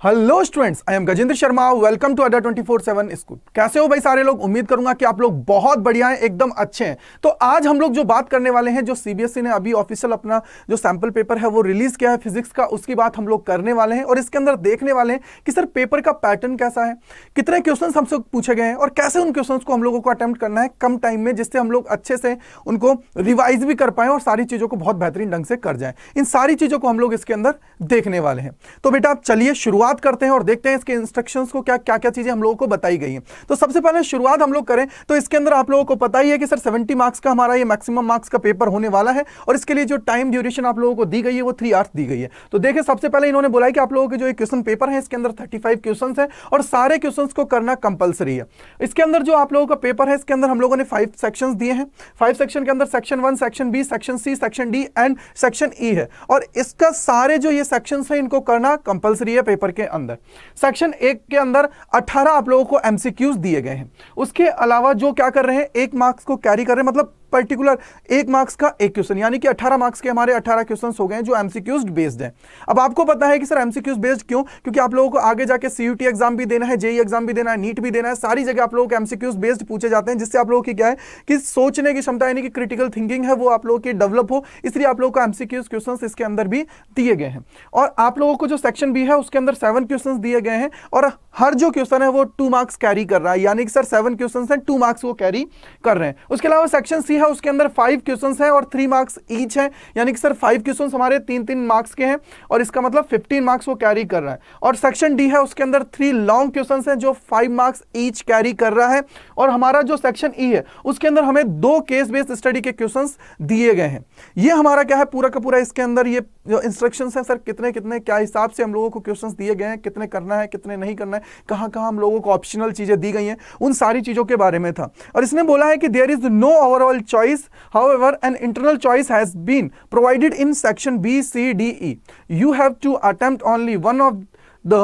Hello students, I am Gajendra Sharma. Welcome to Adda 24/7 school. कैसे हो भाई सारे लोग? उम्मीद करूंगा कि आप लोग बहुत बढ़िया हैं, एकदम अच्छे हैं। तो आज हम लोग जो बात करने वाले हैं, जो सीबीएसई ने अभी ऑफिशियल अपना जो सैंपल पेपर है वो रिलीज किया है फिजिक्स का, उसकी बात हम लोग करने वाले हैं। और इसके अंदर देखने वाले हैं कि सर पेपर का पैटर्न कैसा है, कितने क्वेश्चन हमसे पूछे गए हैं और कैसे उन क्वेश्चन को हम लोगों को अटेम्प्ट करना है कम टाइम में, जिससे हम लोग अच्छे से उनको रिवाइज भी कर पाए और सारी चीजों को बहुत बेहतरीन ढंग से कर जाए। इन सारी चीजों को हम लोग इसके अंदर देखने वाले हैं। तो बेटा आप चलिए शुरुआत करते हैं और देखते हैं इसके इंस्ट्रक्शंस को क्या क्या चीजें हम लोगों को बताई गई हैं। तो सबसे पहले शुरुआत हम लोग करें तो इसके अंदर आप लोगों को पता ही है कि सर 70 मार्क्स का हमारा ये मैक्सिमम मार्क्स का पेपर होने वाला है और इसके लिए जो टाइम ड्यूरेशन आप लोगों को दी गई है वो 3 आवर्स दी गई है। तो देखिए सबसे पहले इन्होंने बोला है कि आप लोगों के जो एक क्वेश्चन पेपर है इसके अंदर 35 क्वेश्चन है और सारे क्वेश्चन को करना कंपलसरी है। इसके अंदर जो आप लोगों का पेपर है इसके अंदर हम लोगों ने 5 सेक्शंस दिए हैं। 5 सेक्शन के अंदर section 1, section B, section C, section D and section E है और इसका सारे जो ये सेक्शंस है इनको करना कंपलसरी है पेपर के अंदर। सेक्शन 1 के अंदर 18 आप लोगों को एमसीक्यूज दिए गए हैं। उसके अलावा जो क्या कर रहे हैं, 1 मार्क्स को कैरी कर रहे हैं, मतलब पर्टिकुलर 1 मार्क्स का एक क्वेश्चन, यानी कि 18 मार्क्स के हमारे 18 क्वेश्चंस हो गए हैं जो एमसीक्यूज बेस्ड हैं। अब आपको पता है कि सर एमसीक्यूज बेस्ड क्यों? क्योंकि आप लोगों को आगे जाके सीयूटी एग्जाम भी देना है, जेईई एग्जाम भी देना है, नीट भी देना है, सारी जगह आप लोगों को एमसीक्यूज बेस्ड पूछे जाते हैं, जिससे आप लोगों की क्या है कि सोचने की क्षमता यानी कि क्रिटिकल थिंकिंग है वो आप लोगों की डेवलप हो, इसलिए आप लोगों को एमसीक्यूज क्वेश्चंस इसके अंदर भी दिए गए हैं। और आप लोगों को जो सेक्शन बी है उसके अंदर 7 क्वेश्चंस दिए गए हैं और हर जो क्वेश्चन है वो 2 मार्क्स कैरी कर रहा है, यानी कि सर 7 क्वेश्चंस हैं, 2 मार्क्स वो कैरी कर रहे हैं। उसके अलावा सेक्शन सी है उसके अंदर 5 क्वेश्चंस हैं और 3 मार्क्स ईच हैं, यानी कि सर 5 क्वेश्चंस हमारे 3-3 मार्क्स के हैं और इसका मतलब 15 मार्क्स वो कैरी कर रहा है। और सेक्शन डी है उसके अंदर 3 लॉन्ग क्वेश्चंस हैं जो 5 मार्क्स ईच कैरी कर रहा है। और हमारा जो सेक्शन ई है उसके अंदर हमें 2 केस बेस्ड स्टडी के क्वेश्चंस दिए गए हैं। ये हमारा क्या है पूरा का पूरा इसके अंदर ये जो इंस्ट्रक्शंस है सर कितने कितने क्या हिसाब से हम लोगों को क्वेश्चंस दिए गए हैं, कितने करना है कितने नहीं करना है, कहां कहां हम लोगों को ऑप्शनल चीजें दी गई हैं, उन सारी चीजों के बारे में था। और इसने बोला है कि there is no overall choice, however an internal choice has been provided in section B, C, D, E. You have to attempt only one of the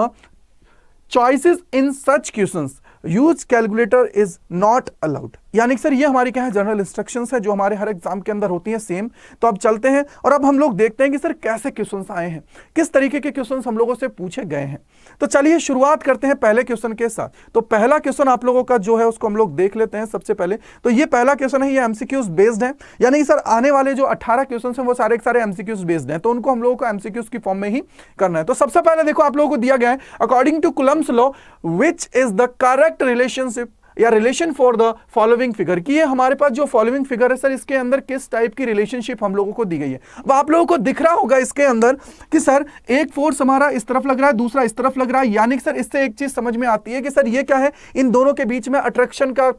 choices in such questions. Use calculator is not allowed. यानी कि sir ये हमारी क्या है general instructions है जो हमारे हर exam के अंदर होती हैं सेम। तो अब चलते हैं और अब हम लोग देखते हैं कि सर कैसे क्वेश्चंस आए हैं, किस तरीके के क्वेश्चंस हम लोगों से पूछे गए हैं। तो चलिए शुरुआत करते हैं पहले क्वेश्चन के साथ। तो पहला क्वेश्चन आप लोगों का जो है उसको हम लोग देख लेते हैं सबसे पहले। तो ये पहला क्वेश्चन है, ये एमसीक्यूज बेस्ड है, यानी कि सर आने वाले जो 18 क्वेश्चन हैं वो सारे के सारे एमसीक्यूज बेस्ड हैं, तो उनको हम लोगों को एमसीक्यूज की फॉर्म में ही करना है। तो सबसे पहले देखो आप लोगों को दिया गया है according to Coulomb's law which is the correct relationship या relation for the following figure, कि ये हमारे पास जो फॉलोइंग फिगर है सर इसके अंदर किस टाइप की रिलेशनशिप हम लोगों को दी गई है। अब आप लोगों को दिख रहा होगा इसके अंदर कि सर एक फोर्स हमारा इस तरफ लग रहा है, दूसरा इस तरफ लग रहा है, यानी कि सर इससे एक चीज समझ में आती है कि सर ये क्या है, इन दोनों के बीच में अट्रैक्शन का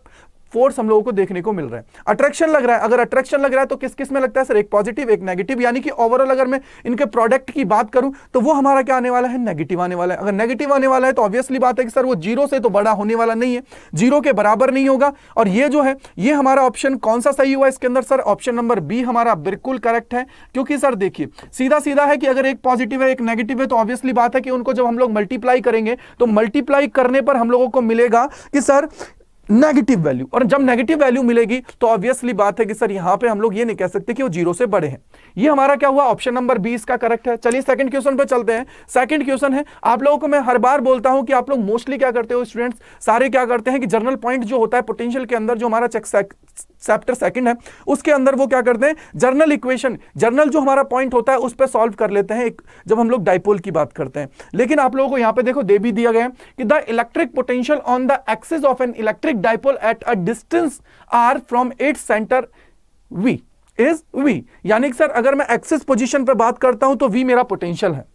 फोर्स हम लोगों को देखने को मिल रहा है। अट्रैक्शन लग रहा है, अगर अट्रैक्शन लग रहा है तो किस किस में लगता है सर, एक पॉजिटिव एक नेगेटिव, यानी कि ओवरऑल अगर मैं इनके प्रोडक्ट की बात करूं तो वो हमारा क्या आने वाला है, नेगेटिव आने वाला है। अगर नेगेटिव आने वाला है तो ऑब्वियसली बात है कि सर वो 0 से तो बड़ा होने वाला नहीं है, 0 के बराबर नहीं होगा। और ये जो है ये हमारा ऑप्शन कौन सा सही हुआ इसके अंदर, सर ऑप्शन नंबर बी हमारा बिल्कुल करेक्ट है। क्योंकि सर देखिए सीधा सीधा है कि अगर एक पॉजिटिव है एक नेगेटिव है तो ऑब्वियसली बात है कि उनको जब हम लोग मल्टीप्लाई करेंगे तो मल्टीप्लाई करने पर हम लोगों को मिलेगा कि सर नेगेटिव वैल्यू, और जब नेगेटिव वैल्यू मिलेगी तो ऑब्वियसली बात है कि सर यहां पे हम लोग ये नहीं कह सकते कि वो 0 से बड़े हैं। ये हमारा क्या हुआ, ऑप्शन नंबर 20 का करेक्ट है। चलिए सेकंड क्वेश्चन पे चलते हैं। सेकंड क्वेश्चन है, आप लोगों को मैं हर बार बोलता हूं कि आप लोग मोस्टली क्या करते हो स्टूडेंट्स, सारे क्या करते हैं कि जर्नल पॉइंट जो होता है पोटेंशियल के अंदर जो हमारा चैप्टर सेकंड है उसके अंदर वो क्या करते हैं, जर्नल इक्वेशन, जर्नल जो हमारा पॉइंट होता है उस पर सॉल्व कर लेते हैं जब हम लोग डाइपोल की बात करते हैं। लेकिन आप लोगों को यहां पे देखो दे भी दिया गया है कि the electric potential on the axis of an electric dipole at a distance r from its centre v is v, यानी कि सर अगर मैं एक्सिस पोजीशन पे बात करता हूं तो v मेरा पोटेंशियल है,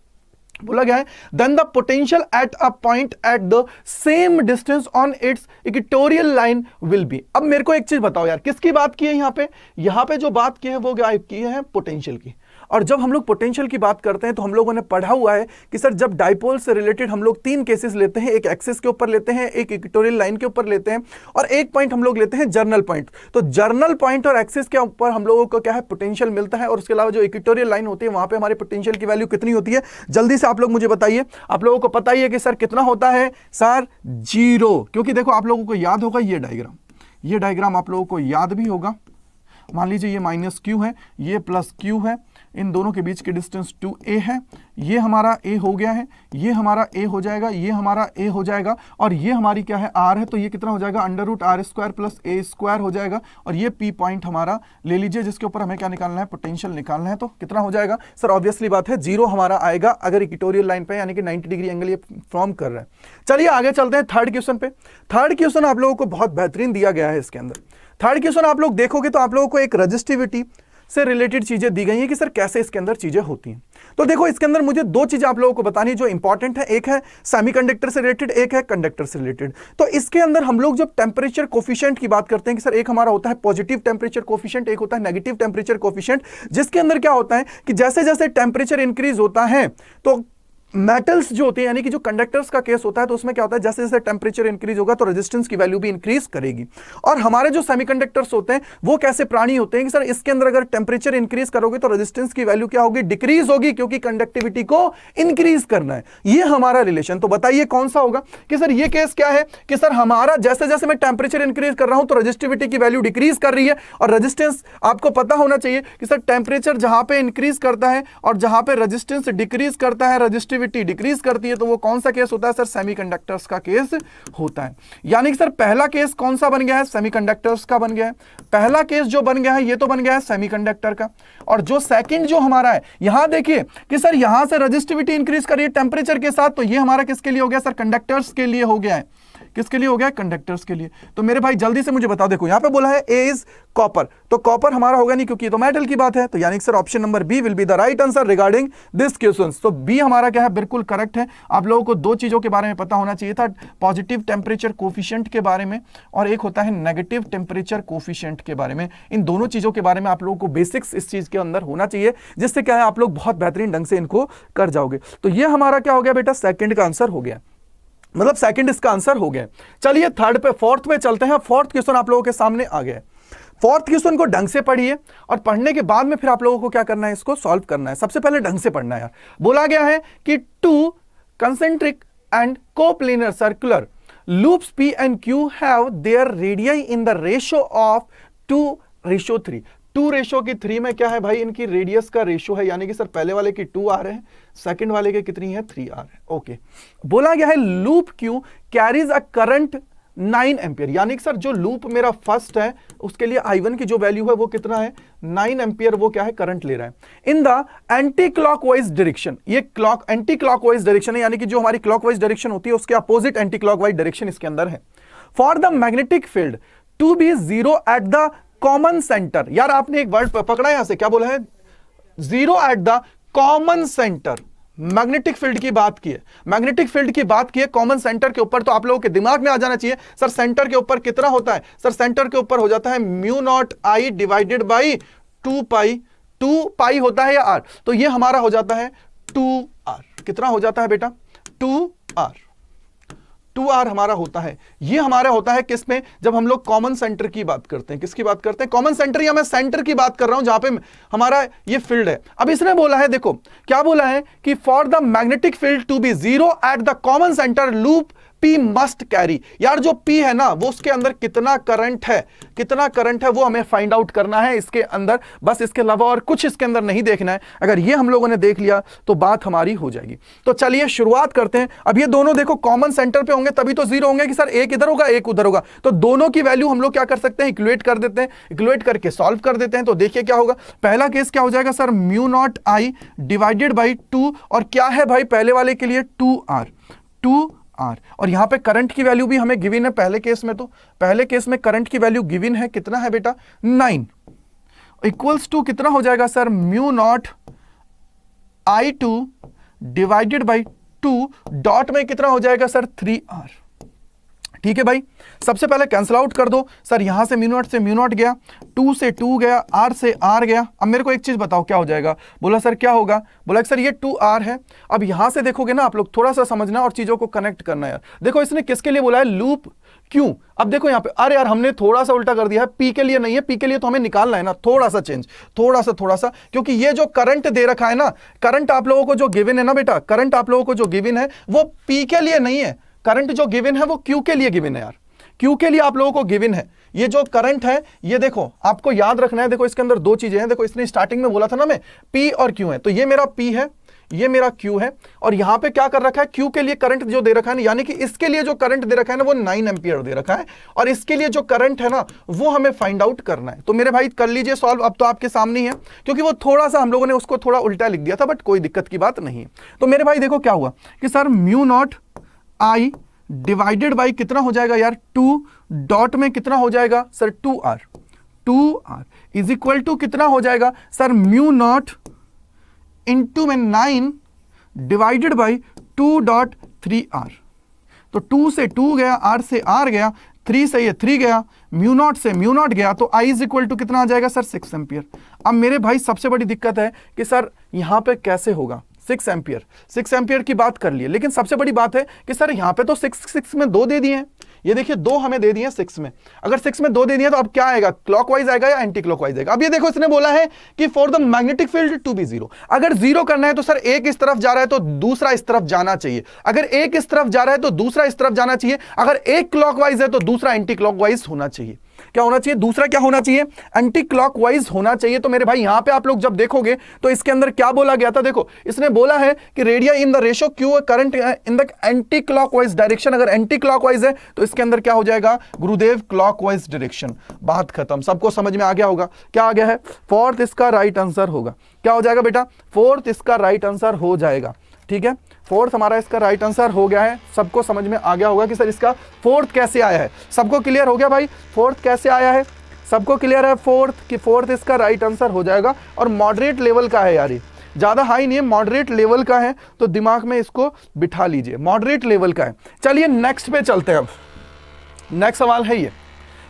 बोला गया है then the potential at a point at the same distance on its equatorial line will be. अब मेरे को एक चीज बताओ यार, किसकी बात की है यहां पे जो बात की है वो क्या की है, पोटेंशियल की। और जब हम लोग पोटेंशियल की बात करते हैं तो हम लोगों ने पढ़ा हुआ है कि सर जब डाइपोल से रिलेटेड हम लोग 3 केसेस लेते हैं, एक एक्सिस के ऊपर लेते हैं, एक इक्वेटोरियल लाइन के ऊपर लेते हैं और एक पॉइंट हम लोग लेते हैं जर्नल पॉइंट। तो जर्नल पॉइंट और एक्सिस के ऊपर हम लोगों को क्या है, पोटेंशियल मिलता है। और उसके अलावा जो इक्वेटोरियल लाइन होती है वहां पे हमारे पोटेंशियल की वैल्यू कितनी होती है, जल्दी से आप लोग मुझे बताइए। आप लोगों को पता ही है कि सर कितना होता है, सर 0। क्योंकि देखो आप लोगों को याद होगा ये डायग्राम आप लोगों को याद भी होगा। मान लीजिए ये माइनस क्यू है, ये प्लस क्यू है, इन दोनों के बीच की डिस्टेंस 2a है, ये हमारा a हो गया है, ये हमारा a हो जाएगा, ये हमारा a हो जाएगा, और ये हमारी क्या है r है, तो ये कितना हो जाएगा √r² प्लस a² हो जाएगा, और ये p पॉइंट हमारा ले लीजिए जिसके ऊपर हमें क्या निकालना है, पोटेंशियल निकालना है। तो कितना हो जाएगा सर, ऑब्वियसली बात है 0 हमारा आएगा अगर इक्वेटोरियल लाइन पे यानी कि 90 डिग्री एंगल ये फॉर्म कर रहा है। चलिए आगे चलते हैं थर्ड क्वेश्चन पे। थर्ड क्वेश्चन आप लोगों को बहुत बेहतरीन दिया गया है इसके अंदर। थर्ड क्वेश्चन आप लोग देखोगे तो आप लोगों को एक रजिस्टिविटी से रिलेटेड चीजें दी गई हैं कि सर कैसे इसके अंदर चीजें होती हैं। तो देखो इसके अंदर मुझे दो चीजें आप लोगों को बतानी जो इंपॉर्टेंट है, एक है सेमीकंडक्टर से रिलेटेड, एक है कंडक्टर से रिलेटेड। तो इसके अंदर हम लोग जब टेम्परेचर कोफिशिएंट की बात करते हैं कि सर एक हमारा होता है पॉजिटिव टेम्परेचर कोफिशिएंट, एक होता है नेगेटिव टेम्परेचर कोफिशिएंट, जिसके अंदर क्या होता है कि जैसे जैसे टेम्परेचर इंक्रीज होता है तो मेटल्स जो होते हैं यानी कि जो कंडक्टर्स का केस होता है तो उसमें क्या होता है जैसे जैसे टेम्परेचर इंक्रीज होगा तो रेजिस्टेंस की वैल्यू भी इंक्रीज करेगी। और हमारे जो सेमीकंडक्टर्स होते हैं वो कैसे प्राणी होते हैं कि सर इसके अंदर अगर टेम्परेचर इंक्रीज करोगे तो रेजिस्टेंस की वैल्यू क्या होगी, डिक्रीज होगी, क्योंकि कंडक्टिविटी को इंक्रीज करना है। ये हमारा रिलेशन। तो बताइए कौन सा होगा कि सर ये केस क्या है कि सर हमारा जैसे जैसे मैं टेम्परेचर इंक्रीज कर रहा हूं तो रेजिस्टिविटी की वैल्यू डिक्रीज कर रही है। और रेजिस्टेंस आपको पता होना चाहिए कि सर टेम्परेचर जहां पे इंक्रीज करता है और जहां पे रेजिस्टेंस डिक्रीज करता है, रेजिस्टिविटी डिक्रीज करती है, तो वो कौन सा केस होता है सर, सेमीकंडक्टर्स का केस होता है। यानी कि सर पहला केस कौन सा बन गया है, सेमीकंडक्टर्स का बन गया है। पहला केस जो बन गया है ये तो बन गया है सेमीकंडक्टर का। और जो सेकंड जो हमारा है, यहां देखिए कि सर यहां से रेजिस्टिविटी इंक्रीज करिए टेम्परेचर के साथ, तो ये हमारा किसके लिए हो गया सर, कंडक्टर्स के लिए हो गया है। किसके लिए हो गया, कंडक्टर्स के लिए। तो मेरे भाई जल्दी से मुझे बताओ, देखो यहां पे बोला है ए इज कॉपर, तो कॉपर हमारा होगा नहीं क्योंकि ये तो मेटल की बात है। तो यानी कि sir option number B will be the right answer regarding this question. तो बी हमारा क्या है, बिल्कुल करेक्ट है। आप लोगों को दो चीजों के बारे में पता होना चाहिए था, पॉजिटिव टेम्परेचर कोफिशिएंट के बारे में और एक होता है नेगेटिव टेम्परेचर कोफिशिएंट के बारे में। इन दोनों चीजों के बारे में आप लोगों को बेसिक्स इस चीज के अंदर होना चाहिए, जिससे क्या है आप लोग बहुत बेहतरीन ढंग से इनको कर जाओगे। तो ये हमारा क्या हो गया बेटा, सेकंड का आंसर हो गया, मतलब सेकंड इसका आंसर हो गया। चलिए थर्ड पे, फोर्थ पे चलते हैं। फोर्थ क्वेश्चन आप लोगों के सामने आ गया है। फोर्थ क्वेश्चन को ढंग से पढ़िए और पढ़ने के बाद में फिर आप लोगों को क्या करना है, इसको सॉल्व करना है। सबसे पहले ढंग से पढ़ना है यार। बोला गया है कि two concentric and coplanar circular loops P and Q have their radii in the ratio of 2:3। 2:3 में क्या है भाई, इनकी रेडियस का रेशियो है, यानी कि सर पहले वाले की 2r है, सेकंड वाले के कितनी है, 3r है। ओके, बोला गया है loop Q carries a current 9 ampere, यानी कि सर जो लूप मेरा फर्स्ट है उसके लिए I1 की जो वैल्यू है वो कितना है, 9 एम्पियर वो क्या है, करंट ले रहा है इन द एंटी क्लॉकवाइज डायरेक्शन। ये क्लॉक एंटी क्लॉकवाइज डायरेक्शन है, यानी कि जो हमारी क्लॉकवाइज डायरेक्शन होती है उसके अपोजिट एंटी क्लॉकवाइज डायरेक्शन इसके अंदर है। For the magnetic field to be 0 at the common centre, यार आपने एक वर्ड पकड़ा यहां से, क्या बोला है, 0 at the common centre. Magnetic field की बात की है, मैग्नेटिक फील्ड की बात की है कॉमन सेंटर के ऊपर, तो आप लोगों के दिमाग में आ जाना चाहिए सर सेंटर के ऊपर कितना होता है, सर सेंटर के ऊपर हो जाता है μ0I डिवाइडेड बाई 2 पाई होता है या r, तो ये हमारा हो जाता है 2r। कितना हो जाता है बेटा, 2r हमारा होता है। ये हमारा होता है किस में, जब हम लोग कॉमन सेंटर की बात करते हैं। किसकी बात करते हैं, कॉमन सेंटर, या मैं सेंटर की बात कर रहा हूं जहां पे हमारा ये फील्ड है। अब इसने बोला है, देखो क्या बोला है कि for the magnetic field to be 0 at the common centre loop P must carry. यार जो P है ना वो उसके अंदर कितना करंट है, कितना करंट है वो हमें फाइंड आउट करना है इसके अंदर, बस इसके अलावा और कुछ इसके अंदर नहीं देखना है। अगर ये हम लोगों ने देख लिया तो बात हमारी हो जाएगी। तो चलिए शुरुआत करते हैं। अब ये दोनों देखो कॉमन सेंटर पे होंगे तभी तो 0 होंगे कि सर एक इधर होगा एक उधर होगा, तो दोनों की वैल्यू हम लोग क्या कर सकते हैं, इक्वेट कर देते हैं, इक्वेट करके सॉल्व कर देते हैं। तो देखिए क्या होगा, पहला केस क्या हो जाएगा सर, μ0I डिवाइडेड बाई 2, और क्या है भाई पहले वाले के लिए 2r, और यहां पे करंट की वैल्यू भी हमें गिवन है पहले केस में। तो पहले केस में करंट की वैल्यू गिवन है, कितना है बेटा, 9 इक्वल्स टू कितना हो जाएगा sir, μ0I2 divided by 2 dot में कितना हो जाएगा सर, 3r। ठीक है भाई, सबसे पहले कैंसिल आउट कर दो सर, यहां से μ0 से μ0 गया, 2 से 2 गया, r से r गया। अब मेरे को एक चीज बताओ क्या हो जाएगा, बोला सर क्या होगा, बोला सर ये 2r है। अब यहां से देखोगे ना आप लोग, थोड़ा सा समझना और चीजों को कनेक्ट करना यार। देखो इसने किसके लिए बोला है, लूप क्यों। अब देखो यहां पे, अरे यार हमने थोड़ा सा उल्टा कर दिया है, पी के लिए नहीं है, पी के लिए तो हमें निकालना है ना, थोड़ा सा चेंज, थोड़ा सा, क्योंकि ये जो करंट दे रखा है ना, करंट आप लोगों को जो गिवन है ना बेटा, करंट आप लोगों को जो गिवन है वो पी के लिए नहीं है, करंट जो गिवन है वो क्यू के लिए गिवन है यार। Q के लिए आप लोगों को गिवन है, ये जो करंट है ये देखो आपको याद रखना है, देखो इसके अंदर दो चीजें हैं, देखो इसने स्टार्टिंग में बोला था ना मैं P और Q है, तो ये मेरा P है, ये मेरा Q है, और यहां पे क्या कर रखा है, Q के लिए करंट जो दे रखा है ना, यानी कि इसके लिए जो करंट दे रखा है ना वो 9 एंपियर दे रखा है, और इसके लिए जो करंट है ना वो हमें फाइंड आउट करना है। तो मेरे भाई कर लीजिए सॉल्व, अब तो आपके सामने ही है, क्योंकि वो थोड़ा सा हम लोगों ने उसको थोड़ा उल्टा लिख दिया था, बट कोई दिक्कत की बात नहीं है। तो मेरे भाई देखो क्या हुआ कि sir mu naught I divided by कितना हो जाएगा यार, 2 डॉट में कितना हो जाएगा sir 2R is equal to कितना हो जाएगा सर म्यू नॉट इंटू में 9 डिवाइडेड बाई 2.3R। तो 2 से 2 गया, R से R गया, 3 से ये 3 गया, म्यू नॉट से म्यू नॉट गया, तो I इज इक्वल टू कितना आ जाएगा सर 6 एम्पियर। अब मेरे भाई सबसे बड़ी दिक्कत है कि सर यहां पे कैसे होगा 6 एम्पियर की बात कर लिए, लेकिन सबसे बड़ी बात है कि सर यहां पे तो 6 में 2 दे दिए हैं, ये देखिए 2 हमें दे दिए 6 में, अगर 6 में 2 दे दिए तो अब क्या आएगा, क्लॉकवाइज आएगा या एंटी क्लॉकवाइज आएगा। अब ये देखो इसने बोला है कि for the magnetic field to be zero, अगर जीरो करना है तो सर एक इस तरफ जा रहा है तो दूसरा इस तरफ जाना चाहिए, अगर एक इस तरफ जा रहा है तो दूसरा इस तरफ जाना चाहिए, अगर एक क्लॉकवाइज है तो दूसरा एंटी क्लॉकवाइज होना चाहिए। क्या होना चाहिए, दूसरा क्या होना चाहिए, एंटी क्लॉकवाइज होना चाहिए। तो मेरे भाई यहां पे आप लोग जब देखोगे तो इसके अंदर क्या बोला गया था, देखो इसने बोला है कि radii in the ratio Q current in the anti clockwise direction, अगर एंटी क्लॉकवाइज है तो इसके अंदर क्या हो जाएगा गुरुदेव क्लॉकवाइज डायरेक्शन। बात खत्म, सबको समझ में आ गया होगा। क्या आ गया है, फोर्थ इसका राइट आंसर होगा, क्या हो जाएगा बेटा, फोर्थ इसका राइट आंसर हो जाएगा। ठीक है, फोर्थ हमारा इसका राइट आंसर हो गया है। सबको समझ में आ गया होगा कि सर इसका फोर्थ कैसे आया है, सबको क्लियर हो गया भाई, फोर्थ कैसे आया है, सबको क्लियर है फोर्थ, कि फोर्थ इसका राइट आंसर हो जाएगा। और मॉडरेट लेवल का है यार, ये ज्यादा हाई नहीं है, मॉडरेट लेवल का है, तो दिमाग में इसको बिठा लीजिए, मॉडरेट लेवल का है। चलिए नेक्स्ट पे चलते हैं। अब नेक्स्ट सवाल है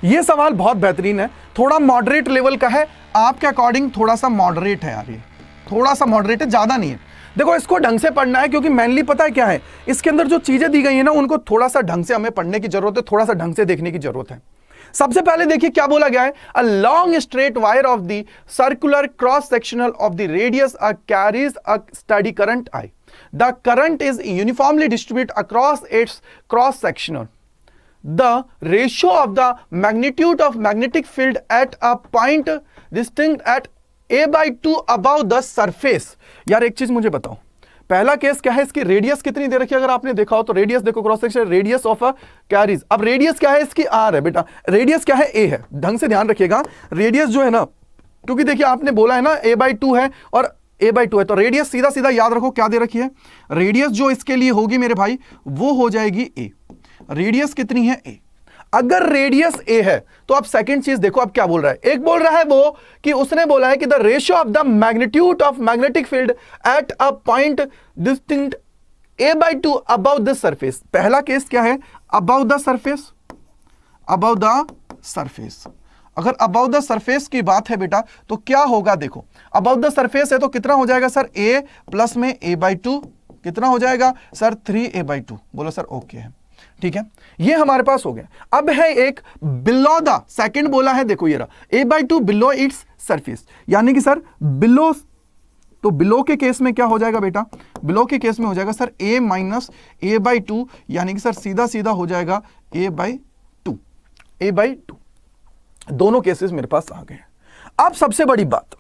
ये सवाल बहुत बेहतरीन है, थोड़ा मॉडरेट लेवल का है, आपके अकॉर्डिंग थोड़ा सा मॉडरेट है यार, ये थोड़ा सा मॉडरेट है, ज्यादा नहीं है। देखो इसको ढंग से पढ़ना है, क्योंकि मेनली पता है क्या है, इसके अंदर जो चीजें दी गई है ना उनको थोड़ा सा ढंग से हमें पढ़ने की जरूरत है, थोड़ा सा ढंग से देखने की जरूरत है। सबसे पहले देखिए क्या बोला गया है, a long straight wire of the circular cross sectional of the radius carries a steady current I, the current is uniformly distribute across its cross sectional, the ratio of the magnitude of magnetic field at a point distinct at a/2 above the surface। यार एक चीज मुझे बताओ, पहला case क्या है, इसकी radius कितनी दे रखी है, अगर आपने देखा हो तो रेडियस देखो, cross section radius of a carries. अब रेडियस क्या है इसकी, आर है बेटा, रेडियस क्या है, ए है, ढंग से ध्यान रखिएगा रेडियस जो है ना, क्योंकि देखिए आपने बोला है ना a/2 है और a/2 है, तो रेडियस सीधा सीधा याद रखो क्या दे रखी है, रेडियस जो इसके लिए होगी मेरे भाई वो हो जाएगी a। रेडियस कितनी है, a। अगर रेडियस a है तो आप सेकंड चीज देखो, अब क्या बोल रहा है, एक बोल रहा है वो कि उसने बोला है कि the ratio of the magnitude of magnetic field at a point distinct a/2 above the surface. पहला केस क्या है, above the surface, above the surface. अगर अबव द सरफेस की बात है बेटा तो क्या होगा, देखो अबव द सरफेस है तो कितना हो जाएगा सर, a प्लस में a/2 कितना हो जाएगा सर 3a/2। बोलो सर ओके है, ठीक है, ये हमारे पास हो गया। अब है एक बिलो द, सेकंड बोला है, देखो ये रहा a/2 बिलो इट्स सरफेस, यानी कि सर बिलो, तो बिलो के केस में क्या हो जाएगा बेटा, बिलो के केस में हो जाएगा सर a माइनस a/2, यानी कि सर सीधा सीधा हो जाएगा a/2, a/2। दोनों केसेस मेरे पास आ गए। अब सबसे बड़ी बात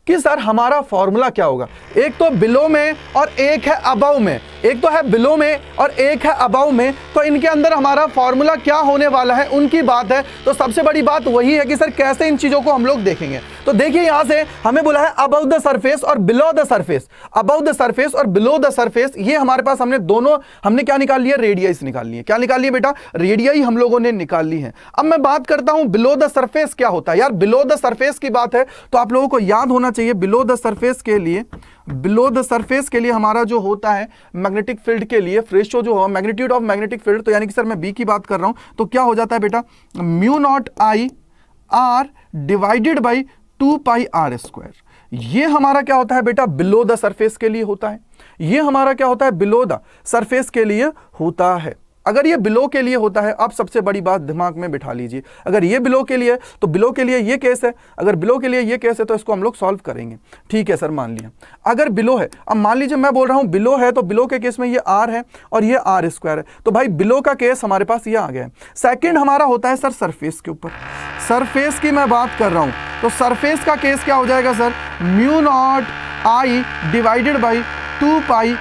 कि सर हमारा फॉर्मूला क्या होगा, एक तो बिलो में और एक है अबव में, एक तो है बिलो में और एक है अबव में, तो इनके अंदर हमारा फॉर्मूला क्या होने वाला है उनकी बात है। तो सबसे बड़ी बात वही है कि सर कैसे इन चीजों को हम लोग देखेंगे। तो देखिए यहां से हमें बोला है अबव द सरफेस और below the surface, above the surface और बिलो द सरफेस, ये हमारे पास हमने दोनों, हमने क्या निकाल लिया, रेडियस निकाल ली है। क्या निकाल लिया बेटा, रेडियस हम लोगों ने निकाल ली है। अब मैं बात करता हूं बिलो द सरफेस क्या होता है। यार बिलो द सरफेस की बात है तो आप लोगों को याद होना चाहिए, बिलो द सरफेस के लिए, बिलो द सरफेस के लिए हमारा जो होता है मैग्नेटिक फील्ड के लिए रेशियो जो हो, मैग्नीट्यूड ऑफ मैग्नेटिक फील्ड, तो यानी कि सर मैं बी की बात कर रहा हूं, तो क्या हो जाता है बेटा, mu naught I R divided by 2 pi R square. ये हमारा क्या होता है बेटा, बिलो द सरफेस के लिए होता है। ये हमारा क्या होता है, बिलो द सरफेस के लिए होता है। अगर ये बिलो के लिए होता है, अब सबसे बड़ी बात दिमाग में बिठा लीजिए, अगर ये बिलो के लिए तो बिलो के लिए ये केस है, अगर बिलो के लिए ये केस है तो इसको हम लोग सॉल्व करेंगे। ठीक है सर, मान लिया अगर बिलो है, अब मान लीजिए मैं बोल रहा हूं बिलो है, तो बिलो के केस में ये आर है और ये आर स्क्वायर है, तो भाई बिलो का केस हमारे पास ये आ गया है। सेकंड हमारा होता है सर सरफेस के ऊपर, सरफेस की मैं बात कर रहा हूं, तो सरफेस का केस क्या हो जाएगा sir, mu naught I divided by 2 pi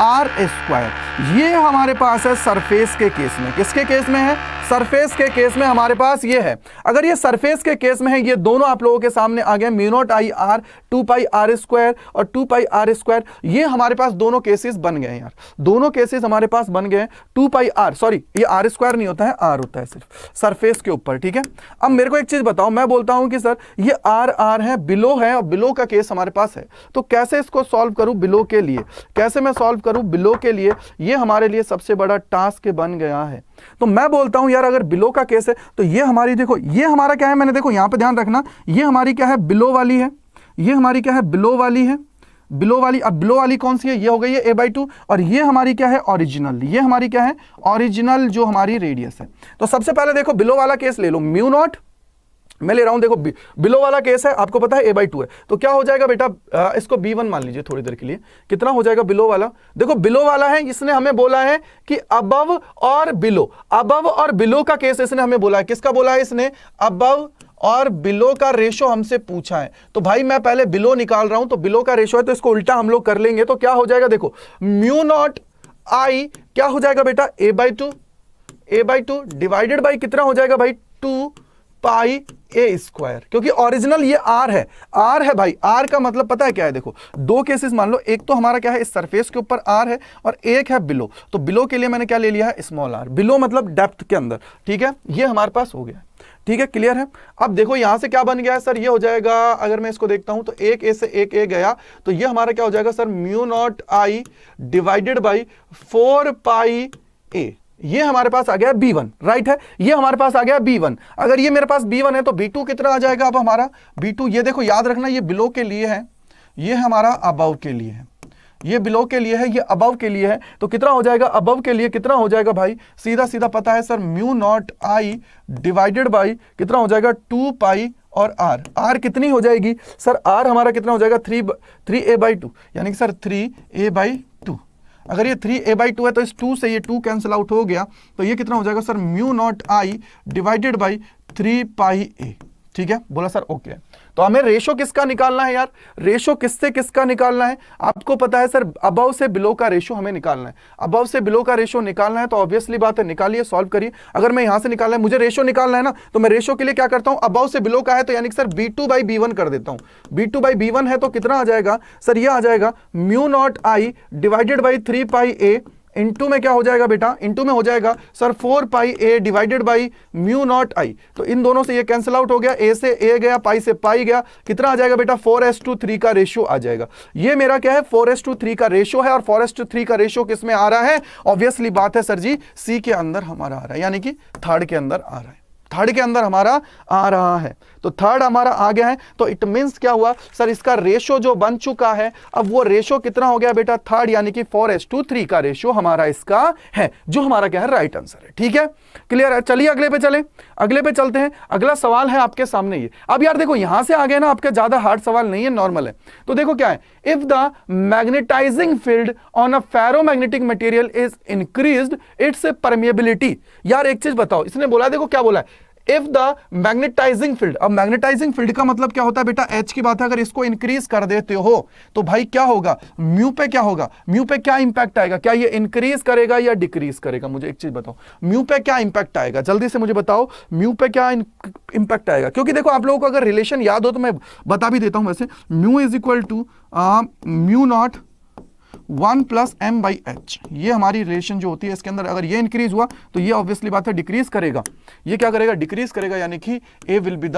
R square. ये हमारे पास है सरफेस के केस में। किसके केस में है, सरफेस के केस में हमारे पास ये है। अगर ये सरफेस के केस में है, ये दोनों आप लोगों के सामने आ गए, mu naught I R 2 pi R square और 2 पाई आर स्क्वायर, ये हमारे पास दोनों केसेस बन गए हैं यार, दोनों केसेस हमारे पास बन गए। 2 पाई आर, सॉरी ये आर स्क्वायर नहीं होता है, आर होता है सिर्फ सरफेस के ऊपर। ठीक है, अब मेरे को एक चीज बताओ, मैं बोलता हूं कि सर ये आर आर है, बिलो है, और बिलो का केस हमारे पास है, तो कैसे इसको सॉल्व करूं बिलो के लिए, कैसे मैं सॉल्व करूं बिलो के लिए, ये हमारे लिए सबसे बड़ा टास्क बन गया है। तो मैं बोलता हूं यार अगर बिलो का केस है तो ये हमारी, देखो ये हमारा क्या है, मैंने देखो यहां पे ध्यान रखना, ये हमारी क्या है बिलो वाली है, ये हमारी क्या है बिलो वाली है, बिलो वाली। अब बिलो वाली कौन सी है, ये हो गई है a/2, और ये हमारी क्या है ओरिजिनल, ये हमारी क्या है ओरिजिनल जो हमारी रेडियस है। तो सबसे पहले देखो बिलो वाला केस ले लो, म्यू नॉट मैं ले रहा हूं, देखो बिलो वाला केस है, आपको पता है a/2 है, तो क्या हो जाएगा बेटा, इसको b1 मान लीजिए थोड़ी देर के लिए, कितना हो जाएगा बिलो वाला, देखो बिलो वाला है, इसने हमें बोला है कि अबव और बिलो, अबव और बिलो का केस इसने हमें बोला है, किसका बोला है इसने, अबव और बिलो का रेशो हमसे पूछा है। तो भाई मैं पहले बिलो निकाल रहा हूं, तो बिलो का रेशो है तो इसको उल्टा हम लोग कर लेंगे, तो क्या हो जाएगा, देखो म्यू नॉट आई क्या हो जाएगा बेटा a/2 डिवाइडेड बाई कितना हो जाएगा भाई 2 पाई ए स्क्वायर, क्योंकि ओरिजिनल ये आर है, आर है भाई, आर का मतलब पता है क्या है, देखो दो केसेस मान लो, एक तो हमारा क्या है इस सरफेस के ऊपर आर है और एक है बिलो, तो बिलो के लिए मैंने क्या ले लिया है स्मॉल आर, बिलो मतलब डेप्थ के अंदर। ठीक है, ये हमारे पास हो गया। ठीक है, क्लियर है। अब देखो यहां से क्या बन गया है सर, ये हो जाएगा, अगर मैं इसको देखता हूं तो एक ए से एक ए गया, तो ये हमारा क्या हो जाएगा sir, mu naught I divided by 4 pi ए, ये हमारे पास आ गया b1, राइट है, ये हमारे पास आ गया b1। अगर ये मेरे पास b1 है तो b2 कितना आ जाएगा, अब हमारा b2, ये देखो याद रखना ये बिलो के लिए है, ये हमारा अबव के लिए है, ये बिलो के लिए है, ये अबव के लिए है, तो कितना हो जाएगा अबव के लिए, कितना हो जाएगा भाई, सीधा सीधा पता है sir, mu naught I divided by कितना हो जाएगा 2 पाई और आर, आर कितनी हो जाएगी सर, आर हमारा कितना हो जाएगा 3a/2, यानी कि सर 3a/2। अगर ये 3a/2 है तो इस 2 से ये 2 कैंसिल आउट हो गया, तो ये कितना हो जाएगा sir, mu naught I divided by 3 pi ए। ठीक है, बोला सर ओके। तो हमें रेशो किसका निकालना है यार, रेशो किससे किसका निकालना है, आपको पता है सर अबव से बिलो का रेशो हमें निकालना है, अबव से बिलो का रेशो निकालना है, तो ऑब्वियसली बात है निकालिए, सॉल्व करिए। अगर मैं यहां से निकालना है, मुझे रेशो निकालना है ना, तो मैं रेशो के लिए क्या करता हूं, अबव से बिलो का है तो यानी कि सर b2/b1 कर देता हूं, b2/b1 है तो कितना आ जाएगा सर, ये आ जाएगा mu naught I divided by 3 pi a, into में क्या हो जाएगा बेटा, इंटू में हो जाएगा sir 4 pi a divided by mu naught I, तो इन दोनों से ये कैंसिल आउट हो गया, ए से ए गया, पाई से पाई गया, कितना आ जाएगा बेटा 4:3 का रेशियो आ जाएगा। ये मेरा क्या है 4:3 का रेशियो है, और 4:3 का रेशियो किस में आ रहा है, ऑब्वियसली बात है सर जी सी के अंदर हमारा आ रहा है, यानी कि थर्ड के अंदर आ रहा है, थर्ड के अंदर हमारा आ रहा है, तो थर्ड हमारा आ गया है। तो इट मींस क्या हुआ सर, इसका रेशो जो बन चुका है, अब वो रेशो कितना हो गया बेटा थर्ड, यानी कि 4:3 का रेशो हमारा इसका है, जो हमारा क्या है राइट आंसर है। ठीक है, क्लियर है। चलिए अगले पे चले, अगले पे चलते हैं। अगला सवाल है आपके सामने ये, अब यार देखो यहां से आगे ना आपके ज्यादा हार्ड सवाल नहीं है, नॉर्मल है। तो देखो क्या है, if the magnetising field on a ferromagnetic material is increased its permeability. यार एक चीज बताओ, इसने बोला देखो क्या बोला है, इफ द मैग्नेटाइजिंग फील्ड, अब मैग्नेटाइजिंग फील्ड का मतलब क्या होता है बेटा, एच की बात है, अगर इसको इंक्रीज कर देते हो तो भाई क्या होगा, म्यू पे क्या होगा, म्यू पे क्या इंपैक्ट आएगा, क्या ये इंक्रीज करेगा या डिक्रीज करेगा, मुझे एक चीज बताओ, म्यू पे क्या इंपैक्ट आएगा, जल्दी से मुझे बताओ म्यू पे क्या इंपैक्ट आएगा। क्योंकि देखो आप लोगों को अगर रिलेशन याद हो तो मैं बता भी देता हूं, वैसे mu is equal to mu naught 1 plus m by H, ये हमारी रिलेशन जो होती है इसके अंदर अगर ये इंक्रीज हुआ तो ये ऑब्वियसली बात है डिक्रीज करेगा, ये क्या करेगा डिक्रीज करेगा, यानी कि A will be the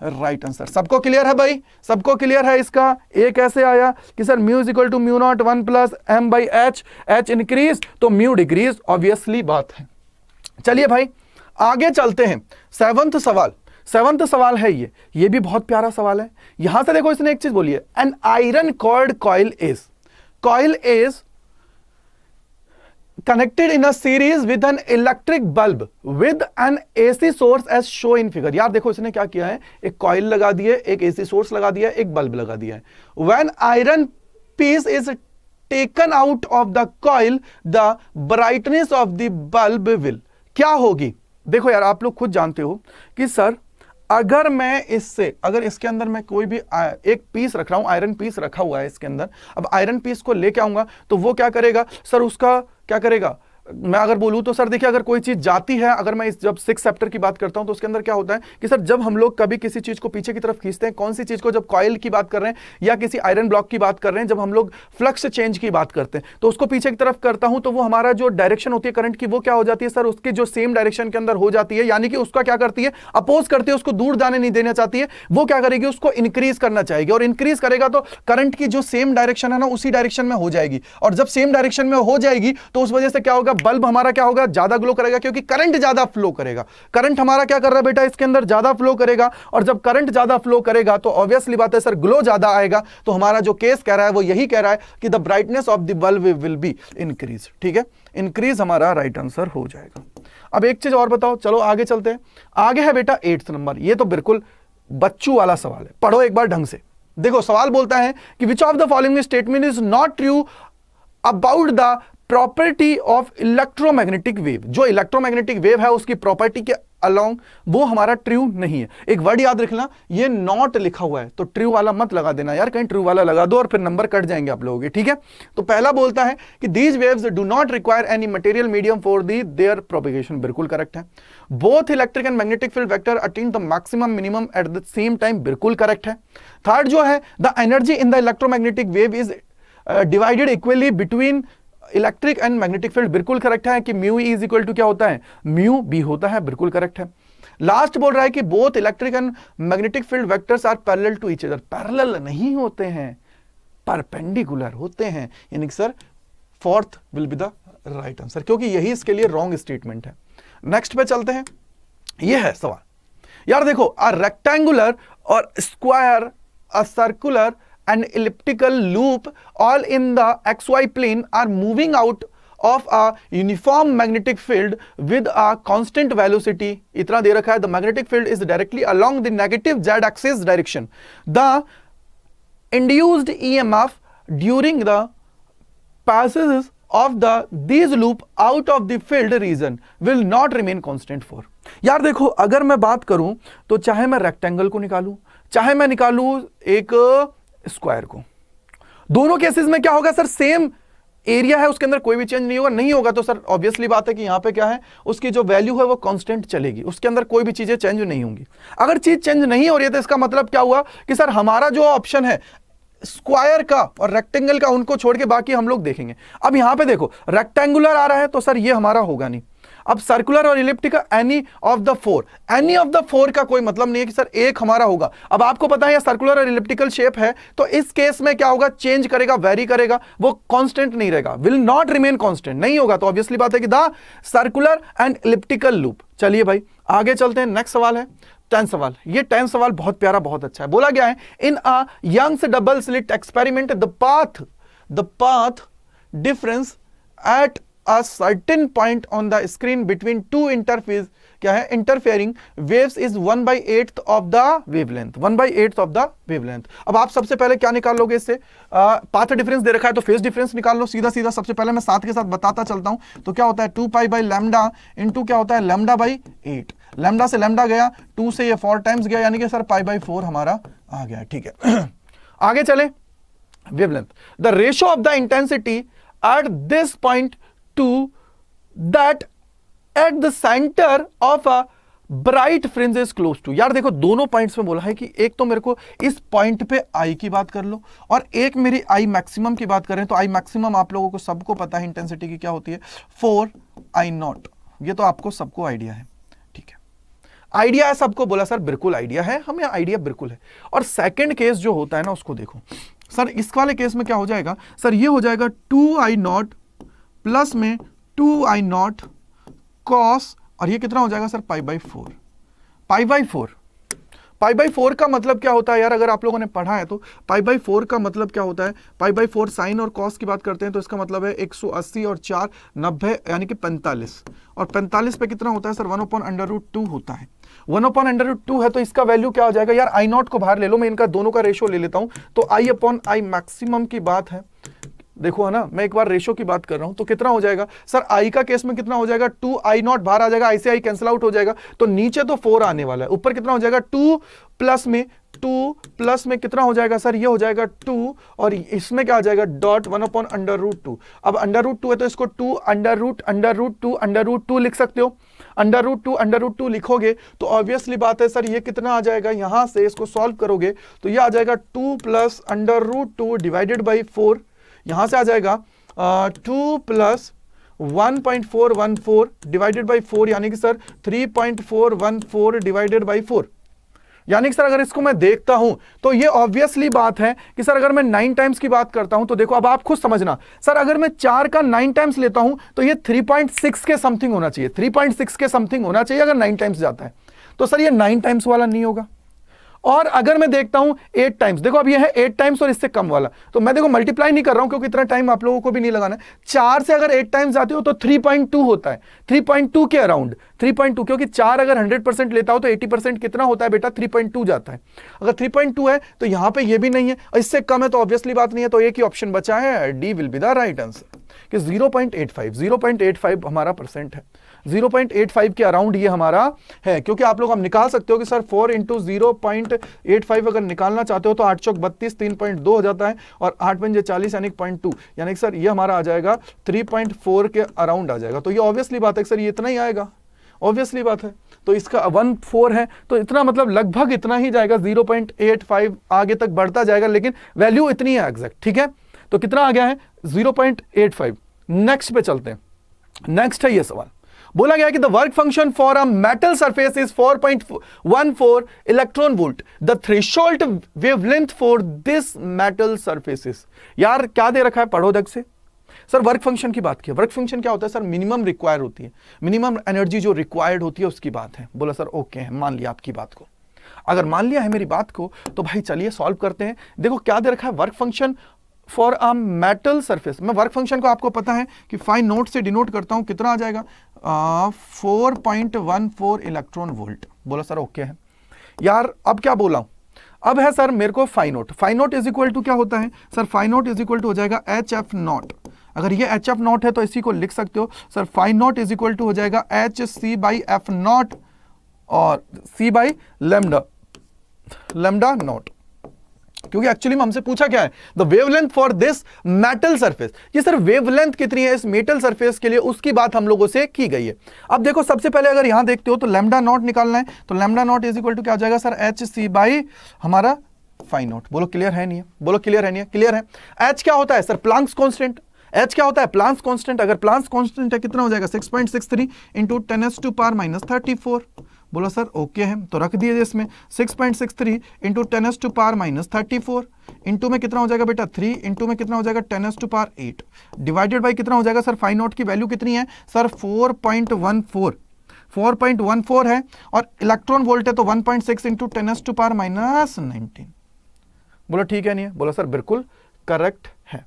right answer. सबको क्लियर है भाई, सबको क्लियर है इसका। ए कैसे आया कि sir mu is equal to mu naught 1 plus m by H, H increase तो म्यू डिक्रीज, ऑब्वियसली बात है। चलिए भाई आगे चलते हैं, सेवंथ सवाल, सेवंथ सवाल है ये भी बहुत प्यारा सवाल है। यहां से देखो इसने एक चीज बोली है, an iron cored coil is, coil is connected in a series with an electric bulb with an AC source as shown in figure। यार देखो इसने क्या किया है, एक कॉइल लगा दी है, एक AC सोर्स लगा दिया है, एक बल्ब लगा दिया है। When iron piece is taken out of the coil, the brightness of the bulb will, क्या होगी? देखो यार आप लोग खुद जानते हो कि सर अगर मैं इससे, अगर इसके अंदर मैं कोई भी एक पीस रख रहा हूं, आयरन पीस रखा हुआ है इसके अंदर, अब आयरन पीस को लेके आऊंगा तो वो क्या करेगा सर, उसका क्या करेगा, मैं अगर बोलूं तो सर देखिए अगर कोई चीज जाती है, अगर मैं जब 6 चैप्टर की बात करता हूं तो उसके अंदर क्या होता है कि सर जब हम लोग कभी किसी चीज को पीछे की तरफ खींचते हैं, कौन सी चीज को, जब कॉइल की बात कर रहे हैं या किसी आयरन ब्लॉक की बात कर रहे हैं, जब हम लोग फ्लक्स चेंज की बात करते हैं तो उसको पीछे की तरफ करता हूं तो वो हमारा जो डायरेक्शन होती है करंट की वो क्या हो जाती है सर, उसके जो सेम डायरेक्शन के अंदर हो जाती है, यानी कि उसका क्या करती है, अपोज करती है, उसको दूर जाने नहीं देना चाहती है, वो क्या करेगी, उसको इंक्रीज करना चाहेगी, और इंक्रीज करेगा तो करंट की जो सेम डायरेक्शन है ना उसी डायरेक्शन में हो जाएगी, और जब सेम डायरेक्शन में हो जाएगी तो उस वजह से क्या होगा, बल्ब हमारा क्या होगा, ज्यादा ग्लो करेगा, क्योंकि करंट ज्यादा फ्लो करेगा। करंट हमारा क्या कर रहा है बेटा, इसके अंदर ज्यादा फ्लो करेगा, और जब करंट ज्यादा फ्लो करेगा तो ऑब्वियसली बात है सर ग्लो ज्यादा आएगा। तो हमारा जो केस कह रहा है वो यही कह रहा है कि the brightness of the bulb will be increase. ठीक है, इंक्रीज हमारा राइट आंसर हो जाएगा। अब एक चीज और बताओ, चलो आगे चलते हैं। आगे है बेटा 8th नंबर, ये तो बिल्कुल बच्चू वाला सवाल है, पढ़ो एक बार ढंग से। देखो सवाल बोलता है कि which of the following statement is not true about the property of electromagnetic wave. जो इलेक्ट्रोमैग्नेटिक वेव है उसकी प्रॉपर्टी के अलोंग वो हमारा ट्रू नहीं है। एक वर्ड याद रखना, ये नॉट लिखा हुआ है तो ट्रू वाला मत लगा देना यार, कहीं ट्रू वाला लगा दो और फिर नंबर कट जाएंगे आप लोगों के। ठीक है, तो पहला बोलता है कि these waves do not require any material medium for their propagation, बिल्कुल करेक्ट है। Both electric and magnetic field vector attain the maximum minimum eight the same time, बिल्कुल करेक्ट है। थर्ड जो है, the energy in the electromagnetic wave is divided equally between electric and magnetic field, बिल्कुल correct है कि mu is equal to क्या होता है, म्यू बी होता है, बिल्कुल करेक्ट है। लास्ट बोल रहा है कि both electric and magnetic field vectors are parallel to each other, parallel नहीं होते हैं, परपेंडिकुलर होते हैं, यानी कि sir fourth will be the right answer, क्योंकि यही इसके लिए रॉन्ग स्टेटमेंट है। नेक्स्ट पे चलते हैं, यह है सवाल। यार देखो, अ रेक्टेंगुलर और square, a circular and elliptical loop all in the xy plane are moving out of a uniform magnetic field with a constant velocity। इतना दे रखा है, the magnetic field is directly along the negative z axis direction, the induced EMF during the passes of these loop out of the field region will not remain constant for। यार देखो, अगर मैं बात करूं तो चाहे मैं रेक्टेंगल को निकालूं, चाहे मैं निकालूं एक स्क्वायर को, दोनों केसेस में क्या होगा सर, सेम एरिया है, उसके अंदर कोई भी चेंज नहीं होगा। नहीं होगा तो सर ऑब्वियसली बात है कि यहां पे क्या है, उसकी जो वैल्यू है वो कांस्टेंट चलेगी, उसके अंदर कोई भी चीजें चेंज नहीं होंगी। अगर चीज चेंज नहीं हो रही है तो इसका मतलब क्या हुआ कि सर हमारा जो ऑप्शन है स्क्वायर का और रेक्टेंगल का, उनको छोड़ के बाकी हम लोग देखेंगे। अब यहां पे देखो रेक्टेंगुलर आ रहा है तो सर ये हमारा होगा नहीं। अब सर्कुलर और elliptic any of the four, any of the four का कोई मतलब नहीं है कि सर एक हमारा होगा। अब आपको पता है सर्कुलर और इलिप्टिकल शेप है तो इस केस में क्या होगा, चेंज करेगा, वेरी करेगा, वो कांस्टेंट नहीं रहेगा, विल नॉट रिमेन कांस्टेंट, नहीं होगा। तो ऑब्वियसली बात है कि the circular and elliptical loop. चलिए भाई आगे चलते हैं, नेक्स्ट सवाल है 10 सवाल। ये 10 सवाल बहुत प्यारा, बहुत अच्छा है। बोला गया है in a Young's double slit experiment the path difference at a certain point on the screen between two interface क्या है, interfering waves is 1/8 of the wavelength, 1/8 of the wavelength। अब आप सबसे पहले क्या निकाल लोगे इससे, पाथ डिफरेंस दे रखा है तो फेज डिफरेंस निकाल लो सीधा सीधा। सबसे पहले मैं साथ के साथ बताता चलता हूं, तो क्या होता है 2π/λ इंटू क्या होता है λ/8, लैम्डा से लैम्डा गया, 2 से ये 4 टाइम्स गया, यानी कि सर π/4 हमारा आ गया। ठीक है आगे चले, wavelength, the ratio of the intensity at this point to that at the center of a bright fringe is close to। यार देखो दोनों पॉइंट्स में बोला है कि एक तो मेरे को इस पॉइंट पे आई की बात कर लो और एक मेरी आई मैक्सिमम की बात करें तो आई मैक्सिमम आप लोगों को सबको पता है इंटेंसिटी की क्या होती है, 4I0। ये तो आपको सबको आइडिया है। ठीक है, आइडिया है सबको, बोला सर बिल्कुल आइडिया है, हमें आइडिया बिल्कुल है। और सेकंड केस जो होता है ना उसको देखो सर, इस वाले केस में क्या हो जाएगा सर, ये हो जाएगा 2I0 प्लस में 2I0 कॉस, और ये कितना हो जाएगा सर π/4, पाई बाई 4 का मतलब क्या होता है यार, अगर आप लोगों ने पढ़ा है तो पाई बाई 4 का मतलब क्या होता है, पाई बाई 4 साइन और कॉस की बात करते हैं तो इसका मतलब है 180 और 4 90 यानी कि 45, और 45 पे कितना होता है सर 1/√2 होता है। 1/√2 है तो इसका वैल्यू क्या हो जाएगा यार, आई नॉट को बाहर ले लो, मैं इनका दोनों का रेशो ले लेता हूं, तो I/I मैक्सिमम की बात है, देखो है ना, मैं एक बार रेशो की बात कर रहा हूं तो कितना हो जाएगा सर, आई का केस में कितना हो जाएगा 2I0 बाहर आ जाएगा, आई से आई कैंसिल आउट हो जाएगा, तो नीचे तो 4 आने वाला है, ऊपर कितना हो जाएगा 2 प्लस में कितना हो जाएगा सर, ये हो जाएगा 2 और इसमें क्या आ जाएगा डॉट 1/√2। अब √2 है तो इसको 2 लिख सकते हो, √2 लिखोगे तो ऑब्वियसली बात है सर ये कितना आ जाएगा, यहां से इसको सॉल्व करोगे तो ये आ जाएगा 2 प्लस √2 डिवाइडेड बाई 4, यहां से आ जाएगा 2 प्लस 1.414 डिवाइडेड बाई 4 यानी कि सर 3.414 डिवाइडेड बाई 4, यानी कि सर अगर इसको मैं देखता हूं तो ये ऑब्वियसली बात है कि सर अगर मैं 9 टाइम्स की बात करता हूं तो देखो अब आप खुद समझना, सर अगर मैं 4 का 9 टाइम्स लेता हूं तो ये 3.6 के समथिंग होना चाहिए, 3.6 के समथिंग होना चाहिए अगर 9 टाइम्स जाता है, तो सर ये 9 टाइम्स वाला नहीं होगा। और अगर मैं देखता हूं 8 टाइम्स, देखो अब ये है 8 टाइम्स और इससे कम वाला, तो मैं देखो मल्टीप्लाई नहीं कर रहा हूं क्योंकि इतना टाइम आप लोगों को भी नहीं लगाना है, 4 से अगर 8 टाइम्स जाते हो तो 3.2 होता है, 3.2 के अराउंड 3.2, क्योंकि 4 अगर 100% लेता हो तो 80% कितना होता है बेटा 3.2 जाता है, अगर 3.2 है तो यहां पे ये भी नहीं है, इससे कम है तो ऑब्वियसली बात नहीं है, तो एक ही ऑप्शन बचा है, D will be the right answer कि 0.85 हमारा परसेंट है, 0.85 के अराउंड ये हमारा है, क्योंकि आप लोग हम निकाल सकते हो कि सर 4 इंटू 0.85 अगर निकालना चाहते हो तो 8 चौक 32 3.2 हो जाता है और 8 पंजे 40 यानी 0.2, यानी कि सर ये हमारा आ जाएगा 3.4 के अराउंड आ जाएगा, तो ये ऑब्वियसली बात है सर ये इतना ही आएगा, ऑब्वियसली बात है, तो इसका 1.4 है तो इतना मतलब लगभग इतना ही जाएगा, 0.85 आगे तक बढ़ता जाएगा लेकिन वैल्यू इतनी है एग्जैक्ट, ठीक है, तो कितना आ गया है 0.85। नेक्स्ट पे चलते हैं, नेक्स्ट है ये सवाल, बोला गया कि the work function for a metal surface is 4.14 electron volt, the threshold wavelength for this metal surfaces. यार क्या दे रखा है, पढ़ो देख से, सर वर्क फंक्शन की बात की, वर्क फंक्शन क्या होता है सर, मिनिमम रिक्वायर होती है, मिनिमम एनर्जी जो रिक्वायर्ड होती है उसकी बात है। बोला सर ओके है, मान लिया आपकी बात को, अगर मान लिया है मेरी बात को तो भाई चलिए सॉल्व करते हैं। देखो क्या दे रखा है, work function for a metal surface, मैं वर्क फंक्शन को आपको पता है कि 5 नोट से डिनोट करता हूं, कितना आ जाएगा 4.14 इलेक्ट्रॉन वोल्ट। बोला सर ओके है। यार अब क्या बोला हूं, अब है सर मेरे को 5 नोट इज इक्वल टू क्या होता है sir, 5 naught is equal to हो जाएगा HF नॉट, अगर ये HF नॉट है तो इसी को लिख सकते हो sir 5 naught is equal to हो जाएगा HC बाई F नॉट और C बाई लेमडा नॉट, क्योंकि एक्चुअली में हमसे पूछा क्या है, the wavelength for this metal surface, ये सर वेवलेंथ कितनी है इस मेटल सरफेस के लिए उसकी बात हम लोगों से की गई है। अब देखो सबसे पहले अगर यहां देखते हो तो लैम्डा नॉट निकालना है, तो lambda naught is equal to क्या हो जाएगा सर HC बाई हमारा 5 नोट। बोलो क्लियर है नहीं है, बोलो क्लियर है नहीं है, क्लियर है। H क्या होता है सर, प्लांक्स कांस्टेंट, H क्या होता है प्लांक्स कांस्टेंट, अगर प्लांक्स कांस्टेंट है कितना हो जाएगा 6.63 इंटू 10⁻⁻34। बोला सर ओके है, तो रख दिए इसमें 6.63 इंटू 10⁻⁻34 इंटू में कितना हो जाएगा बेटा 3 इंटू में कितना हो जाएगा 10⁸ डिवाइडेड बाई कितना हो जाएगा सर, 5 नोट की वैल्यू कितनी है सर 4.14 है और इलेक्ट्रॉन वोल्ट है तो 1.6 इंटू 10⁻⁻19। बोलो ठीक है नहीं है, बोलो सर बिल्कुल करेक्ट है,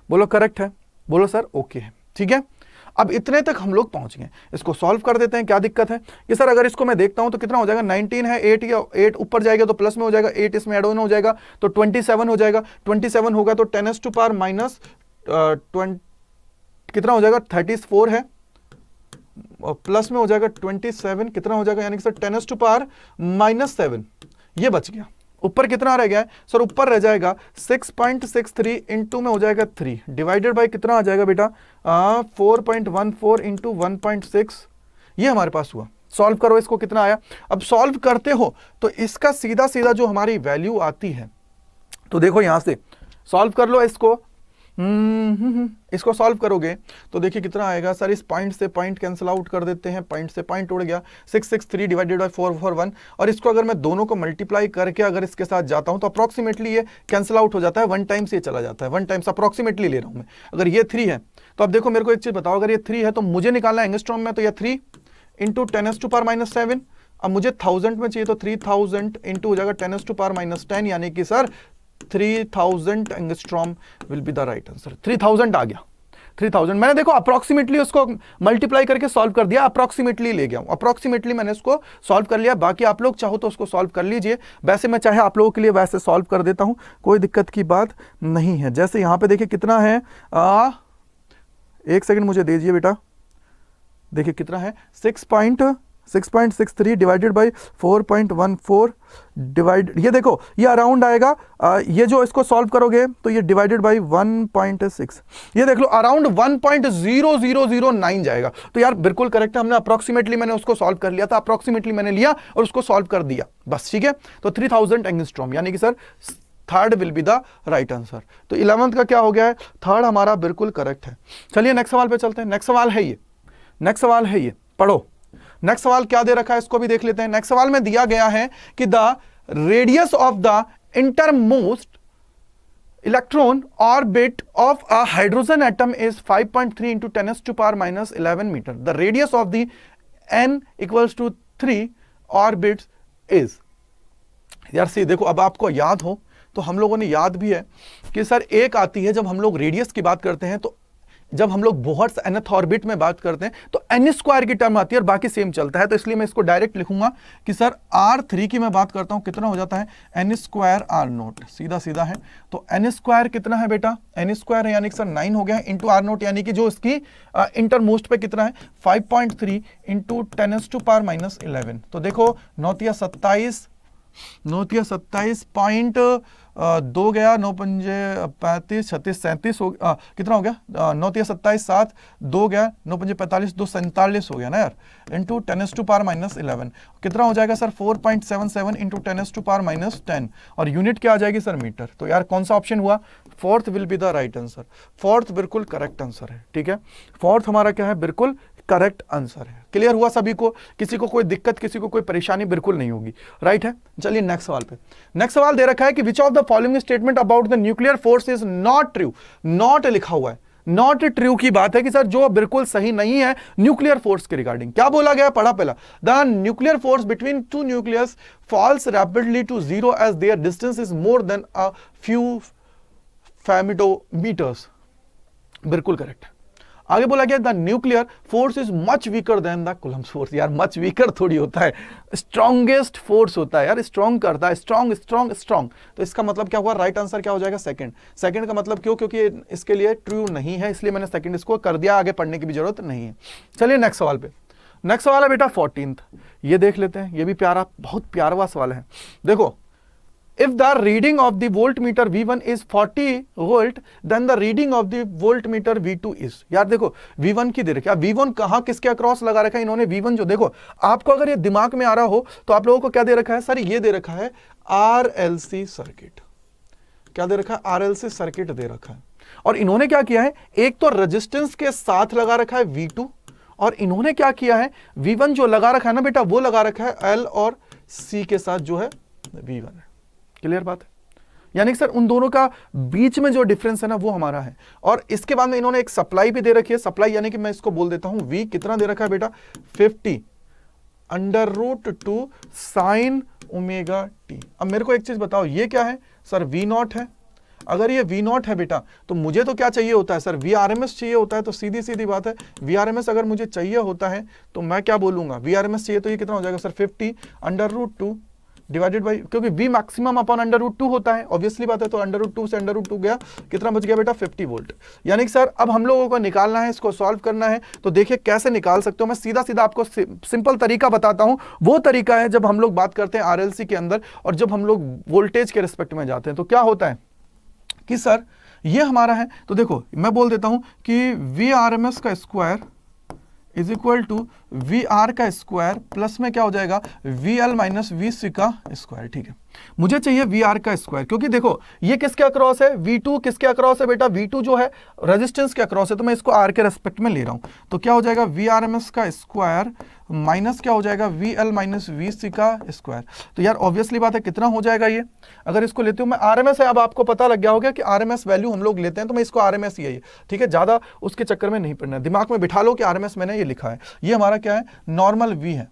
बोलो करेक्ट है, बोलो सर ओके है, ठीक है। अब इतने तक हम लोग पहुंच गए, इसको सॉल्व कर देते हैं। क्या दिक्कत है कि सर अगर इसको मैं देखता हूं तो कितना हो जाएगा 19 है, 8 या 8 ऊपर जाएगा तो प्लस में हो जाएगा, 8 इसमें एड ऑन हो जाएगा तो 27 हो जाएगा, 27 होगा तो 10⁻⁻20 कितना हो जाएगा 34 है और प्लस में हो जाएगा 27 कितना हो जाएगा यानी कि सर 10⁻⁻7 ये बच गया। ऊपर कितना रह गया है सर, ऊपर रह जाएगा 6.63 इंटू में हो जाएगा 3 डिवाइडेड बाय कितना आ जाएगा बेटा 4.14 इंटू 1.6, ये हमारे पास हुआ। सॉल्व करो इसको, कितना आया। अब सॉल्व करते हो तो इसका सीधा सीधा जो हमारी वैल्यू आती है, तो देखो यहां से सॉल्व कर लो इसको, इसको सॉल्व करोगे तो देखिए कितना आएगा सर, इस पॉइंट से पॉइंट कैंसिल आउट कर देते हैं, पॉइंट से पॉइंट उड़ गया 663 डिवाइडेड बाय 441 और इसको अगर मैं दोनों को मल्टीप्लाई करके अगर इसके साथ जाता हूं तो अप्रोक्सीमेटली ये कैंसिल आउट हो जाता है, 1 टाइम से ये चला जाता है, 1 टाइम्स अप्रोक्सीमेटली ले रहा हूं मैं। अगर ये 3 है तो अब देखो मेरे को एक चीज बताओ, अगर ये 3 है तो मुझे निकालना है एंगस्ट्रॉम में, तो ये 3 इंटू 10⁻⁻7 अब मुझे 1000 में चाहिए तो 3000 इंटू हो जाएगा 10⁻⁻10 यानी कि sir 3000 angstrom will be the right answer. 3000 आ गया, 3000 मैंने देखो अप्रोक्सीमेटली उसको मल्टीप्लाई करके सॉल्व कर दिया, अप्रोक्सीमेटली ले गया हूं, अप्रोक्सीमेटली मैंने उसको सॉल्व कर लिया। बाकी आप लोग चाहो तो उसको सॉल्व कर लीजिए, वैसे मैं चाहे आप लोगों के लिए वैसे सॉल्व कर देता हूं, कोई दिक्कत की बात नहीं है। जैसे यहां पे देखिए कितना है, एक सेकंड मुझे दीजिए बेटा, देखिए कितना है 6.63 डिवाइडेड बाई 4.14 डिवाइड, ये देखो ये अराउंड आएगा, ये जो इसको सॉल्व करोगे तो ये डिवाइडेड बाई 1.6, ये देख लो अराउंड 1.0009 जाएगा। तो यार बिल्कुल करेक्ट है, हमने अप्रोक्सीमेटली मैंने उसको सॉल्व कर लिया था, अप्रोक्सीमेटली मैंने लिया और उसको सॉल्व कर दिया बस, ठीक है। तो 3000 एंगस्ट्रॉम यानी कि sir third will be the right answer. तो 11th का क्या हो गया है, थर्ड हमारा बिल्कुल करेक्ट है। चलिए नेक्स्ट सवाल पे चलते हैं। नेक्स्ट सवाल है ये, नेक्स्ट सवाल है ये, पढ़ो। नेक्स्ट सवाल क्या दे रखा है इसको भी देख लेते हैं। नेक्स्ट सवाल में दिया गया है कि the radius of the intermost electron orbit of a hydrogen atom is 5.3 into 10⁻⁻11 metre. The radius of the n equals to 3 orbits is. यार सी देखो, अब आपको याद हो तो हम लोगों ने याद भी है कि सर एक आती है जब हम लोग रेडियस की बात करते हैं, तो जब हम लोग बोहर्ट्ज nth ऑर्बिट में बात करते हैं तो n स्क्वायर की टर्म आती है और बाकी सेम चलता है। तो इसलिए मैं इसको डायरेक्ट लिखूंगा कि सर r3 की मैं बात करता हूं, कितना हो जाता है n स्क्वायर r0, सीधा सीधा है। तो n स्क्वायर कितना है बेटा, n स्क्वायर है यानी कि सर 9 हो गया इंटू r0, यानी कि जो इसकी इंटरमोस्ट पे कितना है 5.3 इंटू 10⁻⁻11। तो देखो 9×27 गया, 9×5 = 35, 36 हो, कितना हो गया 9×27 7, 2 गया, 9×5 = 45, 2 47 हो गया ना यार, इंटू 10⁻⁻11 कितना हो जाएगा सर 4.77 इंटू 10⁻⁻10 और यूनिट क्या आ जाएगी सर मीटर। तो यार कौन सा ऑप्शन हुआ, fourth will be the right answer. Fourth बिल्कुल करेक्ट आंसर है, ठीक है, फोर्थ हमारा क्या है, बिल्कुल करेक्ट आंसर है। क्लियर हुआ सभी को, किसी को कोई दिक्कत, किसी को कोई परेशानी बिल्कुल नहीं होगी, राइट है। चलिए नेक्स्ट सवाल पे। नेक्स्ट सवाल दे रखा है कि which of the following statement about the nuclear force is not true. Not लिखा हुआ है, नॉट ट्रू की बात है कि सर जो बिल्कुल सही नहीं है न्यूक्लियर फोर्स के रिगार्डिंग। क्या बोला गया, पढ़ा पहला, the nuclear force between two nucleus falls rapidly to zero as there distance is more than a few femtometres. बिल्कुल करेक्ट है। आगे बोला गया the nuclear force is much weaker than the Coulomb's force. यार मच वीकर थोड़ी होता है, strongest force होता है यार, स्ट्रॉन्ग करता है, स्ट्रॉन्ग स्ट्रॉन्ग स्ट्रॉन्ग। तो इसका मतलब क्या हुआ, राइट आंसर क्या हो जाएगा सेकंड। सेकंड का मतलब क्यों, क्योंकि इसके लिए ट्रू नहीं है, इसलिए मैंने सेकंड इसको कर दिया, आगे पढ़ने की भी जरूरत नहीं है। चलिए नेक्स्ट सवाल पे। नेक्स्ट सवाल है बेटा 14th, ये देख लेते हैं, ये भी प्यारा, बहुत प्यारा सवाल है। देखो, if the reading of the voltmeter V1 is 40 volt, then the reading of the voltmeter V2 is। यार देखो V1 की दे रखी है, V1 कहाँ किसके अक्रॉस लगा रखा है इन्होंने, V1 जो देखो आपको अगर ये दिमाग में आ रहा हो तो आप लोगों को क्या दे रखा है सर, ये दे रखा है RLC सर्किट। क्या दे रखा है, RLC सर्किट दे रखा है। और इन्होंने क्या किया है, एक तो रेजिस्टेंस के साथ लगा रखा है V2, और इन्होंने क्या किया है, V1 जो लगा रखा है ना बेटा, वो लगा रखा है L और C के साथ जो है V1 है। क्लियर बात है, यानी कि सर उन दोनों का बीच में जो डिफरेंस है ना वो हमारा है। और इसके बाद में इन्होंने एक सप्लाई भी दे रखी है, सप्लाई यानी कि मैं इसको बोल देता हूं V कितना दे रखा है बेटा 50 √2 sin ω/t। अब मेरे को एक चीज बताओ, ये क्या है सर, V0 है। अगर ये V0 है बेटा तो मुझे तो क्या चाहिए होता है सर, VRMS चाहिए होता है। तो सीधी सीधी बात है, VRMS अगर मुझे चाहिए होता है तो मैं क्या बोलूंगा, VRMS चाहिए तो ये कितना हो जाएगा सर 50 √2 डिवाइडेड बाई, क्योंकि V मैक्सिमम अपॉन √2 होता है, ऑब्वियसली बात है। तो √2 से √2 गया, कितना बच गया बेटा 50 वोल्ट। यानी कि सर अब हम लोगों को निकालना है, इसको सॉल्व करना है। तो देखिए कैसे निकाल सकते हो, मैं सीधा सीधा आपको सिंपल तरीका बताता हूं। वो तरीका है जब हम लोग बात करते हैं RLC के अंदर और जब हम लोग वोल्टेज के रिस्पेक्ट में जाते हैं तो क्या होता है कि सर ये हमारा है। तो देखो मैं बोल देता हूं कि VRMS का square is equal to VR का स्क्वायर प्लस में क्या हो जाएगा VL माइनस VC का स्क्वायर। ठीक है, मुझे चाहिए VR का स्क्वायर, क्योंकि देखो ये किसके अक्रॉस है, V2 किसके अक्रॉस है बेटा, V2 जो है रेजिस्टेंस के अक्रॉस है, तो मैं इसको R के रेस्पेक्ट में ले रहा हूं। तो क्या हो जाएगा VRMS का स्क्वायर माइनस क्या हो जाएगा VL माइनस VC का स्क्वायर। तो यार ऑब्वियसली बात है कितना हो जाएगा ये, अगर इसको लेते हूं मैं RMS है, अब आपको पता लग गया होगा कि RMS वैल्यू हम लोग लेते हैं, तो मैं इसको RMS ही है, ठीक है, ज्यादा उसके चक्कर में नहीं पड़ना, दिमाग में बिठा लो कि RMS मैंने ये लिखा है। ये हमारा क्या है, नॉर्मल V है,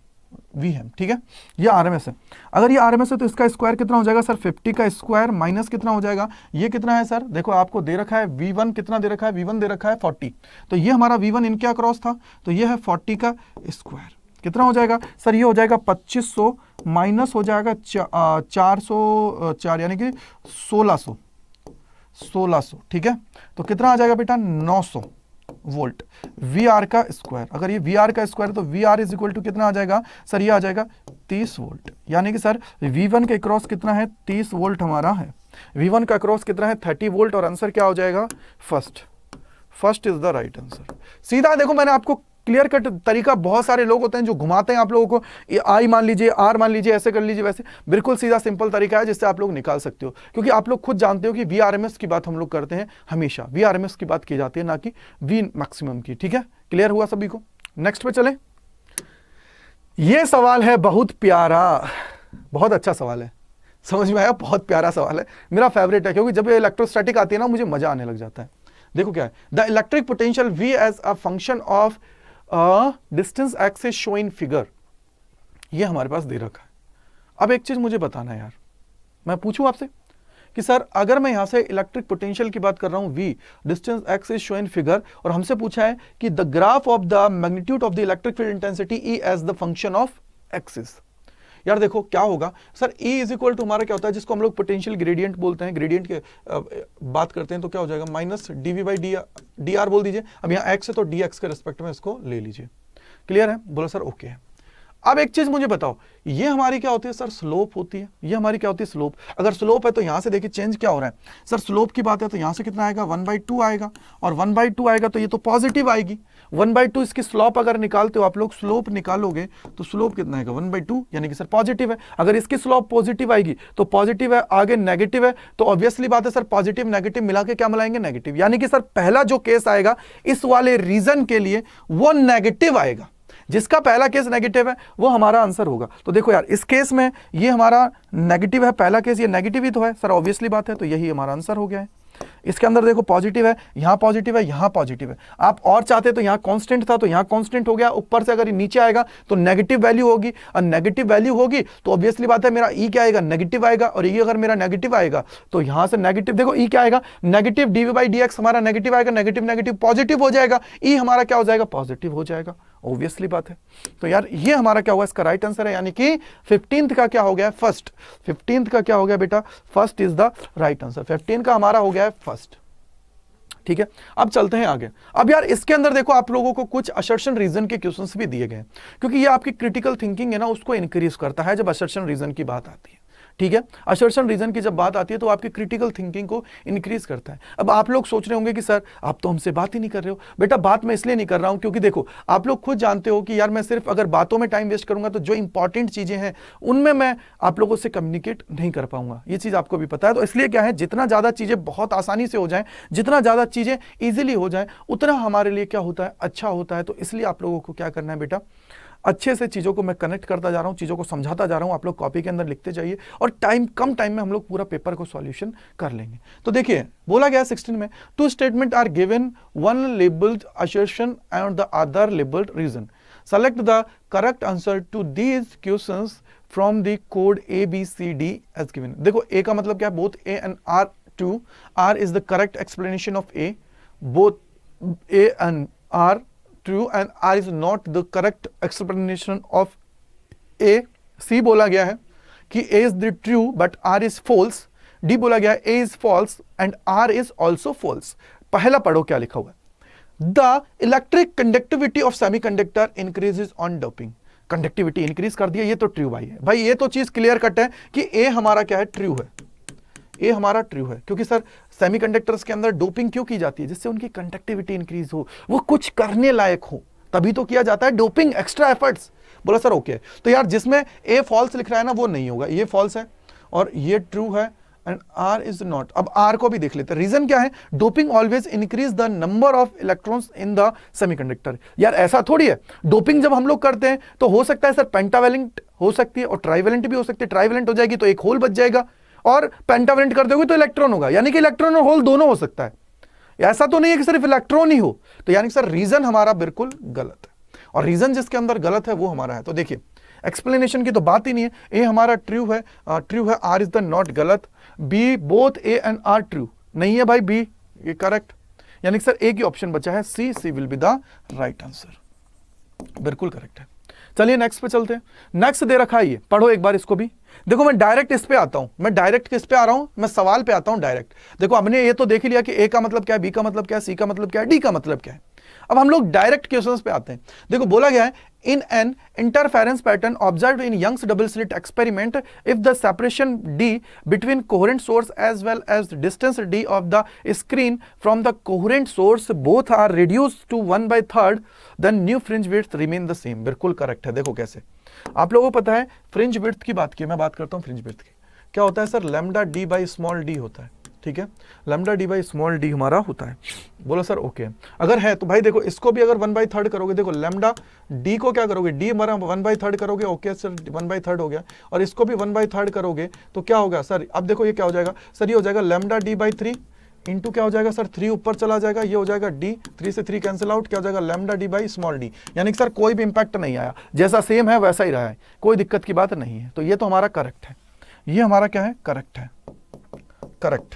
वीएम, ठीक है। ये आरएमएस है। अगर ये आरएमएस है तो इसका स्क्वायर कितना हो जाएगा सर, 50 का स्क्वायर माइनस कितना हो जाएगा, ये कितना है सर, देखो आपको दे रखा है V1 कितना दे रखा है, V1 दे रखा है 40, तो ये हमारा V1 इनके अक्रॉस था, तो ये है 40 का स्क्वायर, कितना हो जाएगा सर, ये हो जाएगा 2500 माइनस हो जाएगा 404 यानी कि 1600, ठीक है। तो कितना आ जाएगा बेटा 900 वोल्ट वी आर का स्क्वायर। अगर ये वी आर का स्क्वायर तो V R is equal to कितना आ जाएगा सर, ये आ जाएगा 30 वोल्ट, यानी कि सर V1 के क्रॉस कितना है 30 वोल्ट हमारा है, V1 का क्रॉस कितना है 30 वोल्ट, और आंसर क्या हो जाएगा first is the right answer. सीधा देखो, मैंने आपको क्लियर कट तरीका, बहुत सारे लोग होते हैं जो घुमाते हैं आप लोगों को, ये आई मान लीजिए, आर मान लीजिए, ऐसे कर लीजिए, वैसे बिल्कुल सीधा सिंपल तरीका है जिससे आप लोग निकाल सकते हो, क्योंकि आप लोग खुद जानते हो कि वीआरएमएस की बात हम लोग करते हैं, हमेशा वीआरएमएस की बात की जाती है, ना कि वी मैक्सिमम की, ठीक है। क्लियर हुआ सभी को? नेक्स्ट पे चले। ये सवाल है बहुत प्यारा, बहुत अच्छा सवाल है, समझ में आया, बहुत प्यारा सवाल है, मेरा फेवरेट है, क्योंकि जब ये इलेक्ट्रोस्टैटिक आती है ना मुझे मजा आने लग जाता है। देखो क्या है, the electric potential V as a function of distance X is shown in figure, ये हमारे पास दे रखा है। अब एक चीज मुझे बताना है यार, मैं पूछूं आपसे कि सर अगर मैं यहां से इलेक्ट्रिक पोटेंशियल की बात कर रहा हूं V, distance X is shown in figure, और हमसे पूछा है कि the graph of the magnitude of the electric field intensity E as the function of axis. यार देखो क्या होगा sir, E is equal to हमारा क्या होता है, जिसको हम लोग पोटेंशियल ग्रेडियंट बोलते हैं, ग्रेडियंट के बात करते हैं, तो क्या हो जाएगा minus dV by D R बोल दीजिए। अब यहाँ x है तो dx के रिस्पेक्ट में इसको ले लीजिए। क्लियर है? बोलो सर ओके है। अब एक चीज मुझे बताओ, ये हमारी क्या होती है सर, स्लोप होती है, ये हमारी क्या होती है स्लोप। अगर स्लोप है तो यहां से देखिए चेंज क्या हो रहा है सर, स्लोप की बात है तो यहां से कितना आएगा 1/2 आएगा, और 1/2 आएगा तो ये तो पॉजिटिव आएगी, 1/2 इसकी स्लोप अगर निकालते हो आप लोग, स्लोप निकालोगे तो स्लोप कितना आएगा 1/2, यानी कि सर पॉजिटिव है। अगर इसकी स्लोप पॉजिटिव आएगी तो पॉजिटिव है, आगे नेगेटिव है, तो ऑब्वियसली बात है सर पॉजिटिव नेगेटिव मिला के क्या मिलाएंगे नेगेटिव, यानी कि सर पहला जो केस आएगा इस वाले रीजन के लिए वो नेगेटिव आएगा, जिसका पहला केस नेगेटिव है वो हमारा आंसर होगा। तो देखो यार इस केस में ये हमारा नेगेटिव है, पहला केस ये नेगेटिव ही तो है सर, ऑब्वियसली बात है, तो यही हमारा आंसर हो गया है। इसके अंदर देखो पॉजिटिव है, यहां पॉजिटिव है, यहां पॉजिटिव है, आप और चाहते तो यहां कांस्टेंट था तो यहां कांस्टेंट हो गया, ऊपर से अगर ये नीचे आएगा तो नेगेटिव वैल्यू होगी, और नेगेटिव वैल्यू होगी तो ऑब्वियसली बात है मेरा ई क्या आएगा नेगेटिव आएगा, और ये अगर मेरा नेगेटिव आएगा तो यहां से नेगेटिव, देखो ई क्या आएगा नेगेटिव, dV बाई dx हमारा नेगेटिव आएगा, नेगेटिव नेगेटिव पॉजिटिव हो जाएगा, ई हमारा क्या हो जाएगा पॉजिटिव हो जाएगा, ऑब्वियसली बात है। तो यार ये हमारा क्या हुआ, इसका राइट आंसर है, यानी कि 15th का क्या हो गया फर्स्ट, 15th का क्या हो गया बेटा first is the right answer, 15 का हमारा हो गया है फर्स्ट। ठीक है, अब चलते हैं आगे। अब यार इसके अंदर देखो आप लोगों को कुछ असर्शन रीजन के क्वेश्चंस भी दिए गए हैं, क्योंकि ये आपकी क्रिटिकल थिंकिंग है ना उसको इंक्रीज करता है जब असर्शन रीजन की बात आती है। ठीक है, असर्शन रीजन की जब बात आती है तो आपकी क्रिटिकल थिंकिंग को इंक्रीज करता है। अब आप लोग सोच रहे होंगे कि सर आप तो हमसे बात ही नहीं कर रहे हो। बेटा बात मैं इसलिए नहीं कर रहा हूं क्योंकि देखो आप लोग खुद जानते हो कि यार मैं सिर्फ अगर बातों में टाइम वेस्ट करूंगा तो जो इंपॉर्टेंट चीजें हैं उनमें मैं आप लोगों से कम्युनिकेट नहीं कर पाऊंगा, ये चीज आपको भी पता है। तो इसलिए क्या है, जितना ज्यादा चीजें बहुत आसानी से हो जाए, जितना ज्यादा चीजें ईजिली हो जाए, उतना हमारे लिए क्या होता है अच्छा होता है। तो इसलिए आप लोगों को क्या करना है बेटा, अच्छे से चीज़ों को मैं कनेक्ट करता जा रहा हूं, चीज़ों को समझाता जा रहा हूं, आप लोग कॉपी के अंदर लिखते जाइए और कम टाइम में हम लोग पूरा पेपर को सॉल्यूशन कर लेंगे। तो देखिए बोला गया 16 में, two statement are given, one labelled assertion and the other labelled reason, select the correct answer to these questions from the code ABCD as given. देखो ए का मतलब क्या है, both A and R true, R is the correct explanation of A, both A and R true and R is not the correct explanation of A। C बोला गया है कि A is the true but R is false। D बोला गया है A is false and R is also false। पहला पढ़ो क्या लिखा हुआ है, The electric conductivity of semiconductor increases on doping। Conductivity increase कर दिया, ये तो ट्रू भाई है, भाई ये तो चीज क्लियर कट है कि A हमारा क्या है ट्रू है, ये हमारा ट्रू है। क्योंकि सर सेमीकंडक्टर्स के अंदर डोपिंग क्यों की जाती है, जिससे उनकी कंडक्टिविटी इंक्रीज हो, वो कुछ करने लायक हो, तभी तो किया जाता है डोपिंग, एक्स्ट्रा एफर्ट्स। बोला सर ओके, तो यार जिसमें ए फॉल्स लिख रहा है ना वो नहीं होगा, ये फॉल्स है और ये ट्रू है एंड आर इज नॉट। अब आर को भी देख लेते हैं, रीजन क्या है, doping always increase the number of electrons in the semiconductor. यार ऐसा थोड़ी है, डोपिंग जब हम लोग करते हैं तो हो सकता है सर पेंटावेलेंट हो सकती है और ट्राइवेलेंट भी हो सकती है। ट्राइवेलेंट हो जाएगी तो एक होल बच जाएगा, और पेंटावेलेंट कर दोगे तो इलेक्ट्रॉन होगा, यानी कि इलेक्ट्रॉन और होल दोनों हो सकता है। ऐसा तो नहीं है कि सिर्फ इलेक्ट्रॉन ही हो। तो यानी सर रीजन हमारा बिल्कुल गलत है, और रीजन जिसके अंदर गलत है वो हमारा है। तो देखिए एक्सप्लेनेशन की तो बात ही नहीं है। ए हमारा ट्रू है, आर इज द नॉट गलत, B both A and R true नहीं है भाई, बी ये करेक्ट, यानी सर ए की ऑप्शन बचा है C, C will be the right answer, बिल्कुल करेक्ट है। चलिए नेक्स्ट पे चलते हैं। नेक्स्ट दे रखा है ये, पढ़ो एक बार इसको भी। देखो मैं डायरेक्ट इस पे आता हूं, मैं डायरेक्ट किस पे आ रहा हूं, मैं सवाल पे आता हूं डायरेक्ट। देखो हमने ये तो देख ही लिया कि ए का मतलब क्या है, बी का मतलब क्या है, सी का मतलब क्या है, डी का मतलब क्या है। अब हम लोग डायरेक्ट क्वेश्चंस पे आते हैं। देखो बोला गया है in an interference pattern observed in Young's double slit experiment if the separation D between coherent source as well as distance D of the screen from the coherent source both are reduced to 1/3 then new fringe width remain the same. बिल्कुल correct है। देखो कैसे, आप लोगों को पता है fringe width की बात की, मैं बात करता हूं फ्रिंज विड्थ की। क्या होता है sir, lambda D by small D होता है, ठीक है, lambda D by small D हमारा होता है। बोलो सर ओके, अगर है तो भाई देखो इसको भी अगर 1/3 करोगे, देखो लैम्डा डी को क्या करोगे, डी हमारा 1/3 करोगे, ओके सर 1/3 हो गया, और इसको भी 1/3 करोगे तो क्या होगा सर, अब देखो ये क्या हो जाएगा सर, ये हो जाएगा लैम्डा डी बाई 3 इंटू क्या हो जाएगा सर 3 ऊपर चला जाएगा, ये हो जाएगा डी, 3 से 3 कैंसिल आउट, क्या हो जाएगा lambda D by small D. यानी कि सर कोई भी इंपैक्ट नहीं आया, जैसा सेम है वैसा ही रहा है, कोई दिक्कत की बात नहीं है। तो ये तो हमारा करेक्ट है, ये हमारा क्या है, करेक्ट है, correct.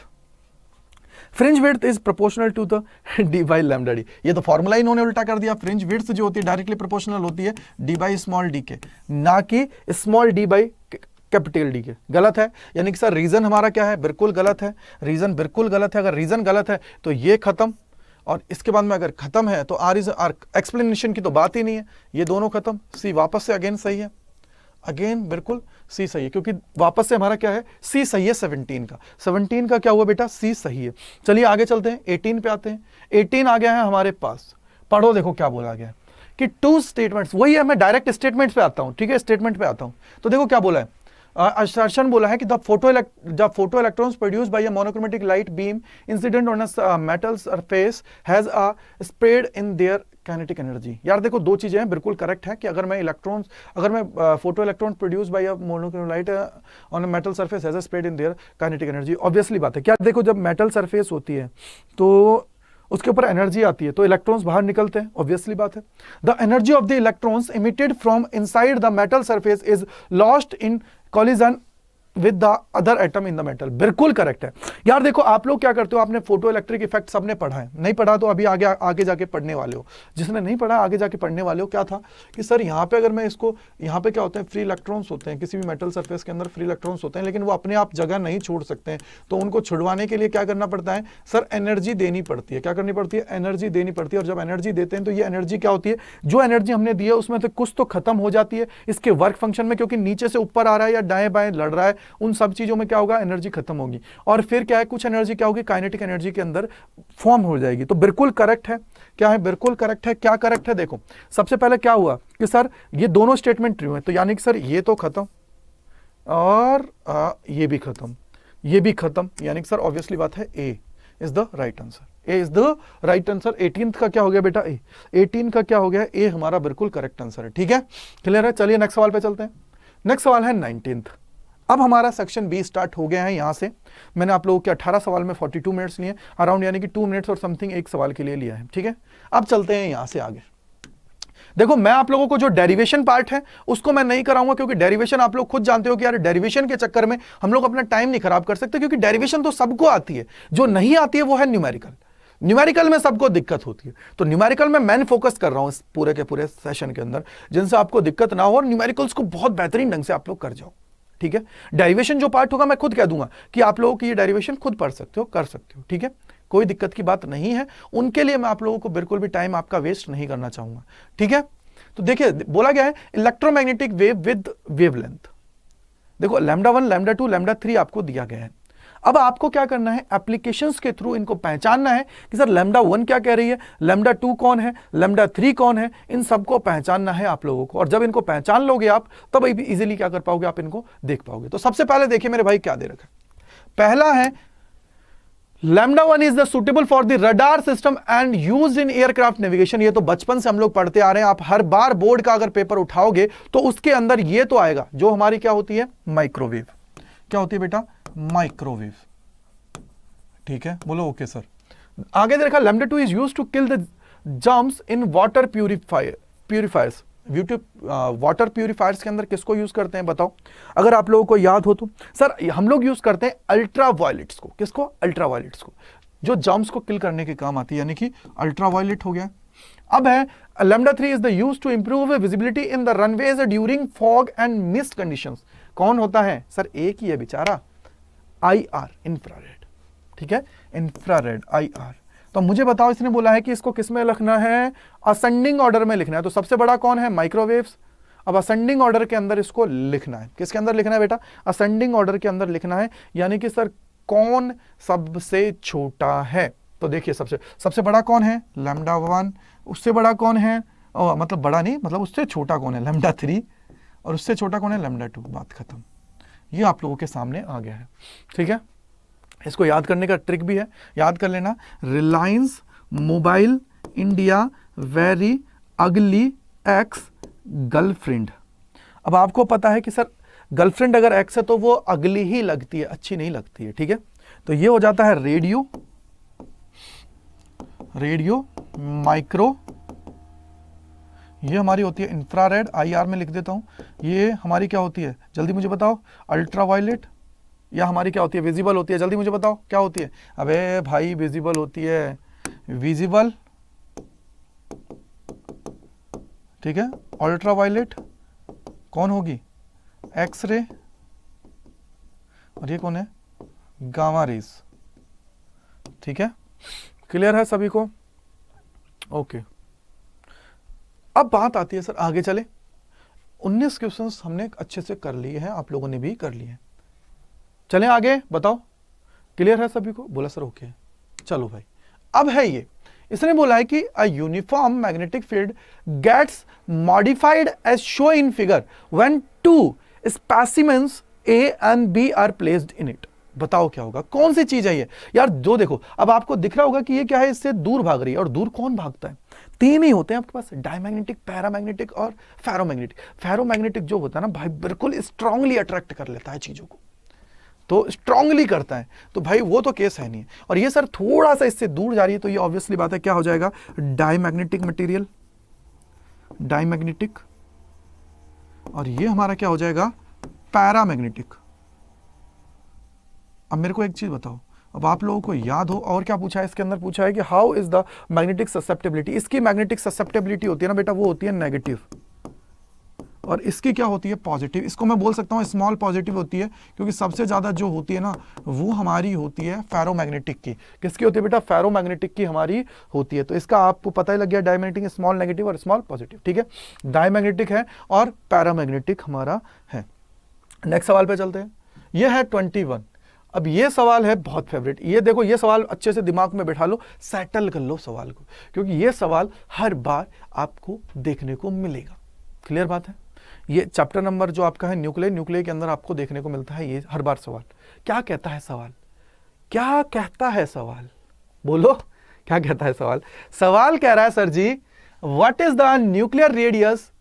Fringe width is proportional to the D by lambda D. ये तो फॉर्मूला इन्होंने उल्टा कर दिया, फ्रिंज विड्थ जो होती है डायरेक्टली प्रोपोर्शनल होती है डी बाई स्मॉल डी के, ना कि small D by capital D के। गलत है, यानी कि सर रीजन हमारा क्या है, बिल्कुल गलत है, रीजन बिल्कुल गलत है। अगर रीजन गलत है तो ये खत्म, और इसके बाद में अगर खत्म है तो आर इज आर, एक्सप्लेनेशन की तो बात ही नहीं है, ये दोनों खत्म। सी वापस से अगेन सही है, अगेन बिल्कुल सी सही है, क्योंकि वापस से हमारा क्या है, सी सही है 17 का, 17 का क्या हुआ बेटा, सी सही है। चलिए आगे चलते हैं, 18 पे आते हैं। 18 आ गया है हमारे पास, पढ़ो देखो क्या बोला गया कि टू स्टेटमेंट्स, वही है, मैं डायरेक्ट स्टेटमेंट्स पे आता हूं, ठीक है, स्टेटमेंट पे आता हूं। तो देखो क्या बोला है, assertion बोला है कि the photoelectrons produced by a monochromatic light beam incident on a metal surface has a spread in their kinetic energy। यार देखो दो चीजें हैं, बिल्कुल करेक्ट है कि अगर मैं photo electron produce by a monochromatic light on a metal surface has a spread in their kinetic energy. Obviously बात है, क्या देखो जब मेटल सरफेस होती है तो उसके ऊपर एनर्जी आती है, तो इलेक्ट्रॉन्स बाहर निकलते हैं, ऑब्वियसली बात है। The energy of the electrons emitted from inside the metal surface is lost in collision with the other atom in the metal. बिल्कुल करेक्ट है। यार देखो आप लोग क्या करते हो, आपने फोटो इलेक्ट्रिक इफेक्ट सबने पढ़ा है, नहीं पढ़ा तो अभी आगे जाके पढ़ने वाले हो, जिसने नहीं पढ़ा आगे जाके पढ़ने वाले हो। क्या था कि सर यहाँ पे अगर मैं इसको, यहाँ पे क्या होते हैं, फ्री इलेक्ट्रॉन्स होते हैं, किसी भी मेटल सरफेस के अंदर फ्री इलेक्ट्रॉन्स होते हैं, लेकिन वो अपने आप जगह नहीं छोड़ सकते हैं, तो उनको छुड़वाने के लिए क्या करना पड़ता है सर, एनर्जी देनी पड़ती है। क्या करनी पड़ती है, एनर्जी देनी पड़ती है। और जब एनर्जी देते हैं तो ये एनर्जी क्या होती है, जो एनर्जी हमने दी है उसमें से कुछ तो खत्म हो जाती है इसके वर्क फंक्शन में, क्योंकि नीचे से ऊपर आ रहा है या दाएं बाएं लड़ रहा है, उन सब चीजों में क्या होगा, एनर्जी खत्म होगी। और फिर क्या है, कुछ एनर्जी क्या होगी, काइनेटिक एनर्जी के अंदर फॉर्म हो जाएगी। तो बिल्कुल करेक्ट है, क्या है, बिल्कुल करेक्ट है। क्या करेक्ट है, देखो सबसे पहले क्या हुआ कि सर ये दोनों स्टेटमेंट ट्रू है, तो यानी कि सर ये तो खत्म और ये भी खत्म, ये भी खत्म, यानी कि सर ऑब्वियसली बात है A is the right answer, A is the right answer. 18th का क्या हो गया बेटा, ए 18 का क्या हो गया, ए हमारा बिल्कुल करेक्ट आंसर है। ठीक है, क्लियर है। चलिए नेक्स्ट सवाल पे चलते हैं। नेक्स्ट सवाल है 19th। अब हमारा सेक्शन बी स्टार्ट हो गया है। यहां से मैंने आप लोगों के 18 सवाल में 42 मिनट्स लिए अराउंड, यानी कि 2 मिनट्स और समथिंग एक सवाल के लिए लिया है। ठीक है, अब चलते हैं यहां से आगे। देखो मैं आप लोगों को जो डेरिवेशन पार्ट है उसको मैं नहीं कराऊंगा, क्योंकि डेरिवेशन आप लोग खुद जानते हो कि यार डेरिवेशन के चक्कर में हम लोग अपना टाइम नहीं खराब कर सकते, क्योंकि डेरिवेशन तो सबको आती है, जो नहीं आती है वो है न्यूमेरिकल। न्यूमेरिकल में सबको दिक्कत होती है, तो न्यूमेरिकल में मैं फोकस कर रहा हूं इस पूरे के पूरे सेशन के अंदर, जिनसे आपको दिक्कत ना हो और न्यूमेरिकल्स को बहुत बेहतरीन ढंग से आप लोग कर जाओ। ठीक है, डेरिवेशन जो पार्ट होगा मैं खुद कह दूंगा कि आप लोगों की ये डेरिवेशन खुद पढ़ सकते हो, कर सकते हो। ठीक है, कोई दिक्कत की बात नहीं है, उनके लिए मैं आप लोगों को बिल्कुल भी टाइम आपका वेस्ट नहीं करना चाहूंगा। ठीक है, तो देखिए बोला गया है इलेक्ट्रोमैग्नेटिक वेव विद वेवलेंथ। देखो लैम्डा 1, लैम्डा 2, लैम्डा 3 आपको दिया गया है। अब आपको क्या करना है, एप्लीकेशंस के थ्रू इनको पहचानना है कि सर लैम्डा 1 क्या कह रही है, लैम्डा 2 कौन है, लैम्डा 3 कौन है, इन सबको पहचानना है आप लोगों को। और जब इनको पहचान लोगे आप, तब इजीली क्या कर पाओगे, आप इनको देख पाओगे। तो सबसे पहले देखिए मेरे भाई क्या दे रखा है। पहला है lambda 1 is the suitable for the radar system and used in aircraft navigation. ये तो बचपन से हम लोग पढ़ते आ रहे हैं, आप हर बार बोर्ड का अगर पेपर उठाओगे तो उसके अंदर ये तो आएगा, जो हमारी क्या होती है, माइक्रोवेव। क्या होती है बेटा, माइक्रोवेव। ठीक है, बोलो ओके सर। आगे देखा lambda 2 is used to kill the germs in water purifiers. ब्यूटी वाटर प्यूरिफायर्स के अंदर किसको यूज करते हैं बताओ, अगर आप लोगों को याद हो तो। सर हम लोग यूज करते हैं अल्ट्रावायलेट्स को। किसको? अल्ट्रावायलेट्स को, जो जर्म्स को किल करने के काम आती है, यानी कि अल्ट्रावायलेट हो गया। अब है lambda 3 is the use to improve visibility in the runways during fog and mist conditions. कौन होता है सर? एक ही है बेचारा, IR, इंफ्रारेड। ठीक है, इंफ्रारेड IR। तो मुझे बताओ, इसने बोला है कि इसको किस में लिखना है? असेंडिंग ऑर्डर में लिखना है। तो सबसे बड़ा कौन है? माइक्रोवेव्स। अब असेंडिंग ऑर्डर के अंदर इसको लिखना है। किसके अंदर लिखना है बेटा? असेंडिंग ऑर्डर के अंदर लिखना है, यानी कि सर कौन सबसे छोटा है? तो देखिए सबसे बड़ा कौन है? लैम्डा 1। उससे बड़ा कौन है? मतलब बड़ा नहीं, मतलब उससे छोटा कौन है? लैम्डा 3। और उससे छोटा कौन है? लैम्डा 2। बात खत्म। ये आप लोगों के सामने आ गया है। ठीक है, इसको याद करने का ट्रिक भी है, याद कर लेना। Reliance mobile India very ugly ex girlfriend. अब आपको पता है कि सर गर्लफ्रेंड अगर एक्स है तो वो अगली ही लगती है, अच्छी नहीं लगती है। ठीक है, तो ये हो जाता है रेडियो माइक्रो, ये हमारी होती है इंफ्रारेड, IR में लिख देता हूं। ये हमारी क्या होती है? जल्दी मुझे बताओ। अल्ट्रावायलेट। या हमारी क्या होती है? विजिबल होती है। जल्दी मुझे बताओ क्या होती है? अबे भाई विजिबल होती है, विजिबल। ठीक है, अल्ट्रावायलेट कौन होगी? एक्सरे। और ये कौन है? Gamma rays. ठीक है, क्लियर है सभी को? ओके। अब बात आती है सर, आगे चले। 19 क्वेश्चंस हमने अच्छे से कर लिए हैं, आप लोगों ने भी कर लिए हैं। चलें आगे, बताओ क्लियर है सभी को? बोला सर ओके। चलो भाई, अब है ये, इसने बोला है कि a uniform magnetic field gets modified as show in figure when two specimens A and B are placed in it. बताओ क्या होगा? कौन सी चीज है ये यार? जो देखो, अब आपको दिख रहा होगा कि ये क्या है, इससे दूर भाग रही है। और दूर कौन भागता है? 3 ही होते हैं आपके पास, डायमैग्नेटिक, पैरामैग्नेटिक और फेरोमैग्नेटिक। फेरोमैग्नेटिक जो होता है ना भाई, बिल्कुल स्ट्रांगली अट्रैक्ट कर लेता है चीजों को, तो स्ट्रांगली करता है। तो भाई वो तो केस है नहीं। और ये सर थोड़ा सा इससे दूर जा रही है, तो ये ऑब्वियसली बात है क्या हो जाएगा? Diamagnetic material, diamagnetic. और ये हमारा क्या हो जाएगा? पैरामैग्नेटिक। अब मेरे को एक चीज बताओ, अब आप लोगों को याद हो, और क्या पूछा है इसके अंदर? पूछा है कि how is the magnetic susceptibility. इसकी मैग्नेटिक ससेप्टेबिलिटी होती है ना बेटा, वो होती है नेगेटिव, और इसकी क्या होती है? पॉजिटिव। इसको मैं बोल सकता हूं स्मॉल पॉजिटिव होती है, क्योंकि सबसे ज्यादा जो होती है ना वो हमारी होती है फेरोमैग्नेटिक की। किसकी होती है बेटा? फेरोमैग्नेटिक की हमारी होती है। तो इसका आपको पता ही लग गया, डायमैग्नेटिक स्मॉल नेगेटिव और स्मॉल पॉजिटिव। ठीक है, डायमैग्नेटिक है और पैरामैग्नेटिक हमारा है। नेक्स्ट सवाल पे चलते हैं। ये है 21। अब ये सवाल है बहुत फेवरेट। ये देखो, ये सवाल अच्छे से दिमाग में बैठा लो, सेटल कर लो सवाल को, क्योंकि ये सवाल हर बार आपको देखने को मिलेगा। क्लियर बात है? ये चैप्टर नंबर जो आपका है न्यूक्लियर के अंदर आपको देखने को मिलता है ये हर बार सवाल। क्या कहता है सवाल? क्या कहता है सवाल? बोलो क्या कहता है सवाल? सवाल कह रहा है sir ji, what is the nuclear radius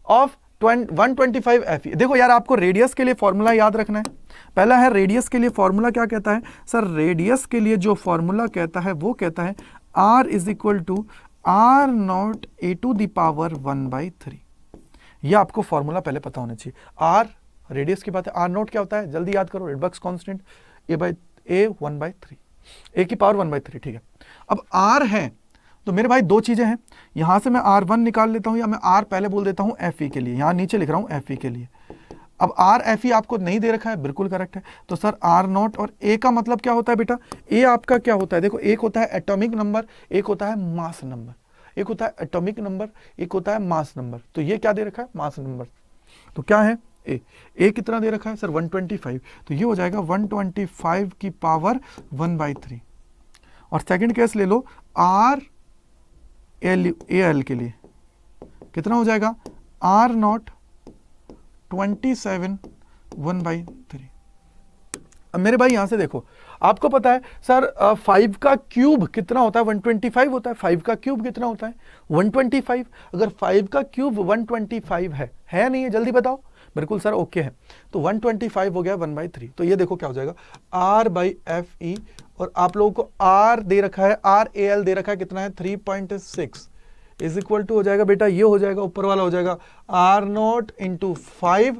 of 125 Fe। देखो यार, आपको रेडियस के लिए फॉर्मूला याद रखना है। पहला है रेडियस के लिए फॉर्मूला क्या कहता है? सर रेडियस के लिए जो फॉर्मूला कहता है वो कहता है R is equal to R0 A to the power 1/3। ये आपको फॉर्मूला पहले पता होना चाहिए। R रेडियस की बात है, R0 क्या होता है? जल्दी याद करो, रेडबर्ग्स कांस्टेंट, A 1/3, A की पावर 1/3। ठीक है, अब R है तो मेरे भाई दो चीजें हैं, यहां से मैं R1 निकाल लेता हूं, या मैं R पहले बोल देता हूं Fe के लिए, यहां नीचे लिख रहा हूं Fe के लिए। अब R Fe आपको नहीं दे रखा है, बिल्कुल करेक्ट है। तो सर R0 और A का मतलब क्या होता है बेटा? A आपका क्या होता है? देखो, एक होता है एटॉमिक नंबर, एक होता है मास नंबर। एक होता है एटॉमिक नंबर, एक होता है मास नंबर। तो ये क्या दे रखा है? Mass number. तो क्या है? A कितना दे रखा है सर? 125। तो ये हो जाएगा 125 की पावर 1/3। और सेकंड केस ले लो, R AL के लिए कितना हो जाएगा? R0 27 1/3। अब मेरे भाई यहां से देखो, आपको पता है सर 5 का क्यूब कितना होता है? 125 होता है। 5 का क्यूब कितना होता है? 125। अगर 5 का क्यूब 125 है नहीं है? जल्दी बताओ। बिल्कुल सर ओके है। तो 125 हो गया 1/3। तो ये देखो क्या हो जाएगा? R/Fe। और आप लोगों को R दे रखा है, RAL दे रखा है कितना है? 3.6। इज इक्वल टू हो जाएगा बेटा, ये हो जाएगा ऊपर वाला हो जाएगा R0 into 5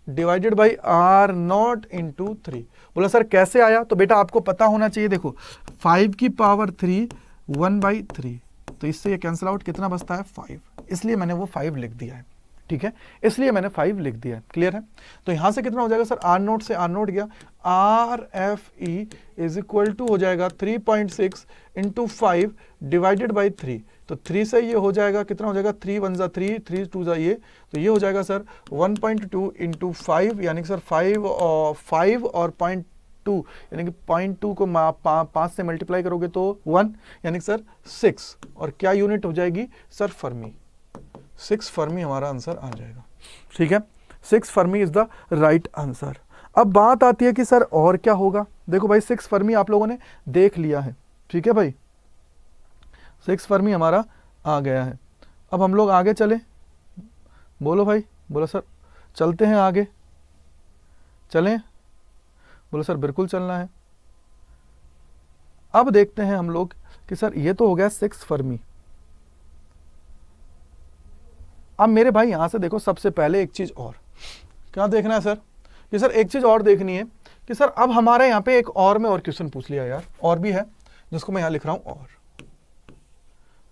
divided by R0 into 3। बोला सर कैसे आया, तो बेटा आपको पता होना चाहिए, देखो 5 की पावर 3 1/3, तो इससे ये कैंसिल आउट कितना बचता है 5, इसलिए मैंने वो 5 लिख दिया है, ठीक है, इसलिए मैंने 5 लिख दिया है। क्लियर है? तो यहां से कितना हो जाएगा सर, R0 से R0 गया, RFE इज इक्वल टू हो जाएगा 3.6 इंटू 5 डिवाइडेड बाई 3, तो 3 से ये हो जाएगा कितना हो जाएगा, 3 1 3, 3 2 ये, तो ये हो जाएगा सर 1.2 इंटू 5, यानी कि सर 5 और 0.2, यानी कि 0.2 को 5 से मल्टीप्लाई करोगे तो 1, यानी कि सर 6, और क्या यूनिट हो जाएगी सर, फर्मी। 6 फर्मी हमारा आंसर आ जाएगा, ठीक है, 6 Fermi is the right answer. अब बात आती है कि सर और क्या होगा, देखो भाई 6 फर्मी आप लोगों ने देख लिया है, ठीक है भाई, 6 फर्मी हमारा आ गया है। अब हम लोग आगे चले, बोलो भाई, बोलो सर चलते हैं आगे, चलें, बोलो सर बिल्कुल चलना है। अब देखते हैं हम लोग कि सर ये तो हो गया 6 फर्मी। अब मेरे भाई यहां से देखो, सबसे पहले एक चीज और क्या देखना है सर, कि सर एक चीज और देखनी है कि सर अब हमारे यहाँ पे एक और में और क्वेश्चन पूछ लिया यार, और भी है जिसको मैं यहां लिख रहा हूं। और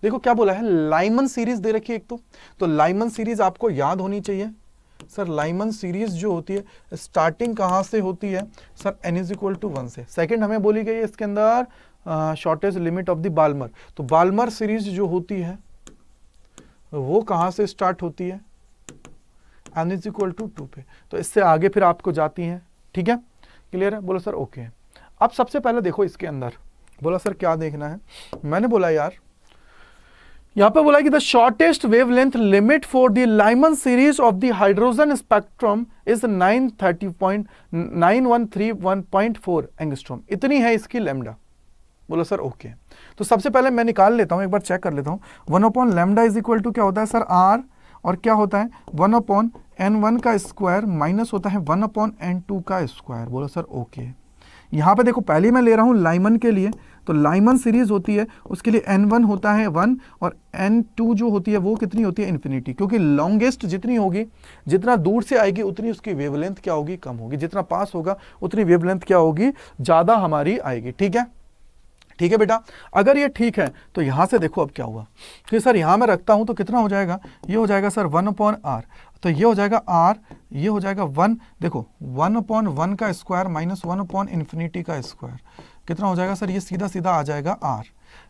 देखो क्या बोला है, लाइमन सीरीज दे रखी है एक, तो लाइमन सीरीज आपको याद होनी चाहिए सर। लाइमन सीरीज जो होती है स्टार्टिंग कहां से होती है sir, n is equal to 1 से। सेकंड हमें बोली गई है इसके अंदर shortest limit of the Balmer, तो बाल्मर सीरीज जो होती है वो कहां से स्टार्ट होती है, n इज इक्वल टू 2 पे, तो इससे आगे फिर आपको जाती है, ठीक है, क्लियर है, बोलो सर ओके। अब सबसे पहले देखो इसके अंदर, बोला सर क्या देखना है, मैंने बोला यार यहां पे बोला कि the shortest wavelength limit for the Lyman series of the hydrogen spectrum is 913.4 angstrom, इतनी है इसकी लैम्डा। बोला सर ओके, तो सबसे पहले मैं निकाल लेता हूं, एक बार चेक कर लेता हूं। 1 लैम्डा इज इक्वल टू क्या होता है सर, R, और क्या होता है 1/n1 का स्क्वायर माइनस होता है 1/n2 का स्क्वायर। बोला सर ओके। यहाँ पे देखो पहले मैं ले रहा हूँ लाइमन के लिए, तो लाइमन सीरीज होती है उसके लिए n1 होता है 1 और n2 जो होती है वो कितनी होती है इन्फिनिटी, क्योंकि लॉन्गेस्ट जितनी होगी, जितना दूर से आएगी उतनी उसकी वेवलेंथ क्या होगी, कम होगी, जितना पास होगा उतनी वेवलेंथ क्या होगी, ज़्यादा हमारी आएगी, ठीक है, ठीक है बेटा। अगर ये ठीक है तो यहाँ से देखो अब क्या हुआ कि सर यहाँ मैं रखता हूँ तो कितना हो जाएगा, ये हो जाएगा सर 1/r, तो ये हो जाएगा r, ये हो जाएगा 1, देखो 1/1 का स्क्वायर माइनस 1/∞ का स्क्वायर, कितना हो जाएगा सर, ये सीधा सीधा आ जाएगा r,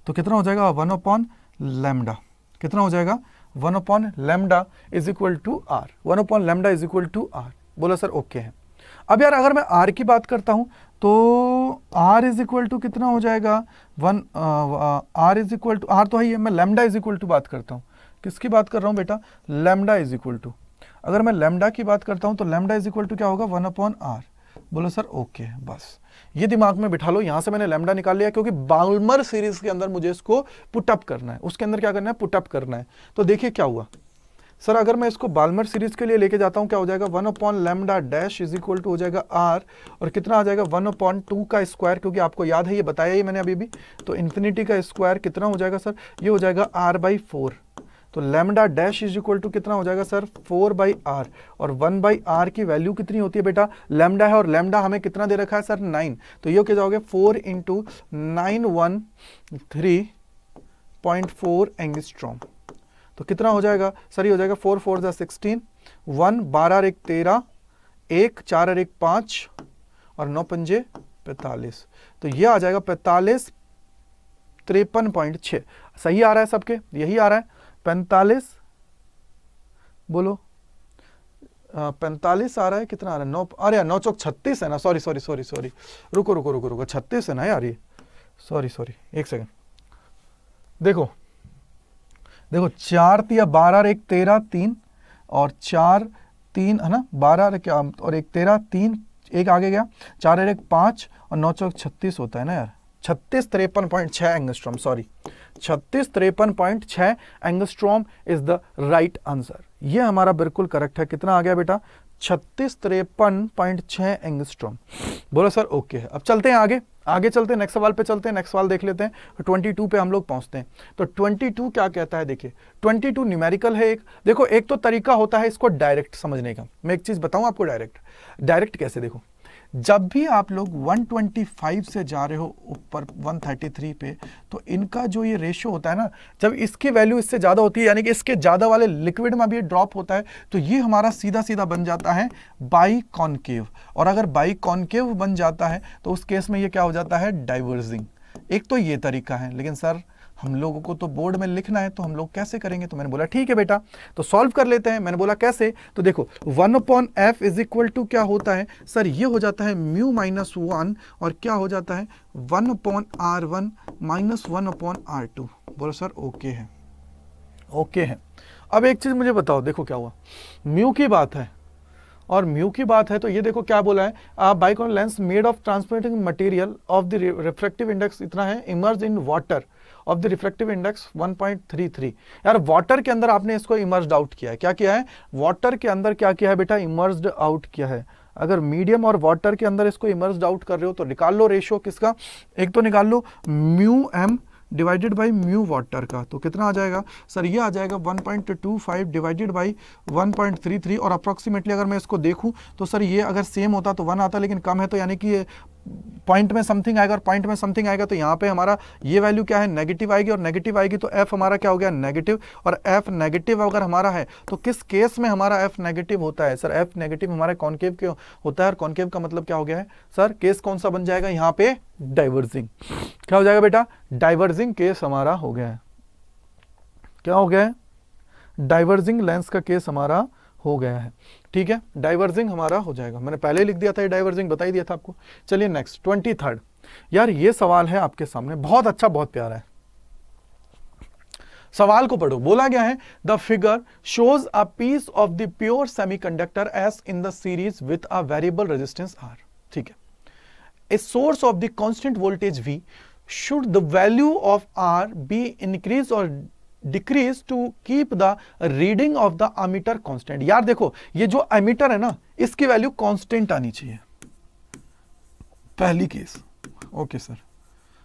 तो कितना हो जाएगा 1/λ, कितना हो जाएगा 1/λ is equal to r, 1/λ is equal to r। बोला सर ओके है। अब यार अगर मैं r की बात करता हूं तो r इज इक्वल टू कितना हो जाएगा 1, r is equal to, r तो है, मैं लैम्डा इज इक्वल टू बात करता हूं, किसकी बात कर रहा हूं बेटा, लैम्डा इज इक्वल टू, अगर मैं लैम्डा की बात करता हूं तो लैम्डा इज इक्वल टू क्या होगा 1/r। बोलो सर ओके, बस ये दिमाग में बिठा लो। यहां से मैंने लैम्डा निकाल लिया क्योंकि बाल्मर सीरीज के अंदर मुझे इसको पुटअप करना है, उसके अंदर क्या करना है, पुटअप करना है। तो देखिए क्या हुआ सर, अगर मैं इसको बाल्मर सीरीज के लिए लेके जाता हूं क्या हो जाएगा 1/λ डैश इज इक्वल टू हो जाएगा r, और कितना आ जाएगा 1/2 का स्क्वायर, क्योंकि आपको याद है ये बताया ही मैंने अभी भी, तो इन्फिनिटी का स्क्वायर कितना हो जाएगा सर, ये हो जाएगा r/4, तो lambda dash is equal to कितना हो जाएगा सर 4/r, और 1/r की वैल्यू कितनी होती है बेटा, लैम्डा है, और लैम्डा हमें कितना दे रखा है सर 9, तो ये क्या जाओगे 4 × 913.4 एंगस्ट्रॉम, तो कितना हो जाएगा सर, ये हो जाएगा 4 4 16, 1 12 1 13, 1 4 1 5 और 9 5 45, तो ये आ जाएगा 45 53.6। सही आ रहा है सबके, यही आ रहा है 45, बोलो 45 आ रहा है, कितना आ रहा है 9, अरे 9 चौक 36 है ना, सॉरी रुको 36 है ना यार, ये सॉरी एक सेकंड, देखो 4 × 12 1 13 3 और 4 3 है ना, 12 क्या और 1 13 3, एक आगे गया, 4 1 5 और 9 चौक 36 होता है ना यार, 36 53.6 angstrom, sorry 36 53.6 angstrom is the right answer. ये हमारा बिल्कुल करेक्ट है, कितना आ गया बेटा 36 53.6 एंगस्ट्रॉम। बोलो सर ओके है। अब चलते हैं आगे, आगे चलते हैं, नेक्स्ट सवाल पे चलते हैं, नेक्स्ट सवाल देख लेते हैं। 22 पे हम लोग पहुंचते हैं। तो 22 क्या कहता है, देखिए 22 न्यूमेरिकल है एक। देखो एक तो तरीका होता है इसको डायरेक्ट समझने का। मैं एक चीज बताऊं आपको, डायरेक्ट कैसे, देखो जब भी आप लोग 125 से जा रहे हो ऊपर 133 पे, तो इनका जो ये रेशियो होता है ना, जब इसकी वैल्यू इससे ज्यादा होती है, यानी कि इसके ज्यादा वाले लिक्विड में भी ये ड्रॉप होता है, तो ये हमारा सीधा सीधा बन जाता है बाई कॉनकेव। और अगर बाई कॉनकेव बन जाता है तो उस केस में ये क्या हो जाता है, डाइवर्जिंग। एक तो ये तरीका है, लेकिन सर हम लोगों को तो बोर्ड में लिखना है, तो हम लोग कैसे करेंगे? तो मैंने बोला ठीक है बेटा, तो सॉल्व कर लेते हैं। मैंने बोला कैसे? तो देखो 1/f इज इक्वल टू क्या होता है सर, ये हो जाता है म्यू माइनस 1, और क्या हो जाता है 1/r1 माइनस 1/r2। बोलो सर ओके है, ओके है। अब एक चीज मुझे बताओ, देखो क्या हुआ, म्यू की बात है और म्यू की बात है, तो ये देखो क्या बोला है, biconvex lens made of transmitting material of the refractive index इतना है, emerge in water of the refractive index 1.33। यार वाटर के अंदर आपने इसको इमर्ज्ड आउट किया है। क्या किया है? वाटर के अंदर क्या किया है बेटा? इमर्ज्ड आउट किया है। अगर मीडियम और वाटर के अंदर इसको इमर्ज्ड आउट कर रहे हो तो निकाल लो रेशियो किसका, एक तो निकाल लो mu m divided by mu water का, तो कितना आ जाएगा सर, ये आ जाएगा 1.25 डिवाइडेड बाई 1.33। और अप्रॉक्सीमेटली अगर मैं इसको देखूं तो सर ये अगर सेम होता तो 1 आता, लेकिन कम है, तो यानी कि पॉइंट में समथिंग आएगा, और पॉइंट में समथिंग आएगा तो यहाँ पे हमारा ये वैल्यू क्या है, नेगेटिव आएगी, और नेगेटिव आएगी तो एफ हमारा क्या हो गया, नेगेटिव। और एफ नेगेटिव अगर हमारा है तो किस केस में हमारा एफ नेगेटिव होता है सर? एफ नेगेटिव हमारे कॉनकेव के होता है, और कॉनकेव का मतलब क्या हो गया है सर, केस कौन सा बन जाएगा यहाँ पे, डाइवर्जिंग। क्या हो जाएगा बेटा? डाइवर्जिंग केस हमारा हो गया है। क्या हो गया है? डाइवर्जिंग लेंस का केस हमारा हो गया है। ठीक है, डाइवर्जिंग हमारा हो जाएगा। मैंने पहले लिख दिया था, ये डाइवर्जिंग बता ही दिया था आपको। चलिए नेक्स्ट 23। यार ये सवाल है आपके सामने, बहुत अच्छा, बहुत प्यारा है। सवाल को पढ़ो। बोला गया है the figure shows a piece of the pure semiconductor S in the series with a variable resistance R. ठीक है, a source of the constant voltage V, should the value of R be increased or decreased to keep the reading of the ammeter constant? यार देखो ये जो ammeter है ना, इसकी value constant आनी चाहिए, पहली केस। ओके सर,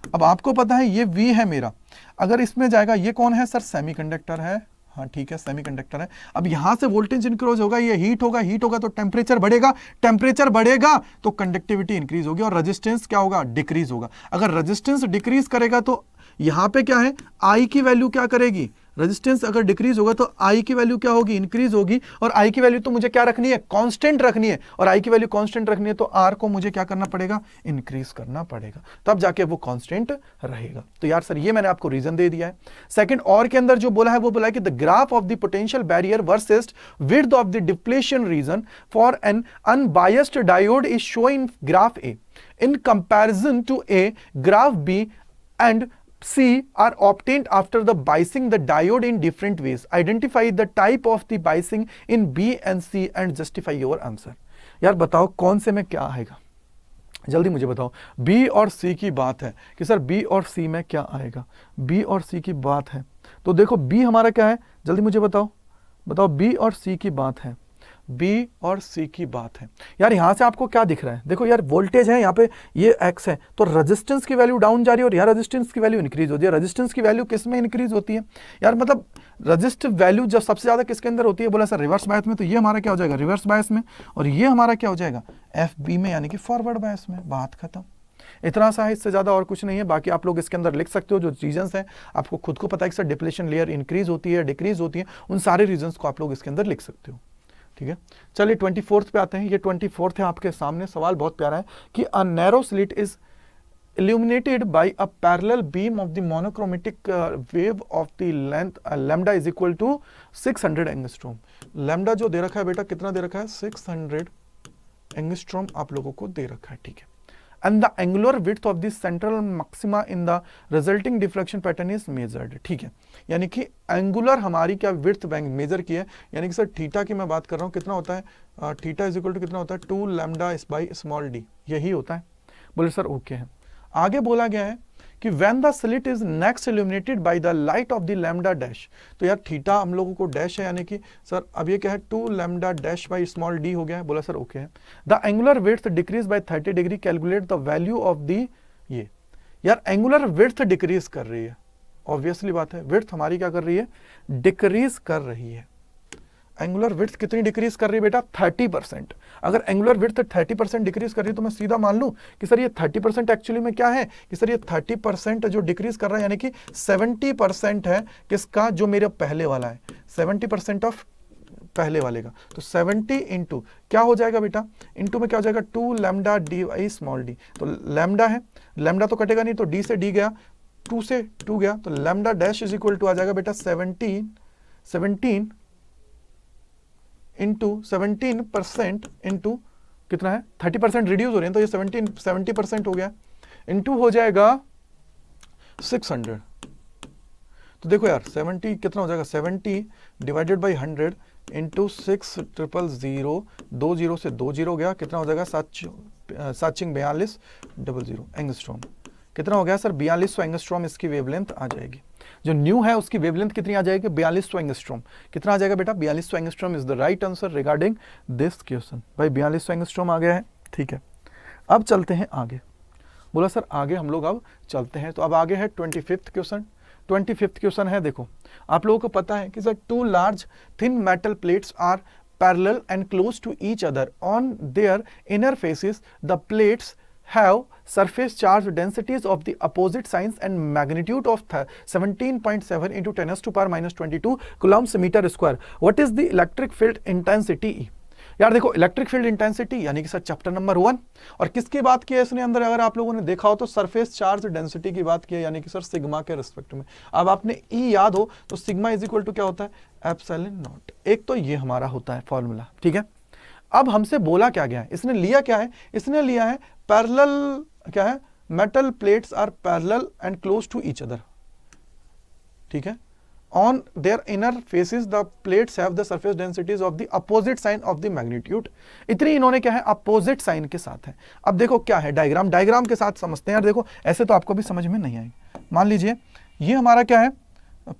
अब आपको पता है ये V है मेरा, अगर इसमें जाएगा, ये कौन है सर, सेमीकंडक्टर है। हाँ ठीक है, सेमीकंडक्टर है। अब यहां से वोल्टेज इंक्रीज होगा, ये हीट होगा, हीट होगा तो टेम्परेचर बढ़ेगा, टेम्परेचर बढ़ेगा तो कंडक्टिविटी इंक्रीज होगी, और रेजिस्टेंस क्या होगा, डिक्रीज होगा। अगर रेजिस्टेंस डिक्रीज करेगा तो यहां पे क्या है, आई की वैल्यू क्या करेगी, रेजिस्टेंस अगर डिक्रीज होगा तो आई की वैल्यू क्या होगी, इंक्रीज होगी। और आई की वैल्यू तो मुझे क्या रखनी है, कांस्टेंट रखनी है, और आई की वैल्यू कांस्टेंट रखनी है तो आर को मुझे क्या करना पड़ेगा, इंक्रीज करना पड़ेगा, तब जाके वो कांस्टेंट रहेगा। तो यार सर ये मैंने आपको रीजन दे दिया है। सेकंड और के अंदर जो बोला है वो बोला है कि the graph of the potential barrier versus width of the depletion region for an unbiased diode is shown in graph A in comparison to A, graph B and C are obtained after the biasing the diode in different ways. Identify the type of the biasing in B and C and justify your answer. यार बताओ कौन से में क्या आएगा, जल्दी मुझे बताओ। B और C की बात है कि सर B और C में क्या आएगा, B और C की बात है, तो देखो B हमारा क्या है, जल्दी मुझे बताओ, बताओ B और C की बात है, B और C की बात है। यार यहां से आपको क्या दिख रहा है, देखो यार वोल्टेज है यहाँ पे, ये X है, तो रेजिस्टेंस की वैल्यू डाउन जा रही है और यहाँ रेजिस्टेंस की वैल्यू इंक्रीज होती है। रेजिस्टेंस की वैल्यू किस में इंक्रीज होती है यार, मतलब रेजिस्टिव वैल्यू जब सबसे ज्यादा किसके अंदर होती है, बोला सर रिवर्स बायस में, तो ये हमारा क्या हो जाएगा, रिवर्स बायस में, और ये हमारा क्या हो जाएगा, FB में, यानी कि फॉरवर्ड बायस में। बात खत्म, इतना सा है, इससे ज्यादा और कुछ नहीं है। बाकी आप लोग इसके अंदर लिख सकते हो जो रीजंस हैं, आपको खुद को पता है कि सर डिप्लेशन लेयर इंक्रीज होती है, डिक्रीज होती है, उन सारे रीजंस को आप लोग इसके अंदर लिख सकते हो। ठीक है, चलिए 24 पे आते हैं। ये 24 है आपके सामने, सवाल बहुत प्यारा है कि a narrow slit is illuminated by a parallel beam of the monochromatic wave of the length lambda is equal to 600 angstrom. Lambda जो दे रखा है बेटा, कितना दे रखा है, 600 एंगस्ट्रॉम आप लोगों को दे रखा है। ठीक है, and the angular width of the central maxima in the resulting diffraction pattern is measured। ठीक है, यानी कि एंगुलर हमारी क्या विड्थ मेजर की है, यानी कि सर थीटा की मैं बात कर रहा हूँ, कितना होता है, थीटा इज इक्वल टू कितना होता है, 2 लैम्डा बाई स्मॉल डी, यही होता है। बोले सर ओके है। आगे बोला गया है कि when the slit is next illuminated by the light of the lambda dash, तो यार थीटा हम लोगों को डैश है, यानी कि सर अब ये क्या है, 2 lambda dash by small D हो गया है। बोला सर ओके है। The angular width decrease by 30 degree, calculate the value of the ये यार एंगुलर विड्थ डिक्रीज कर रही है, ऑब्वियसली बात है, विड्थ हमारी क्या कर रही है, डिक्रीज कर रही है। एंगुलर विड्थ कितनी डिक्रीज कर रही है बेटा, 30%। अगर एंगुलर विड्थ 30% डिक्रीज कर रही है तो मैं सीधा मान लूं कि सर ये 30% एक्चुअली में क्या है, कि सर ये 30% जो डिक्रीज कर रहा है यानी कि 70% है किसका, जो मेरा पहले वाला है, 70% ऑफ पहले वाले का। तो 70 इंटू क्या हो जाएगा बेटा, इंटू में क्या हो जाएगा 2 lambda d y small d. तो लैम्डा है, लैम्डा तो कटेगा नहीं, तो डी से डी गया, 2 से 2 गया, तो lambda dash is equal to आ जाएगा बेटा 17 इंटू 17% इंटू कितना है 30% रिड्यूस हो रहे हैं, तो ये 70% हो गया, इंटू हो जाएगा 600। तो देखो यार 70 कितना हो जाएगा, 70 डिवाइडेड बाई 100 इंटू 6,000, 2 जीरो से 2 जीरो गया, कितना हो जाएगा 742 एंगस्ट्रॉम। कितना हो गया सर 4200 एंगस्ट्रॉम इसकी वेवलेंथ आ जाएगी। जो न्यू है उसकी वेवलेंथ कितनी आ जाएगी, 4200 एंगस्ट्रॉम। कितना आ जाएगा बेटा 4200 angstrom is the right answer regarding this question. भाई 4200 एंगस्ट्रॉम आ गया है, ठीक है। अब चलते हैं आगे, बोला सर आगे हम लोग अब चलते हैं, तो अब आगे है 25th क्वेश्चन। 25th क्वेश्चन है, देखो आप लोगों को पता है कि sir 2 large thin metal plates are parallel and close to each other. On their inner faces, the plates have surface charge densities of the opposite signs and magnitude of 17.7 into 10 to the power minus 22 coulombs meter square. What is the electric field intensity? यार देखो electric field intensity यानी कि sir chapter number 1, और किसकी बात की है इसने अंदर, अगर आप लोगों ने देखा हो तो सरफेस चार्ज डेंसिटी की बात की है, यानी कि सर सिग्मा के रिस्पेक्ट में। अब आपने ई याद हो तो सिग्मा इज इक्वल टू क्या होता है, एप्सिलॉन नॉट। एक तो ये हमारा होता है फॉर्मूला, ठीक है। अब हमसे बोला क्या गया है, इसने लिया क्या है, इसने लिया है पैरेलल, क्या है, metal plates are parallel and close to each other, ठीक है। On their inner faces, the plates have the surface densities of the opposite sign of the magnitude. इतनी इन्होंने क्या है, अपोजिट साइन के साथ है। अब देखो क्या है डायग्राम, डायग्राम के साथ समझते हैं यार। देखो ऐसे तो आपको भी समझ में नहीं आएगी। मान लीजिए ये हमारा क्या है,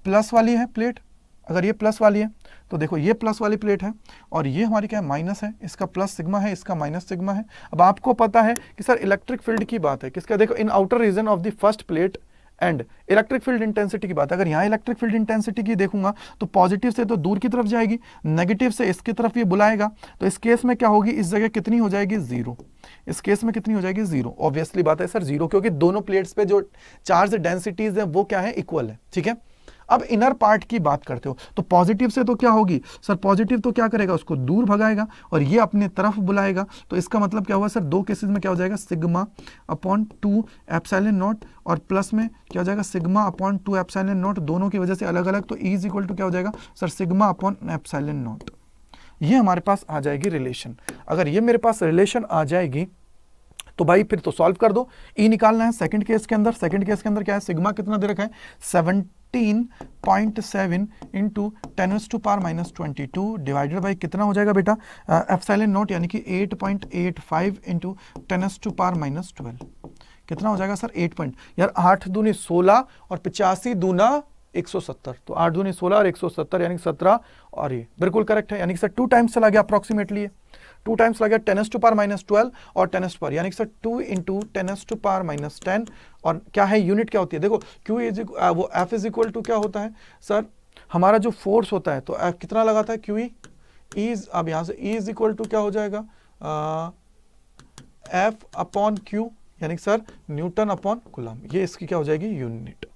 प्लस वाली है प्लेट। अगर ये प्लस वाली है तो देखो ये प्लस वाली प्लेट है, और ये हमारी क्या है, माइनस है। इसका प्लस सिग्मा है, इसका माइनस सिग्मा है। अब आपको पता है कि सर इलेक्ट्रिक फील्ड की बात है किसका, देखो in outer region of the first plate and electric field intensity की बात है। अगर यहाँ इलेक्ट्रिक फील्ड इंटेंसिटी की देखूंगा तो पॉजिटिव से तो दूर की तरफ जाएगी, नेगेटिव से इसकी तरफ ये बुलाएगा, तो इस केस में क्या होगी, इस जगह कितनी हो जाएगी, 0। इस केस में कितनी हो जाएगी, 0। ऑब्वियसली बात है सर 0, क्योंकि दोनों प्लेट्स पे जो चार्ज डेंसिटीज है वो क्या है, इक्वल है, ठीक है। अब इनर पार्ट की बात करते हो तो पॉजिटिव से तो क्या होगी सर, पॉजिटिव तो क्या करेगा, उसको दूर भगाएगा और ये अपने तरफ बुलाएगा। तो इसका मतलब क्या हुआ सर, दो केसेस में क्या हो जाएगा, सिग्मा अपॉन 2 एप्सिलॉन नॉट, और प्लस में क्या हो जाएगा, सिग्मा अपॉन 2 एप्सिलॉन नॉट, दोनों की वजह से अलग अलग। तो E इज इक्वल टू क्या हो जाएगा sir, sigma upon epsilon not. ये हमारे पास आ जाएगी रिलेशन। अगर ये मेरे पास रिलेशन आ जाएगी तो भाई फिर तो सॉल्व कर दो। ई निकालना है सेकंड केस के अंदर। सेकंड केस के अंदर क्या है, सिग्मा कितना दे रखा है, 17.7 into 10 to power minus 22 divided by कितना हो जाएगा बेटा, एप्सिलॉन नॉट यानी कि 8.85 इंटू 10 टू पावर माइनस 12। कितना हो जाएगा सर, 8 यार 8 दूनी 16 और 85 दूना 170, तो 8 दूनी 16 और 170 यानी 17, और ये बिल्कुल करेक्ट है। यानी कि सर 2 टाइम्स चला गया अप्रॉक्सीमेटली, 2 टाइम्स लगा 10 टू पावर माइनस 12 और 10 पर, यानी कि sir 2 into 10 to power minus 10। और क्या है, यूनिट क्या होती है, देखो Q इज वो F इज इक्वल टू क्या होता है सर, हमारा जो फोर्स होता है तो F कितना लगाता है, QE इज, अब यहाँ से E इज इक्वल टू क्या हो जाएगा, F अपॉन Q, यानी कि सर न्यूटन अपॉन कूलम। ये इसकी क्या हो जाएगी, यूनिट।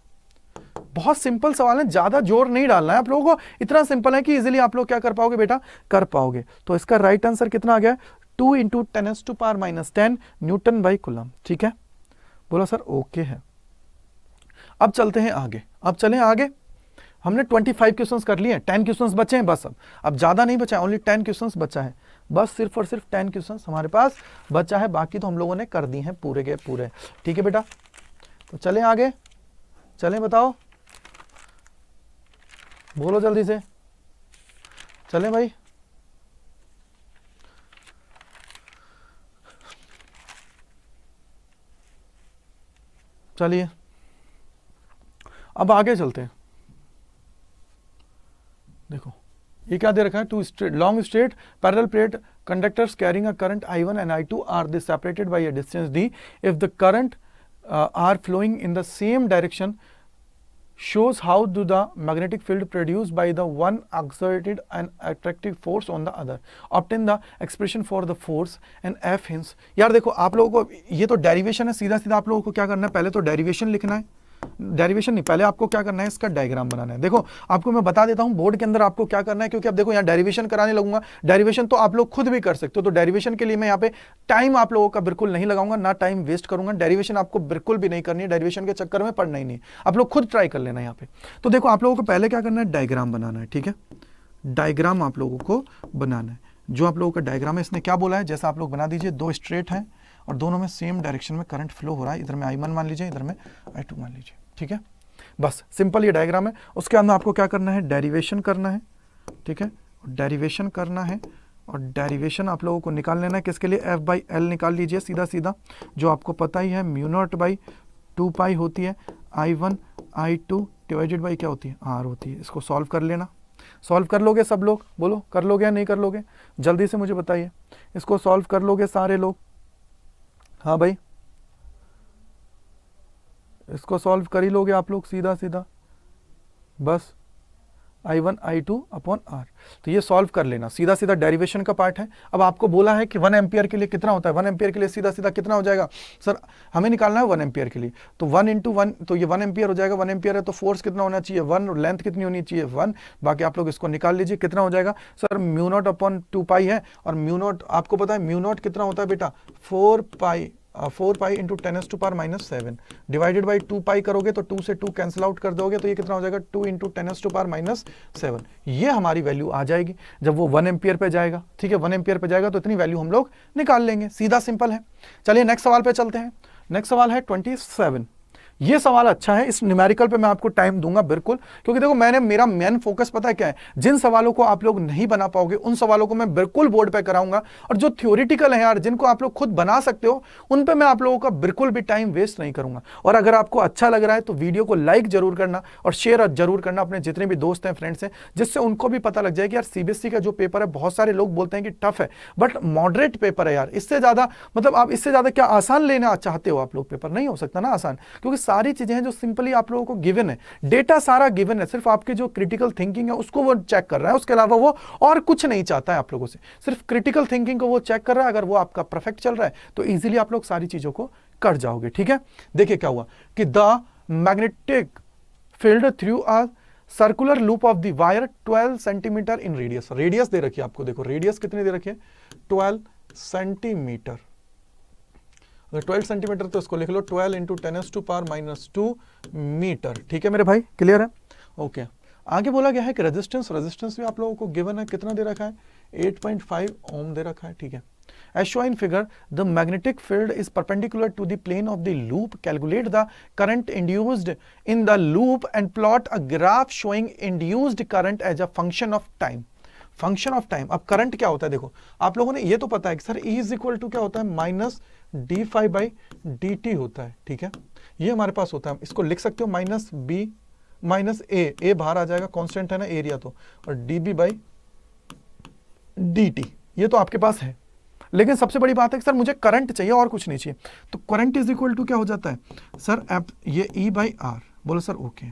बहुत सिंपल सवाल है, ज्यादा जोर नहीं डालना है आप लोगों को, इतना सिंपल है कि इजीली आप लोग क्या कर पाओगे बेटा, कर पाओगे। तो इसका राइट आंसर कितना आ गया, 2 into 10 to power minus 10 newton by coulomb, ठीक है। बोला सर ओके है। अब चलते हैं आगे, अब चलें आगे। हमने 25 क्वेश्चंस कर लिए हैं, 10 क्वेश्चंस बचे हैं बस। अब ज्यादा नहीं बचा है, ओनली 10 क्वेश्चंस बचा है बस, सिर्फ और सिर्फ 10 क्वेश्चंस हमारे पास बचा है, बाकी तो हम लोगों ने कर दी हैं पूरे के पूरे, ठीक है बेटा। तो चलें आगे, चलें बताओ, बोलो जल्दी से, चलें भाई। चलिए अब आगे चलते हैं। देखो ये क्या दे रखा है, 2 long straight parallel plate conductors carrying a current I1 and I2 are they separated by a distance D। If the current are flowing in the same direction shows how do the magnetic field produced by the one exerted an attractive force on the other. Obtain the expression for the force and F hence. यार देखो आप लोगों को ये तो derivation है, सीधा सीधा आप लोगों को क्या करना है, पहले तो डेरिवेशन लिखना है, डेरिवेशन नहीं, पहले आपको क्या करना है, इसका डायग्राम बनाना है। देखो आपको मैं बता देता हूं बोर्ड के अंदर आपको क्या करना है, क्योंकि अब देखो यहाँ डेरिवेशन कराने लगूंगा, डेरिवेशन तो आप लोग खुद भी कर सकते हो, तो डेरिवेशन के लिए मैं यहाँ पे टाइम आप लोगों का बिल्कुल नहीं लगाऊंगा, ना टाइम वेस्ट करूंगा, डेरिवेशन आपको बिल्कुल भी नहीं करनी है, डेरिवेशन के चक्कर में पड़ना ही नहीं, आप लोग खुद ट्राई कर लेना यहाँ पे। तो देखो आप लोगों को पहले क्या करना है, डायग्राम बनाना है, ठीक है, डायग्राम आप लोगों को बनाना है। जो आप लोगों का डायग्राम है इसने क्या बोला है, जैसा आप लोग बना दीजिए, दो स्ट्रेट हैं और दोनों में सेम डायरेक्शन में करंट फ्लो हो रहा है, इधर में I1 मान लीजिए, इधर में I2 मान लीजिए, ठीक है, बस सिंपल ये डायग्राम है। उसके अंदर आपको क्या करना है, डेरिवेशन करना है, ठीक है, डेरिवेशन करना है और डेरिवेशन आप लोगों को निकाल लेना है, किसके लिए, F बाई एल निकाल लीजिए सीधा सीधा, जो आपको पता ही है म्यू नॉट बाई 2 पाई होती है, I1 I2 डिवाइडेड बाई क्या होती है, R होती है। इसको सॉल्व कर लेना, सॉल्व कर लोगे सब लोग, बोलो कर लोगे या नहीं कर लोगे, जल्दी से मुझे बताइए, इसको सॉल्व कर लोगे सारे लोग, हाँ भाई इसको सॉल्व कर ही लोगे आप लोग सीधा सीधा, बस I1 I2 अपॉन R। तो ये सॉल्व कर लेना, सीधा सीधा डेरिवेशन का पार्ट है। अब आपको बोला है कि 1 एम्पियर के लिए कितना होता है, 1 एम्पियर के लिए सीधा सीधा कितना हो जाएगा, सर हमें निकालना है 1 एम्पियर के लिए, तो 1 इंटू 1, तो ये 1 एम्पियर हो जाएगा, 1 एम्पियर है तो फोर्स कितना होना चाहिए 1, और लेंथ कितनी होनी चाहिए 1, बाकी आप लोग इसको निकाल लीजिए कितना हो जाएगा, सर म्यू नॉट अपॉन 2 पाई है, और म्यू नॉट आपको पता है म्यू नॉट कितना होता है बेटा, 4 पाई इंटू 10⁻⁷ डिवाइडेड बाई 2 पाई करोगे तो 2 से 2 कैंसिल आउट कर दोगे तो ये कितना हो जाएगा 2 इंटू 10⁻⁷। ये हमारी वैल्यू आ जाएगी जब वो 1 एम्पियर पे जाएगा, ठीक है, 1 एम्पियर पे जाएगा तो इतनी वैल्यू हम लोग निकाल लेंगे, सीधा सिंपल है। चलिए नेक्स्ट सवाल पे चलते हैं। नेक्स्ट सवाल है 27। ये सवाल अच्छा है, इस न्यूमेरिकल पे मैं आपको टाइम दूंगा बिल्कुल, क्योंकि देखो मेरा मेन फोकस पता है क्या है, जिन सवालों को आप लोग नहीं बना पाओगे उन सवालों को मैं बिल्कुल बोर्ड पे कराऊंगा, और जो थ्योरेटिकल है यार, जिनको आप लोग खुद बना सकते हो, उन पे मैं आप लोगों का बिल्कुल भी टाइम वेस्ट नहीं करूंगा। और अगर आपको अच्छा लग रहा है तो वीडियो को लाइक जरूर करना और शेयर जरूर करना अपने जितने भी दोस्त हैं, फ्रेंड्स हैं, जिससे उनको भी पता लग जाए कि यार सीबीएसई का जो पेपर है, बहुत सारे लोग बोलते हैं कि टफ है, बट मॉडरेट पेपर है यार, इससे ज्यादा मतलब आप इससे ज्यादा क्या आसान लेना चाहते हो आप लोग, पेपर नहीं हो सकता ना आसान, क्योंकि सारी चीजें हैं जो सिंपली आप लोगों को गिवन है, डेटा सारा गिवन है, सिर्फ आपके जो क्रिटिकल थिंकिंग है उसको वो चेक कर रहा है, उसके अलावा वो और कुछ नहीं चाहता है आप लोगों से, सिर्फ क्रिटिकल थिंकिंग को वो चेक कर रहा है। अगर वो आपका परफेक्ट चल रहा है तो इजीली आप लोग सारी चीजों को कर जाओगे, ठीक है। देखिए क्या हुआ कि the magnetic field through a circular loop of the wire 12 centimetre in radius, radius दे रखी है आपको, देखो रेडियस कितनी दे रखी है 12 सेंटीमीटर, अगर 12 सेंटीमीटर तो इसको लिख लो 12 इंटू 10⁻⁻² मीटर, ठीक है मेरे भाई, क्लियर है, ओके। आगे बोला गया है कि रेजिस्टेंस भी आप लोगों को गिवन है, कितना दे रखा है 8.5 ओम दे रखा है, ठीक है। As shown in figure, the magnetic field is perpendicular to the plane of the loop. Calculate the current induced in the loop and plot a graph showing induced current as a function of time. Function of time. अब current क्या होता है, देखो आप लोगों ने ये तो पता है कि sir E is equal to क्या होता है माइनस d∅/dt होता है, ठीक है, ये हमारे पास होता है, इसको लिख सकते हो माइनस b माइनस ए बाहर आ जाएगा, कांस्टेंट है ना एरिया तो, और dB/dt ये तो आपके पास है। लेकिन सबसे बड़ी बात है कि सर मुझे करंट चाहिए और कुछ नहीं चाहिए, तो करंट इज इक्वल टू क्या हो जाता है सर ये E/R, बोलो सर ओके।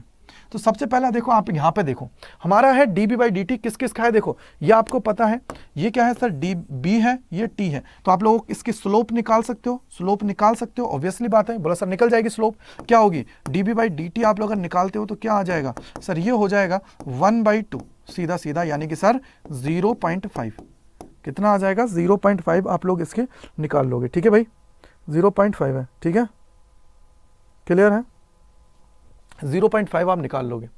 तो सबसे पहला देखो आप यहाँ पे देखो हमारा है dB/dt, किस किस का है, देखो ये आपको पता है, ये क्या है सर dB है, ये t है, तो आप लोग इसकी स्लोप निकाल सकते हो, स्लोप निकाल सकते हो, ऑब्वियसली बात है, बोला सर निकल जाएगी स्लोप, क्या होगी dB/dt आप लोग अगर निकालते हो तो क्या आ जाएगा सर, ये हो जाएगा 1/2 सीधा सीधा, यानी कि सर 0.5, कितना आ जाएगा 0.5 आप लोग इसके निकाल लोगे, ठीक है भाई 0.5 है, ठीक है, क्लियर है, 0.5 आप निकाल लोगे।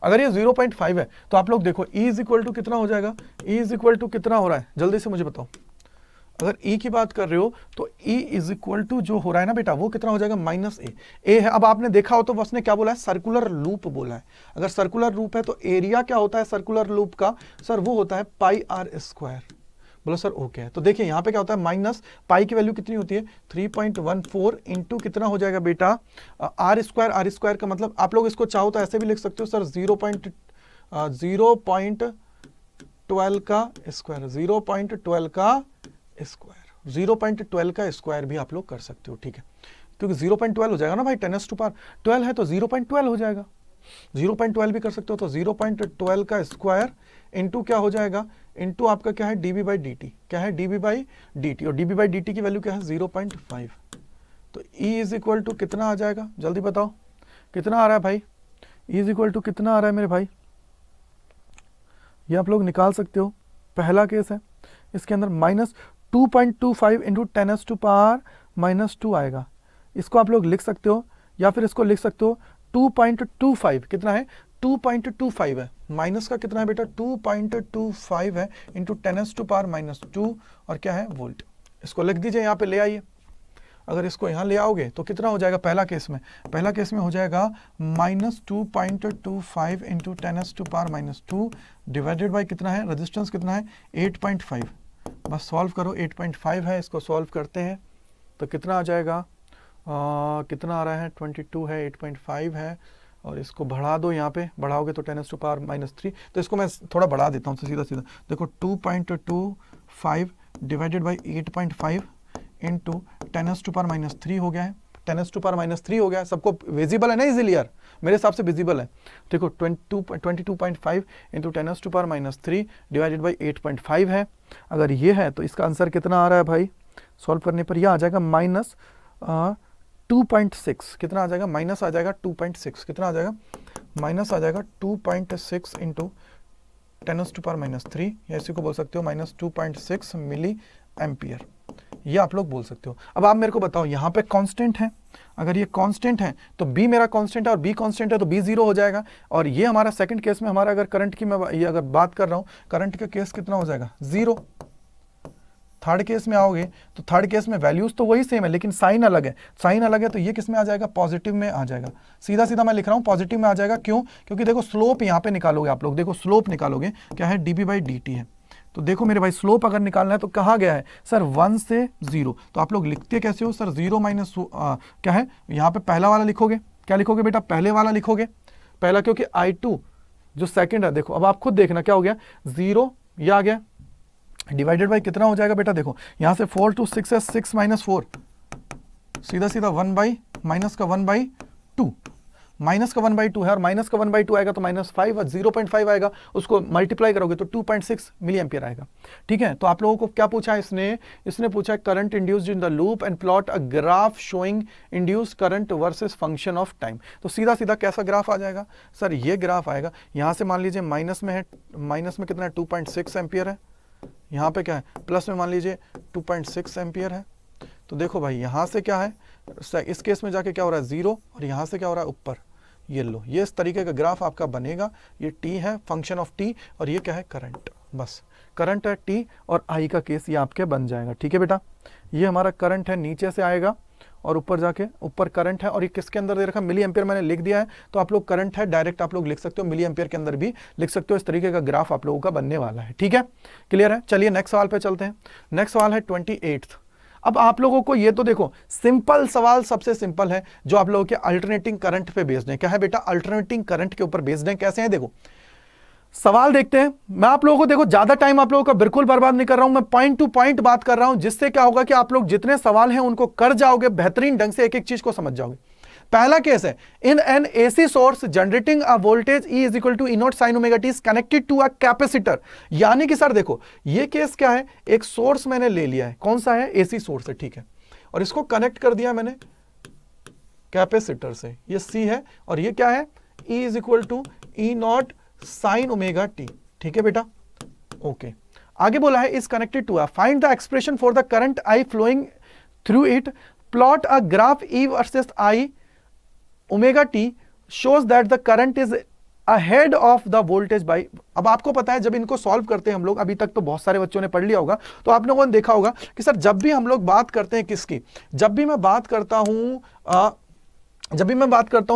अगर ये 0.5 है तो आप लोग देखो E इज इक्वल टू कितना हो जाएगा, E इज इक्वल टू कितना हो रहा है जल्दी से मुझे बताओ। अगर E की बात कर रहे हो तो E इज इक्वल टू जो हो रहा है ना बेटा वो कितना हो जाएगा माइनस ए है। अब आपने देखा हो तो उसने क्या बोला है सर्कुलर लूप बोला है, अगर सर्कुलर लूप है तो एरिया क्या होता है सर्कुलर लूप का सर, वो होता है πr², बोलो सर ओके। तो देखिए यहाँ पे क्या होता है माइनस पाई की वैल्यू कितनी होती है 3.14 इंटू कितना हो जाएगा बेटा r² का मतलब आप लोग इसको चाहो तो ऐसे भी लिख सकते हो सर 0.12 का स्क्वायर, 0.12 का स्क्वायर भी आप लोग कर सकते हो, ठीक है। क्योंकि 0.12 हो जाएगा ना भाई, 10⁻12 है तो 0.12 हो जाएगा। 0.12 भी कर सकते हो, तो 0.12 का स्क्वायर इंटू क्या हो जाएगा, इंटू आपका क्या है dB बाई dt, क्या है dB बाई dt, और dB बाई dt की वैल्यू क्या है 0.5। तो E इज इक्वल टू कितना आ जाएगा, जल्दी बताओ कितना आ रहा है भाई, E इज इक्वल टू कितना आ रहा है मेरे भाई, ये आप लोग निकाल सकते हो। पहला केस है, इसके अंदर -2.25 इंटू 10⁻⁻2 आएगा, इसको आप लोग लिख सकते हो, या फिर इसको लिख सकते हो 2.25, कितना है 2.25 है, माइनस का कितना है बेटा 2.25 है इंटू 10⁻⁻2 और क्या है वोल्ट। इसको लिख दीजिए, यहाँ पे ले आइए। अगर इसको यहाँ ले आओगे तो कितना हो जाएगा, पहला केस में हो जाएगा -2.25 इंटू 10⁻⁻2 डिवाइडेड बाई कितना है, रेजिस्टेंस कितना है 8.5। बस सॉल्व करो, 8.5 है, इसको सॉल्व करते हैं तो कितना आ जाएगा, कितना आ रहा है 22 है, 8.5 है, और इसको बढ़ा दो, यहाँ पे बढ़ाओगे तो 10⁻⁻3, तो इसको मैं थोड़ा बढ़ा देता हूँ, तो सीधा देखो 2.25 डिवाइडेड बाई 8.5 इंटू 10⁻⁻3 हो गया है, 10⁻⁻3 हो गया है, सबको विजिबल है ना इजीली यार, मेरे हिसाब से विजिबल है। देखो 22.5 इंटू 10⁻⁻3 डिवाइडेड बाई 8.5 है, अगर ये है तो इसका आंसर कितना आ रहा है भाई, सॉल्व करने पर यह आ जाएगा -2.6, कितना आ जाएगा, माइनस आ जाएगा 2.6, कितना आ जाएगा, माइनस आ जाएगा 2.6 इंटू 10⁻⁻3, या इसी को बोल सकते हो -2.6 मिली एम्पियर, ये आप लोग बोल सकते हो। अब आप मेरे को बताओ, यहाँ पे कांस्टेंट है, अगर ये कांस्टेंट है तो B मेरा कांस्टेंट है और B कांस्टेंट है तो B 0 हो जाएगा, और ये हमारा सेकंड केस में हमारा अगर करंट की मैं ये अगर बात कर रहा हूँ, करंट का केस कितना हो जाएगा 0। थर्ड केस में आओगे तो थर्ड केस में वैल्यूज तो वही सेम है, लेकिन साइन अलग है, साइन अलग है, तो ये किस में आ जाएगा, पॉजिटिव में आ जाएगा। सीधा सीधा मैं लिख रहा हूँ पॉजिटिव में आ जाएगा, क्यों, क्योंकि देखो स्लोप यहाँ पे निकालोगे आप लोग, देखो स्लोप निकालोगे, क्या है dB बाई dt है, तो देखो मेरे भाई स्लोप अगर निकालना है तो कहाँ गया है सर 1 से 0, तो आप लोग लिखते कैसे हो सर 0 माइनस क्या है, यहाँ पे पहला वाला लिखोगे, क्या लिखोगे बेटा, पहले वाला लिखोगे, पहला, क्योंकि I2 जो सेकंड है, देखो अब आप खुद देखना क्या हो गया 0, ये आ गया, डिवाइडेड बाई कितना हो जाएगा बेटा, देखो यहाँ से 4 to 6 है, 6 - 4, सीधा सीधा 1 बाई माइनस का 1/2, माइनस का 1/2 है, और माइनस का 1/2 आएगा तो -5 और 0.5 आएगा, उसको मल्टीप्लाई करोगे तो 2.6 मिली एम्पियर आएगा। ठीक है, तो आप लोगों को क्या पूछा है इसने पूछा है current induced in the loop and plot a graph showing induced current versus function of time. तो सीधा सीधा कैसा ग्राफ आ जाएगा सर, ये ग्राफ आएगा, यहाँ से मान लीजिए माइनस में है, माइनस में कितना है 2.6 एम्पियर है, यहाँ पे क्या है प्लस में मान लीजिए 2.6 एम्पियर है, तो देखो भाई यहाँ से क्या है, इस केस में जाके क्या हो रहा है 0, और यहाँ से क्या हो रहा है ऊपर, ये लो, ये इस तरीके का ग्राफ आपका बनेगा, ये t है फंक्शन ऑफ t, और ये क्या है करंट, बस करंट है t और I का केस ये आपके बन जाएगा। ठीक है बेटा, ये हमारा करंट है, नीचे से आएगा और ऊपर जाके ऊपर करंट है, और ये किसके अंदर दे रखा मिली एम्पियर मैंने लिख दिया है, तो आप लोग करंट है डायरेक्ट आप लोग लिख सकते हो, मिली एम्पियर के अंदर भी लिख सकते हो, इस तरीके का ग्राफ आप लोगों का बनने वाला है। ठीक है, क्लियर है, चलिए नेक्स्ट सवाल पे चलते हैं। नेक्स्ट सवाल है 28। अब आप लोगों को ये तो देखो सिंपल सवाल, सबसे सिंपल है जो आप लोगों के अल्टरनेटिंग करंट पे बेस्ड है। क्या है बेटा, अल्टरनेटिंग करंट के ऊपर बेस्ड है। कैसे है देखो, सवाल देखते हैं। मैं आप लोगों को देखो ज्यादा टाइम आप लोगों का बिल्कुल बर्बाद नहीं कर रहा हूं, मैं पॉइंट टू पॉइंट बात कर रहा हूं, जिससे क्या होगा कि आप लोग जितने सवाल हैं उनको कर जाओगे, बेहतरीन ढंग से एक एक चीज को समझ जाओगे। पहला केस है, in an AC source generating a voltage E is equal to E naught sine omega t is connected to a capacitor. यानी कि सर देखो ये केस क्या है, एक सोर्स मैंने ले लिया है, कौन सा है, एसी सोर्स है, ठीक है, और इसको कनेक्ट कर दिया मैंने कैपेसिटर से, ये C है, और ये क्या है, E is equal to E naught sine omega t. ठीक है बेटा, ओके। आगे बोला है is connected to a, find the expression for the current I flowing through it, plot a graph E versus I omega t shows that the current is ahead of the voltage by। अब आपको पता है जब इनको solve करते हैं हम लोग, अभी तक तो बहुत सारे बच्चों ने पढ़ लिया होगा, तो आप लोगों ने देखा होगा कि सर जब भी हम लोग बात करते हैं किसकी, जब भी मैं बात करता हूं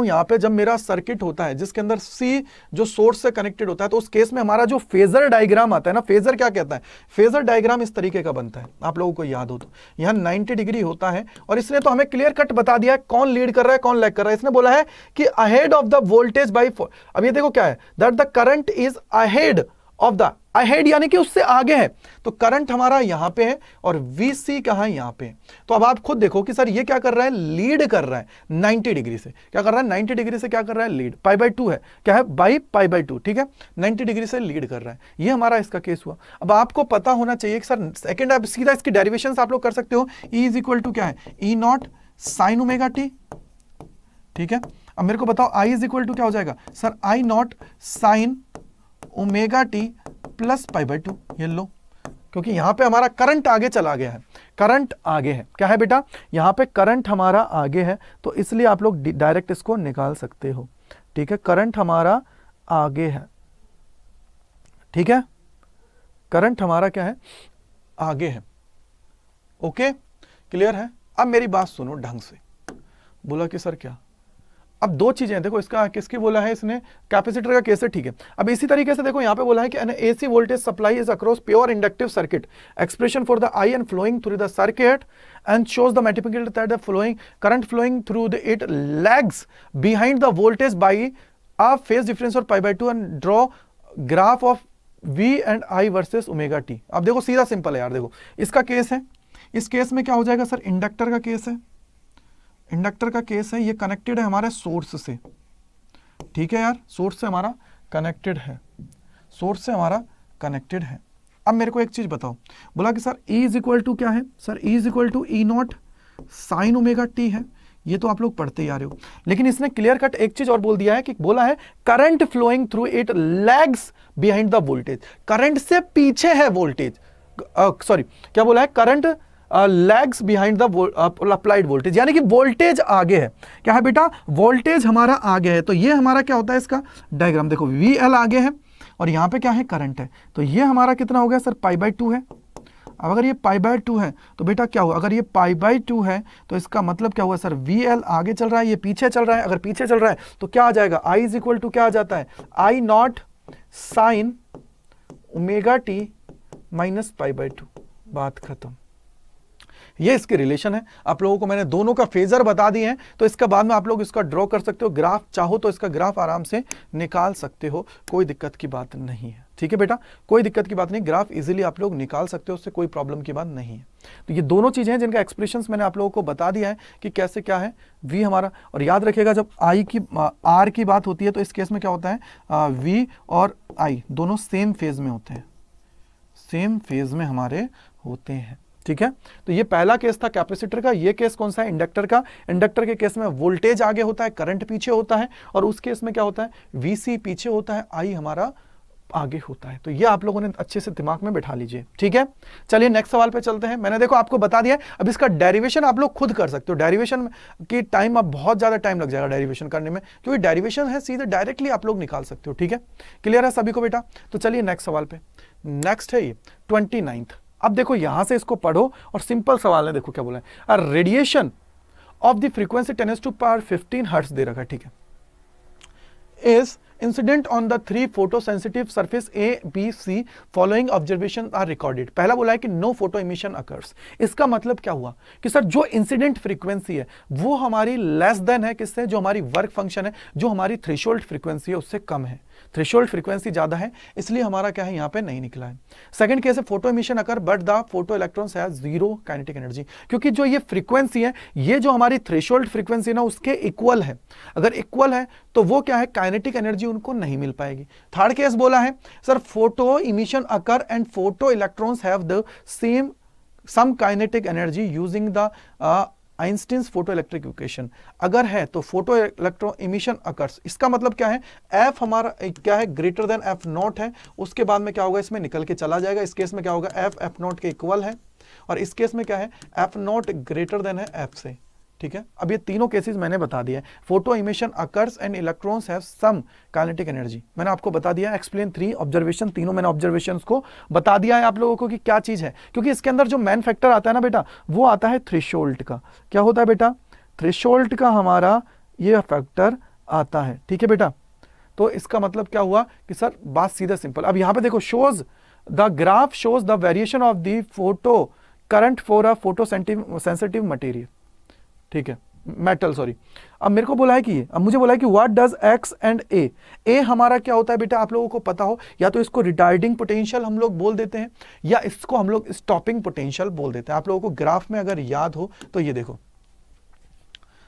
यहां पे, जब मेरा सर्किट होता है जिसके अंदर C जो सोर्स से कनेक्टेड होता है, तो उस केस में हमारा जो फेजर डायग्राम आता है ना, फेजर क्या कहता है, फेजर डायग्राम इस तरीके का बनता है, आप लोगों को याद हो तो, यहां 90 डिग्री होता है, और इसने तो हमें क्लियर कट बता दिया है कौन लीड कर रहा है कौन लैग कर रहा है। इसने बोला है कि ahead of the voltage by, अब ये देखो क्या है, that the current is ahead of the ahead यानी कि उससे आगे है, तो करंट हमारा यहां पे है और VC कहां है, यहां पे है। तो अब आप खुद देखो कि सर ये क्या कर रहा है, लीड कर रहा है 90 डिग्री से। क्या कर रहा है, 90 डिग्री से क्या कर रहा है, लीड। पाई/2 है, क्या है, बाई पाई/2, ठीक है, 90 डिग्री से लीड कर रहा है। ये हमारा इसका केस हुआ। अब आपको पता होना चाहिए कि सर सेकंड, आप सीधा इसकी डेरिवेशन आप लोग कर सकते हो। E इज इक्वल टू क्या है, E0 साइन ओमेगा टी, ठीक है। अब मेरे को बताओ I इज इक्वल टू क्या हो जाएगा sir, I0 sine omega t plus पाई/2। ये लो, क्योंकि यहां पे हमारा करंट आगे चला गया है, करंट आगे है, क्या है बेटा, यहां पे करंट हमारा आगे है, तो इसलिए आप लोग डायरेक्ट इसको निकाल सकते हो, ठीक है। करंट हमारा आगे है, ठीक है, करंट हमारा क्या है, आगे है। ओके, क्लियर है। अब मेरी बात सुनो ढंग से। बोला कि सर क्या, अब दो चीजें देखो, इसका किसकी बोला है इसने, कैपेसिटर का केस है, ठीक है। अब इसी तरीके से देखो यहां पे बोला है कि an AC voltage supply is across pure inductive circuit, expression for the I and flowing through the circuit and shows the mathematical that the flowing current flowing through the it lags behind the voltage by a phase difference और पाई/2 and draw graph of V and I versus omega t. अब देखो सीधा simple है यार, देखो इसका case है, इस केस में क्या हो जाएगा सर, इंडक्टर का केस है, इंडक्टर का केस है, ये कनेक्टेड है हमारे सोर्स से, ठीक है यार, सोर्स से हमारा कनेक्टेड है, सोर्स से हमारा कनेक्टेड है। अब मेरे को एक चीज बताओ, बोला कि sir E is equal to क्या है sir, E is equal to E0 sine omega t है, ये तो आप लोग पढ़ते ही आ रहे हो। लेकिन इसने क्लियर कट एक चीज और बोल दिया है कि बोला है current flowing through it lags behind the voltage, current से पीछे है वोल्टेज, सॉरी क्या बोला है, current lags behind the applied voltage, यानी कि वोल्टेज आगे है। क्या है बेटा, वोल्टेज हमारा आगे है। तो ये हमारा क्या होता है, इसका डायग्राम देखो, VL आगे है और यहां पे क्या है, करंट है। तो ये हमारा कितना हो गया सर, पाई/2 है। अब अगर ये पाई/2 है तो बेटा क्या हुआ, अगर ये पाई/2 है तो इसका मतलब क्या हुआ सर, VL आगे चल रहा है, ये पीछे चल रहा है। अगर पीछे चल रहा है तो क्या आ जाएगा, I इज इक्वल टू क्या आ जाता है, I0 sine omega t minus पाई/2, बात खत्म। ये इसके रिलेशन है। आप लोगों को मैंने दोनों का फेजर बता दिए हैं, तो इसका बाद में आप लोग इसका ड्रॉ कर सकते हो, ग्राफ चाहो तो इसका ग्राफ आराम से निकाल सकते हो, कोई दिक्कत की बात नहीं है, ठीक है बेटा, कोई दिक्कत की बात नहीं, ग्राफ इजीली आप लोग निकाल सकते हो, उससे कोई प्रॉब्लम की बात नहीं है। तो ये दोनों चीजें हैं जिनका एक्सप्रेशंस मैंने आप लोगों को बता दिया है कि कैसे क्या है V हमारा। और याद रखिएगा जब R की बात होती है तो इस केस में क्या होता है, V और I दोनों सेम फेज में होते हैं, सेम फेज में हमारे होते हैं, ठीक है। तो ये पहला केस था कैपेसिटर का। ये केस कौन सा है, इंडक्टर का। इंडक्टर के केस में वोल्टेज आगे होता है, करंट पीछे होता है, और उस केस में क्या होता है, VC पीछे होता है, I हमारा आगे होता है। तो ये आप लोगों ने अच्छे से दिमाग में बैठा लीजिए, ठीक है। चलिए नेक्स्ट सवाल पे चलते हैं। मैंने देखो आपको बता दिया, अब इसका डेरिवेशन आप लोग खुद कर सकते हो। डेरिवेशन की टाइम, अब बहुत ज्यादा टाइम लग जाएगा डेरिवेशन करने में, क्योंकि डेरिवेशन है सीधे डायरेक्टली आप लोग निकाल सकते हो, ठीक है। क्लियर है सभी को बेटा। तो चलिए नेक्स्ट सवाल पे। नेक्स्ट है ये 29th। अब देखो यहां से इसको पढ़ो और सिंपल सवाल है, देखो क्या बोला है, radiation of the frequency 10⁻15 hertz दे रखा है, ठीक है, is incident on the 3 photosensitive surface A, B, C following observation are recorded. पहला बोला है कि नो फोटो इमिशन अकर्स। इसका मतलब क्या हुआ कि सर जो इंसिडेंट फ्रीक्वेंसी है वो हमारी लेस देन है किससे, जो हमारी वर्क फंक्शन है, जो हमारी थ्रेशोल्ड फ्रीक्वेंसी है उससे कम है। थ्रेशोल्ड फ्रीक्वेंसी ज्यादा है, इसलिए हमारा क्या है, यहां पे नहीं निकला है। सेकंड केस है photo emission occur but the photo electrons have zero kinetic energy, क्योंकि जो ये फ्रीक्वेंसी है, ये जो हमारी थ्रेशोल्ड फ्रीक्वेंसी ना उसके इक्वल है। अगर इक्वल है तो वो क्या है, काइनेटिक एनर्जी उनको नहीं मिल पाएगी। थर्ड केस बोला है sir photo emission occur and photo electrons have the same some kinetic energy using the Einstein's photo electric equation. अगर है तो फोटो इलेक्ट्रॉन इमिशन अकर्स, इसका मतलब क्या है, एफ हमारा क्या है, ग्रेटर देन एफ नॉट है, उसके बाद में क्या होगा, इसमें निकल के चला जाएगा। इस केस में क्या होगा, एफ एफ नॉट के इक्वल है, और इस केस में क्या है, एफ नॉट ग्रेटर देन है एफ से, ठीक है। अब ये तीनों केसेस मैंने बता दिया है। Photo emission occurs and electrons have some kinetic energy, मैंने आपको बता दिया। एक्सप्लेन 3 ऑब्जर्वेशन, तीनों मैंने ऑब्जर्वेशंस को बता दिया है आप लोगों को कि क्या चीज है, क्योंकि इसके अंदर जो मैन फैक्टर आता है ना बेटा, वो आता है थ्रेशोल्ड का। क्या होता है बेटा, थ्रेशोल्ड का हमारा ये फैक्टर आता है, ठीक है बेटा। तो इसका मतलब क्या हुआ कि सर बात सीधा सिंपल। अब यहां पे देखो, shows the graph shows the variation of the photo current for a photo sensitive material, ठीक है। Metal, sorry. अब मेरे को बोला है कि अब मुझे बोला है कि व्हाट डज एक्स एंड ए हमारा क्या होता है बेटा, आप लोगों को पता हो, या तो इसको रिटार्डिंग पोटेंशियल हम लोग बोल देते हैं, या इसको हम लोग स्टॉपिंग पोटेंशियल बोल देते हैं। आप लोगों को ग्राफ में अगर याद हो तो ये देखो,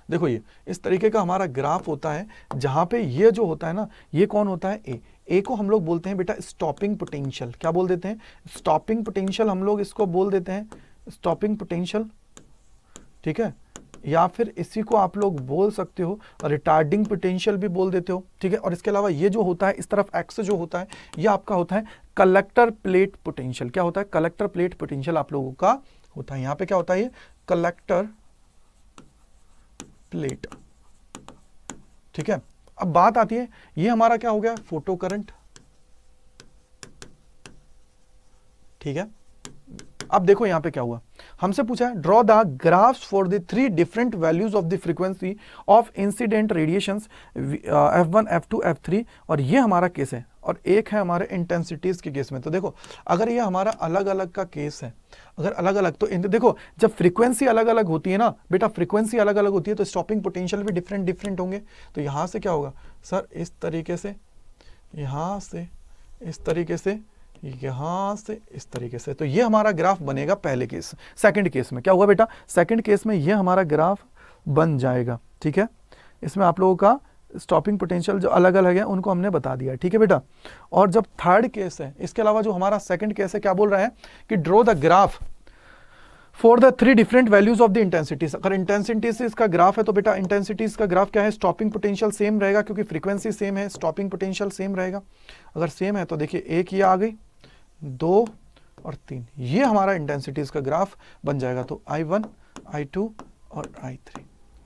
देखो ये इस तरीके का हमारा ग्राफ होता है, जहां पे ये जो होता है ना, ये कौन होता है, ए को हम लोग बोलते हैं बेटा स्टॉपिंग पोटेंशियल। क्या बोल देते हैं, स्टॉपिंग पोटेंशियल हम लोग इसको बोल देते हैं, स्टॉपिंग पोटेंशियल, ठीक है। या फिर इसी को आप लोग बोल सकते हो रिटार्डिंग पोटेंशियल भी बोल देते हो, ठीक है। और इसके अलावा ये जो होता है इस तरफ एक्स जो होता है, ये आपका होता है कलेक्टर प्लेट पोटेंशियल। क्या होता है, कलेक्टर प्लेट पोटेंशियल आप लोगों का होता है। यहां पे क्या होता है, ये कलेक्टर प्लेट, ठीक है। अब बात आती है, ये हमारा क्या हो गया, फोटो करंट, ठीक है। अब देखो यहां पे क्या हुआ, हमसे पूछा है draw the graphs for the 3 different values of the frequency of incident radiations F1, F2, F3, और ये हमारा केस है, और एक है हमारे इंटेंसिटीज के केस में। तो देखो अगर ये हमारा अलग अलग का केस है, अगर अलग अलग, तो देखो जब फ्रीक्वेंसी अलग अलग होती है ना बेटा, फ्रीक्वेंसी अलग अलग होती है तो स्टॉपिंग पोटेंशियल भी डिफरेंट डिफरेंट होंगे। तो यहां से क्या होगा सर, इस तरीके से, यहां से इस तरीके से, यहां से इस तरीके से। तो ये हमारा ग्राफ बनेगा पहले केस। सेकंड केस में क्या हुआ बेटा, सेकंड केस में ये हमारा ग्राफ बन जाएगा, ठीक है। इसमें आप लोगों का स्टॉपिंग पोटेंशियल जो अलग अलग है उनको हमने बता दिया, ठीक है बेटा। और जब थर्ड केस है, इसके अलावा जो हमारा सेकंड केस है, क्या बोल रहा है कि draw the graph for the 3 different values of the intensities. अगर इंटेंसिटीज इसका ग्राफ है तो बेटा इंटेंसिटीज का ग्राफ क्या है, स्टॉपिंग पोटेंशियल सेम रहेगा, क्योंकि फ्रीक्वेंसी सेम है, स्टॉपिंग पोटेंशियल सेम रहेगा। अगर सेम है तो देखिए एक ये आ गई, 2 और 3, ये हमारा इंटेंसिटीज का ग्राफ बन जाएगा। तो I1, I2 और I3,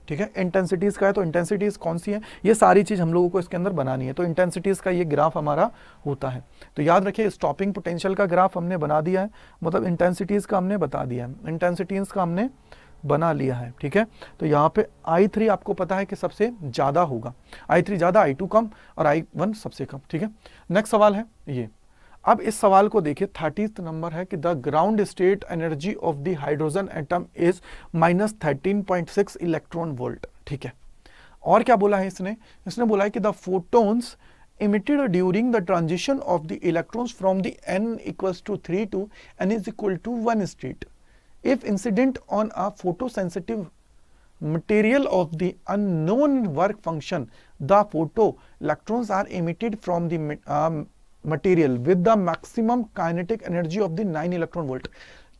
ठीक है। इंटेंसिटीज का है तो इंटेंसिटीज कौन सी है, ये सारी चीज हम लोगों को इसके अंदर बनानी है। तो इंटेंसिटीज का ये ग्राफ हमारा होता है। तो याद रखिए स्टॉपिंग पोटेंशियल का ग्राफ हमने बना दिया है, मतलब इंटेंसिटीज का हमने बता दिया है, इंटेंसिटीज का हमने बना लिया है, ठीक है। तो यहाँ पे I3 आपको पता है कि सबसे ज्यादा होगा, I3 ज्यादा, I2 कम और I1 सबसे कम, ठीक है। नेक्स्ट सवाल है ये। अब इस सवाल को देखिए, 30th नंबर है कि the ground state energy of the hydrogen atom is -13.6 electron volt, ठीक है। और क्या बोला है इसने बोला है कि the photons emitted during the transition of the electrons from the n equals to 3 to n is equal to 1 state, if incident on a photosensitive material of the unknown work function, the photo electrons are emitted from the material with the maximum kinetic energy of the 9 electron volt.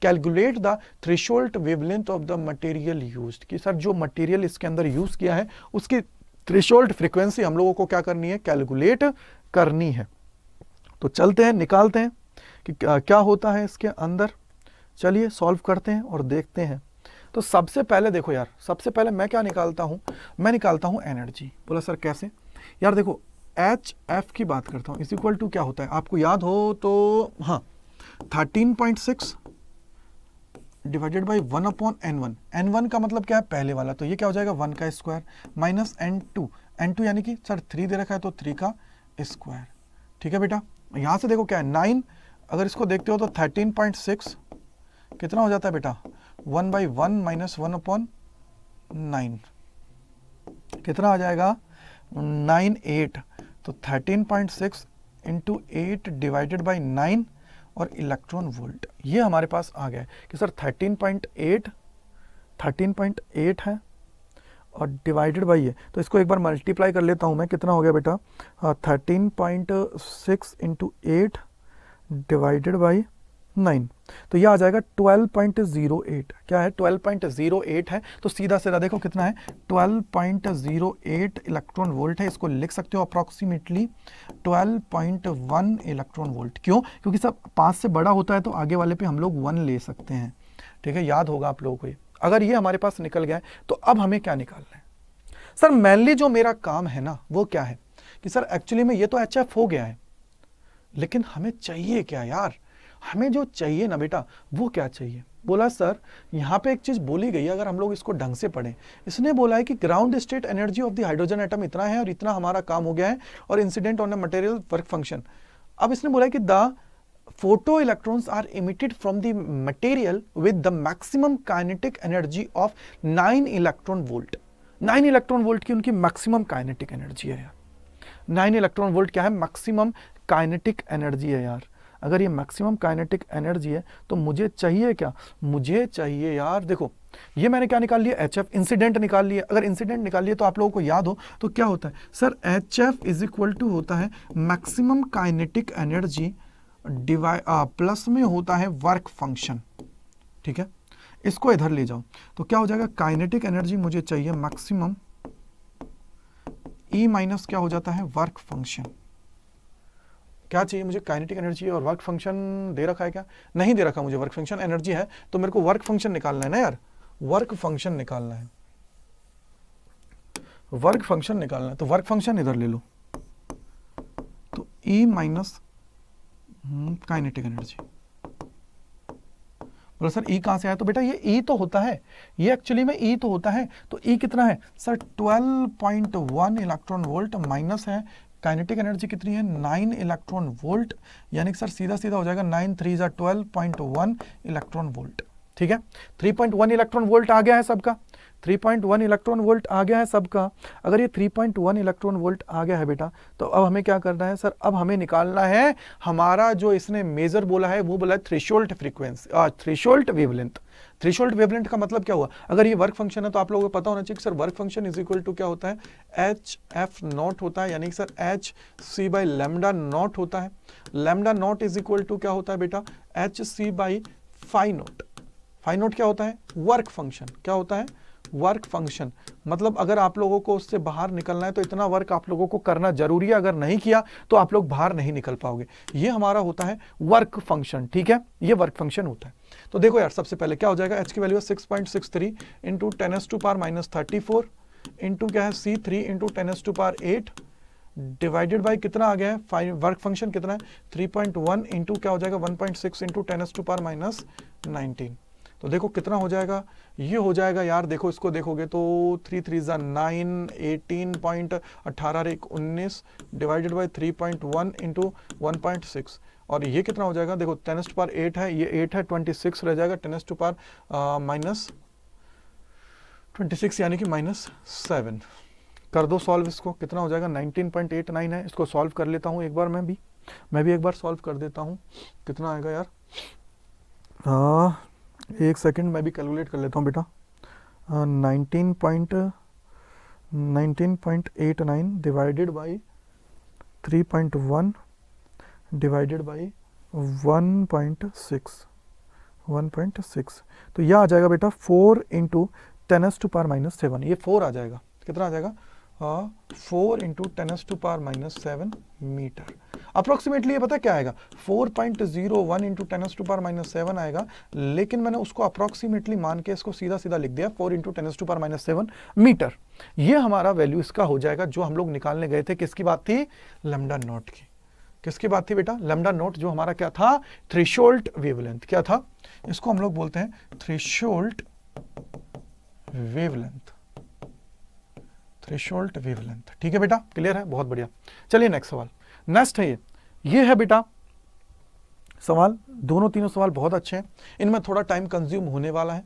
Calculate the threshold wavelength of the material used. कि sir जो material इसके अंदर use किया है उसकी threshold frequency हम लोगों को क्या करनी है, कैलकुलेट करनी है। तो चलते हैं, निकालते हैं कि क्या होता है इसके अंदर। चलिए सॉल्व करते हैं और देखते हैं। तो सबसे पहले देखो यार, सबसे पहले मैं क्या निकालता हूं, मैं निकालता हूं एनर्जी। बोला सर कैसे, यार देखो HF की बात करता हूं, इज इक्वल टू क्या होता है आपको याद हो तो, हाँ 13.6 डिवाइडेड बाई 1/n1। n1 का मतलब क्या है, पहले वाला, तो ये क्या हो जाएगा 1 का स्क्वायर माइनस n2 यानी कि सर 3 दे रखा है तो 3 का स्क्वायर, ठीक है बेटा। यहां से देखो क्या है 9, अगर इसको देखते हो तो 13.6 कितना हो जाता है बेटा, 1/1 माइनस 1/9 कितना आ जाएगा 98। तो 13.6 इंटू 8 डिवाइडेड बाई 9 और इलेक्ट्रॉन वोल्ट, ये हमारे पास आ गया कि सर 13.8 है और डिवाइडेड बाई ये, तो इसको एक बार मल्टीप्लाई कर लेता हूं मैं, कितना हो गया बेटा 13.6 इंटू 8 डिवाइडेड बाई 9, तो ये आ जाएगा 12.08। क्या है 12.08 है, तो सीधा सीधा देखो कितना है 12.08 इलेक्ट्रॉन वोल्ट है। इसको लिख सकते हो अप्रॉक्सीमेटली 12.1 इलेक्ट्रॉन वोल्ट। क्यों, क्योंकि सब 5 से बड़ा होता है तो आगे वाले पे हम लोग 1 ले सकते हैं, ठीक है। याद होगा आप लोगों को ये। अगर ये हमारे पास निकल गया है तो अब हमें क्या निकालना है सर, मेनली जो मेरा काम है ना वो क्या है कि सर एक्चुअली में ये तो HF हो गया है, लेकिन हमें चाहिए क्या यार, हमें जो चाहिए ना बेटा वो क्या चाहिए। बोला सर यहाँ पे एक चीज बोली गई है, अगर हम लोग इसको ढंग से पढ़ें, इसने बोला है कि ground state energy of the hydrogen atom इतना है और इतना हमारा काम हो गया है और incident on a material work function. अब इसने बोला है कि the photo electrons are emitted from the material with the maximum kinetic energy of 9 electron volt. 9 electron volt की उनकी मैक्सिमम काइनेटिक एनर्जी है यार। 9 इलेक्ट्रॉन वोल्ट क्या है? मैक्सिमम काइनेटिक एनर्जी है यार। अगर ये मैक्सिमम काइनेटिक एनर्जी है तो मुझे चाहिए क्या? मुझे चाहिए यार, देखो ये मैंने क्या निकाल लिया? HF, इंसिडेंट निकाल लिया। अगर इंसिडेंट निकाल लिया तो आप लोगों को याद हो तो क्या होता है sir? HF is equal to होता है मैक्सिमम काइनेटिक एनर्जी प्लस में होता है वर्क फंक्शन। ठीक है, इसको इधर ले जाओ तो क्या हो जाएगा? काइनेटिक एनर्जी मुझे चाहिए मैक्सिमम E माइनस क्या हो जाता है? Work function. क्या चाहिए मुझे? काइनेटिक एनर्जी और वर्क फंक्शन दे रखा है क्या? नहीं दे रखा मुझे। वर्क फंक्शन एनर्जी है तो मेरे को वर्क फंक्शन निकालना है ना यार, वर्क फंक्शन निकालना है, वर्क फंक्शन निकालना है। तो वर्क फंक्शन इधर ले लो, तो E माइनस काइनेटिक एनर्जी। बोलो सर E कहां से आया? तो बेटा ये E तो होता है, ये एक्चुअली में E तो होता है। तो E कितना है सर? 12.1 इलेक्ट्रॉन वोल्ट माइनस है काइनेटिक एनर्जी कितनी है? 9 इलेक्ट्रॉन वोल्ट, यानी कि सर सीधा सीधा हो जाएगा 9 3 12.1 इलेक्ट्रॉन वोल्ट। ठीक है, 3.1 इलेक्ट्रॉन वोल्ट आ गया है सबका, 3.1 इलेक्ट्रॉन वोल्ट आ गया है सबका। अगर ये 3.1 इलेक्ट्रॉन वोल्ट आ गया है बेटा, तो अब हमें क्या करना है सर? अब हमें निकालना है हमारा जो इसने मेजर बोला है, वो बोला है threshold frequency, threshold wavelength. Threshold wavelength का मतलब क्या हुआ? अगर ये वर्क फंक्शन है तो आप लोगों को पता होना चाहिए कि sir work function is equal to क्या होता है? HF नॉट होता है, यानी कि sir HC by lambda naught होता है। Lambda naught is equal to क्या होता है बेटा? HC by phi naught. Phi naught क्या होता है? Work function. क्या होता है? Work function. मतलब अगर आप लोगों को उससे बाहर निकलना है तो इतना वर्क आप लोगों को करना जरूरी है, अगर नहीं किया तो आप लोग बाहर नहीं निकल पाओगे। ये हमारा होता है वर्क फंक्शन। ठीक है, ये वर्क फंक्शन होता है। तो देखो यार, सबसे पहले क्या हो जाएगा? H की वैल्यू है 6.63 इंटू 10⁻⁻34 इंटू क्या है? C3 इंटू 10⁻8 डिवाइडेड बाई कितना आ गया है? वर्क फंक्शन कितना है? 3.1 इंटू क्या हो जाएगा? 1.6 इंटू 10⁻⁻19। तो देखो कितना हो जाएगा? ये हो जाएगा यार, देखो इसको देखोगे तो 3 3 9, 18.18 डिवाइडेड बाई 3.1 इंटू 1.6, और ये कितना हो जाएगा? देखो 10⁻8 है, ये 8 है, 26 रह जाएगा, 10⁻⁻26 यानी कि -7। कर दो सॉल्व इसको, कितना हो जाएगा? 19.89 है। इसको सॉल्व कर लेता हूँ एक बार, मैं भी एक बार सॉल्व कर देता हूँ। कितना आएगा यार? एक सेकंड, मैं भी कैलकुलेट कर लेता हूँ बेटा। 19.89 डिवाइडेड बाई 3.1 डिवाइडेड बाई 1.6, तो यह आ जाएगा बेटा 4 इंटू 10⁻⁻7। ये 4 आ जाएगा। कितना आ जाएगा? 4 इंटू 10⁻⁻7 मीटर। अप्रोक्सीमेटली ये पता क्या आएगा? 4.01 इंटू 10⁻⁻7 आएगा, लेकिन मैंने उसको अप्रोक्सीमेटली मान के इसको सीधा सीधा लिख दिया 4 इंटू 10⁻⁻7 मीटर। ये हमारा वैल्यू इसका हो जाएगा, जो हम लोग निकालने गए थे। किसकी बात थी? लैम्डा नॉट की। किसकी बात थी बेटा? लैम्डा नॉट, जो हमारा क्या था? Threshold wavelength. क्या था? इसको हम लोग बोलते हैं थ्रेशोल्ड वेवलेंथ। Threshold wavelength. ठीक है बेटा, क्लियर है? बहुत बढ़िया। चलिए नेक्स्ट सवाल। नेक्स्ट है ये है बेटा सवाल। दोनों तीनों सवाल बहुत अच्छे हैं, इनमें थोड़ा टाइम कंज्यूम होने वाला है,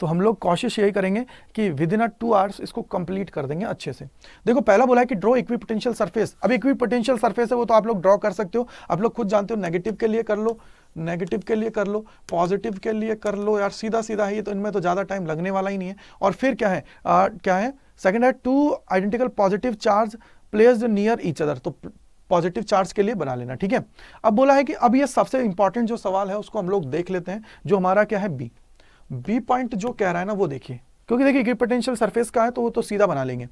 तो हम लोग कोशिश यही करेंगे कि विद इन 2 आवर्स इसको कंप्लीट कर देंगे अच्छे से। देखो पहला बोला है कि ड्रॉ इक्विपोटेंशियल सरफेस। अब इक्विपोटेंशियल सरफेस है वो तो आप लोग ड्रॉ कर सकते हो, आप लोग खुद जानते हो। नेगेटिव के लिए कर लो, नेगेटिव के लिए कर लो, पॉजिटिव के लिए कर लो यार, सीधा सीधा है ये, तो इनमें तो ज्यादा टाइम लगने वाला ही नहीं है। और फिर क्या है? क्या है? सेकंड है 2 identical positive charge placed near each other, तो पॉजिटिव चार्ज के लिए बना लेना। ठीक है, अब बोला है कि अब ये सबसे इंपॉर्टेंट जो सवाल है उसको हम लोग देख लेते हैं, जो हमारा क्या है? बी पॉइंट जो कह रहा है ना वो देखिए, क्योंकि देखिए इक्विपोटेंशियल सरफेस का है तो वो तो सीधा बना लेंगे।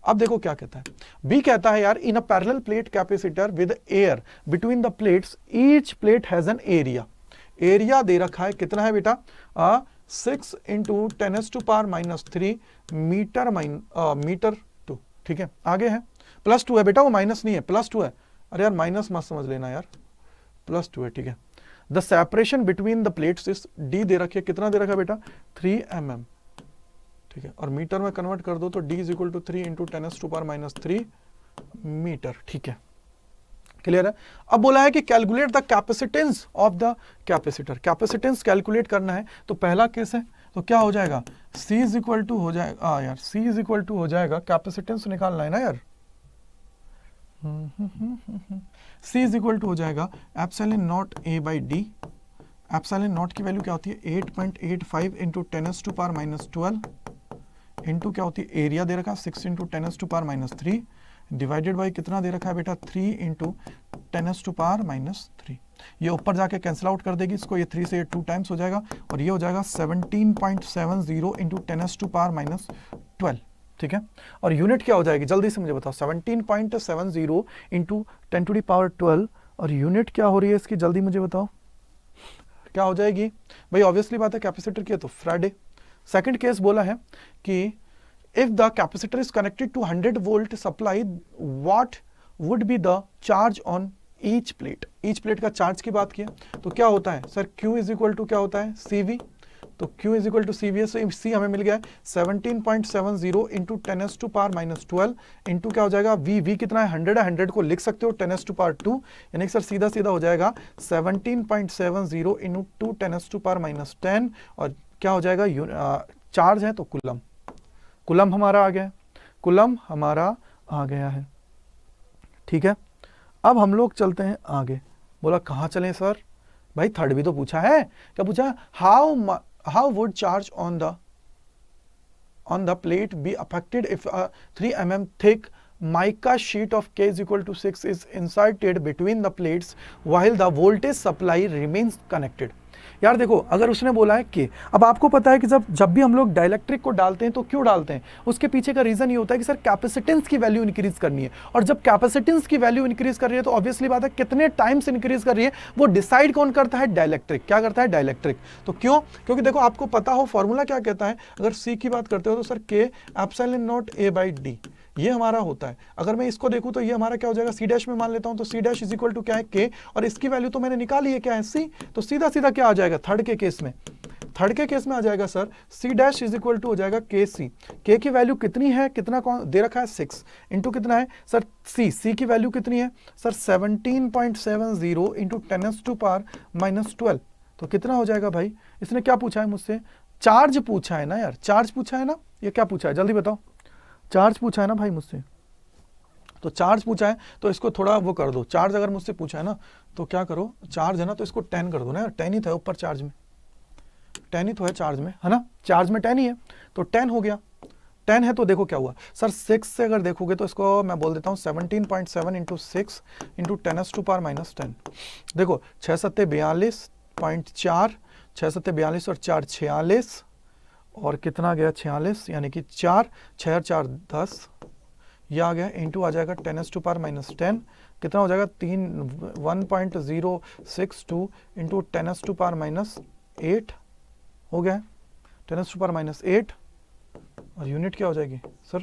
अब देखो क्या कहता है। बी कहता है यार, in a parallel plate capacitor with air between the plates each plate has an area. Area दे रखा है, कितना है बेटा? 6 इंटू 10⁻³ मीटर 2। ठीक है, आगे है +2 है बेटा, वो माइनस नहीं है, +2 है। अरे यार माइनस मत समझ लेना यार, +2 है। ठीक है, the separation between the plates is d दे रखी है, कितना दे रखा है बेटा? 3 mm। ठीक है, और मीटर में कन्वर्ट कर दो तो d is equal to 3 into 10⁻³ metre. ठीक है, क्लियर है? अब बोला है कि calculate the capacitance of the capacitor. Capacitance calculate करना है, तो पहला केस है तो क्या हो जाएगा, C इज इक्वल टू हो जाएगा यार, C इज इक्वल टू हो जाएगा, कैपेसिटेंस निकालना है ना यार, C इज इक्वल टू हो जाएगा epsilon not A by D. Epsilon not की वैल्यू क्या होती है 8.85 इंटू 10⁻⁻12 इंटू क्या होती है, एरिया दे रखा है 6 इंटू 10⁻³ डिवाइडेड बाई कितना दे रखा है बेटा 3 इंटू 10⁻³ ये ऊपर जाके कैंसिल आउट कर देगी इसको, ये 3 से ये 2 टाइम्स हो जाएगा और ये हो जाएगा 17.70 इंटू 10⁻12। ठीक है, और यूनिट क्या हो जाएगी जल्दी से मुझे बताओ, 17.70 इंटू 10⁻12 और यूनिट क्या हो रही है इसकी, जल्दी मुझे बताओ क्या हो जाएगी भाई। ऑब्वियसली बात है कैपेसिटर की है तो फ्राइडे। सेकंड केस बोला है कि if the capacitor is connected to 100 volt supply what would be the charge on each plate. Each plate का चार्ज की बात किया तो क्या होता है sir, Q is equal to क्या होता है CV, तो Q is equal to CV है, सो C हमें मिल गया है 17.70 इंटू 10⁻12 इंटू क्या हो जाएगा V कितना है 100 है, 100 को लिख सकते हो 10⁻2 यानी सर सीधा सीधा हो जाएगा 17.70 इंटू 10⁻10 और क्या हो जाएगा चार्ज है तो कुलम, कुलम हमारा आ गया, कुलम हमारा आ गया है। ठीक है, अब हम लोग चलते हैं आगे। बोला कहाँ चलें सर, भाई थर्ड भी तो पूछा है, क्या पूछा, how would charge on the plate be affected if 3 mm thick mica sheet of K is equal to 6 is inserted between the plates while the voltage supply remains connected। यार देखो अगर उसने बोला है कि अब आपको पता है कि जब भी हम लोग डाइलेक्ट्रिक को डालते हैं तो क्यों डालते हैं, उसके पीछे का रीजन ये होता है कि सर कैपेसिटेंस की वैल्यू इंक्रीज करनी है, और जब कैपेसिटेंस की वैल्यू इंक्रीज कर रही है तो ऑब्वियसली बात है कितने टाइम्स इंक्रीज कर रही है वो डिसाइड कौन करता है, डाइलेक्ट्रिक। क्या करता है, डाइलेक्ट्रिक। तो क्यों, क्योंकि देखो आपको पता हो फॉर्मूला क्या कहता है, अगर C की बात करते हो तो sir K epsilon not A by D ये हमारा होता है। अगर मैं इसको देखूं तो ये हमारा क्या हो जाएगा, C डैश में मान लेता हूं तो C dash is equal to क्या है K, और इसकी वैल्यू तो मैंने निकाली है क्या है C, तो सीधा सीधा क्या आ जाएगा थर्ड के केस में, थर्ड के केस में आ जाएगा sir C dash is equal to हो जाएगा KC। K की वैल्यू कितनी है, कितना कौन दे रखा है 6 इंटू कितना है सर C की वैल्यू कितनी है सर 17.70 इंटू 10⁻12 तो कितना हो जाएगा भाई, इसने क्या पूछा है मुझसे, चार्ज पूछा है ना यार, चार्ज पूछा है ना, ये क्या पूछा है जल्दी बताओ, चार्ज पूछा है ना भाई मुझसे, तो चार्ज पूछा है तो इसको थोड़ा वो कर दो, चार्ज अगर मुझसे पूछा है ना तो क्या करो, चार्ज है ना तो इसको 10 कर दो ना यार, 10 ही था ऊपर चार्ज में, 10 ही तो है चार्ज में, है ना, चार्ज में 10 ही है तो 10 हो गया, 10 है तो देखो क्या हुआ सर 6 से अगर देखोगे तो इसको मैं बोल देता हूँ 17.7 इंटू 6 इंटू 10⁻10। देखो 6 सत्ते 42.4, 6 सत्ते 42 और 4 46 और कितना गया 46 यानी कि 4 6 4 10 ये आ गया, इंटू आ जाएगा 10⁻10 कितना हो जाएगा 1.062 इंटू 10⁻8 हो गया 10⁻8 और यूनिट क्या हो जाएगी सर,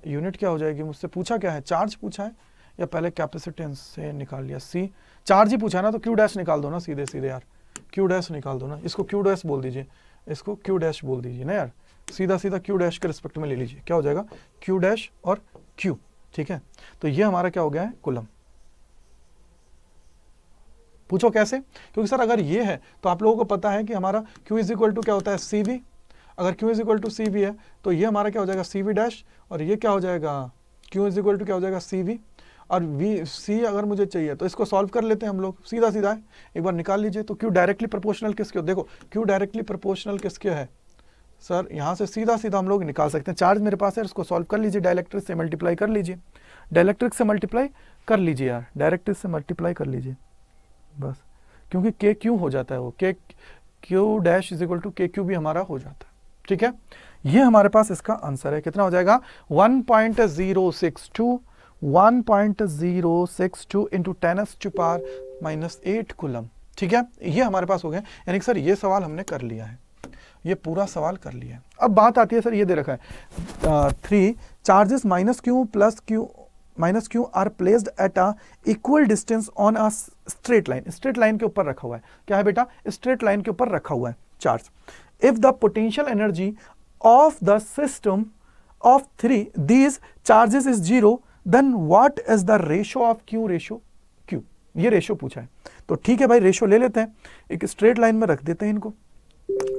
यूनिट क्या हो जाएगी, मुझसे पूछा क्या है, चार्ज पूछा है या पहले कैपेसिटेंस से निकाल लिया, C चार्ज ही पूछा ना तो Q डैश निकाल दो ना सीधे सीधे यार, Q डैश निकाल दो ना, इसको Q डैश बोल दीजिए, इसको Q डैश बोल दीजिए ना यार, सीधा सीधा Q डैश के रिस्पेक्ट में ले लीजिए, क्या हो जाएगा Q डैश और Q। ठीक है, तो ये हमारा क्या हो गया है कुलम। पूछो कैसे, क्योंकि सर अगर ये है तो आप लोगों को पता है कि हमारा Q इज इक्वल टू क्या होता है CV, अगर Q is equal to CV है तो ये हमारा क्या हो जाएगा CV डैश और ये क्या हो जाएगा Q इज इक्वल टू क्या हो जाएगा CV, और C अगर मुझे चाहिए तो इसको सॉल्व कर लेते हैं हम लोग, सीधा सीधा है एक बार निकाल लीजिए। तो Q डायरेक्टली प्रोपोर्शनल किसके, देखो Q डायरेक्टली प्रोपोर्शनल किसके है सर, यहाँ से सीधा सीधा हम लोग निकाल सकते हैं, चार्ज मेरे पास है इसको सॉल्व कर लीजिए, डाइलेक्ट्रिक से मल्टीप्लाई कर लीजिए, डाइलेक्ट्रिक से मल्टीप्लाई कर लीजिए यार, डायरेक्ट्रिक से मल्टीप्लाई कर लीजिए बस, क्योंकि K Q हो जाता है वो, K Q dash is equal to K Q भी हमारा हो जाता है। ठीक है, ये हमारे पास इसका आंसर है, कितना हो जाएगा 1.062 इंटू 10⁻8 कुलम। ठीक है, ये हमारे पास हो गया, यानी कि सर ये सवाल हमने कर लिया है, ये पूरा सवाल कर लिया है। अब बात आती है सर ये दे रखा है 3 charges minus Q R placed at a equal distance on a straight line, straight line के ऊपर रखा हुआ है, क्या है बेटा स्ट्रेट लाइन के ऊपर रखा हुआ है charge. If the potential energy of the system of 3 these charges is 0 then what is the ratio of Q ratio Q, ये रेशियो पूछा है। तो ठीक है भाई रेशियो ले लेते हैं, एक स्ट्रेट लाइन में रख देते हैं इनको,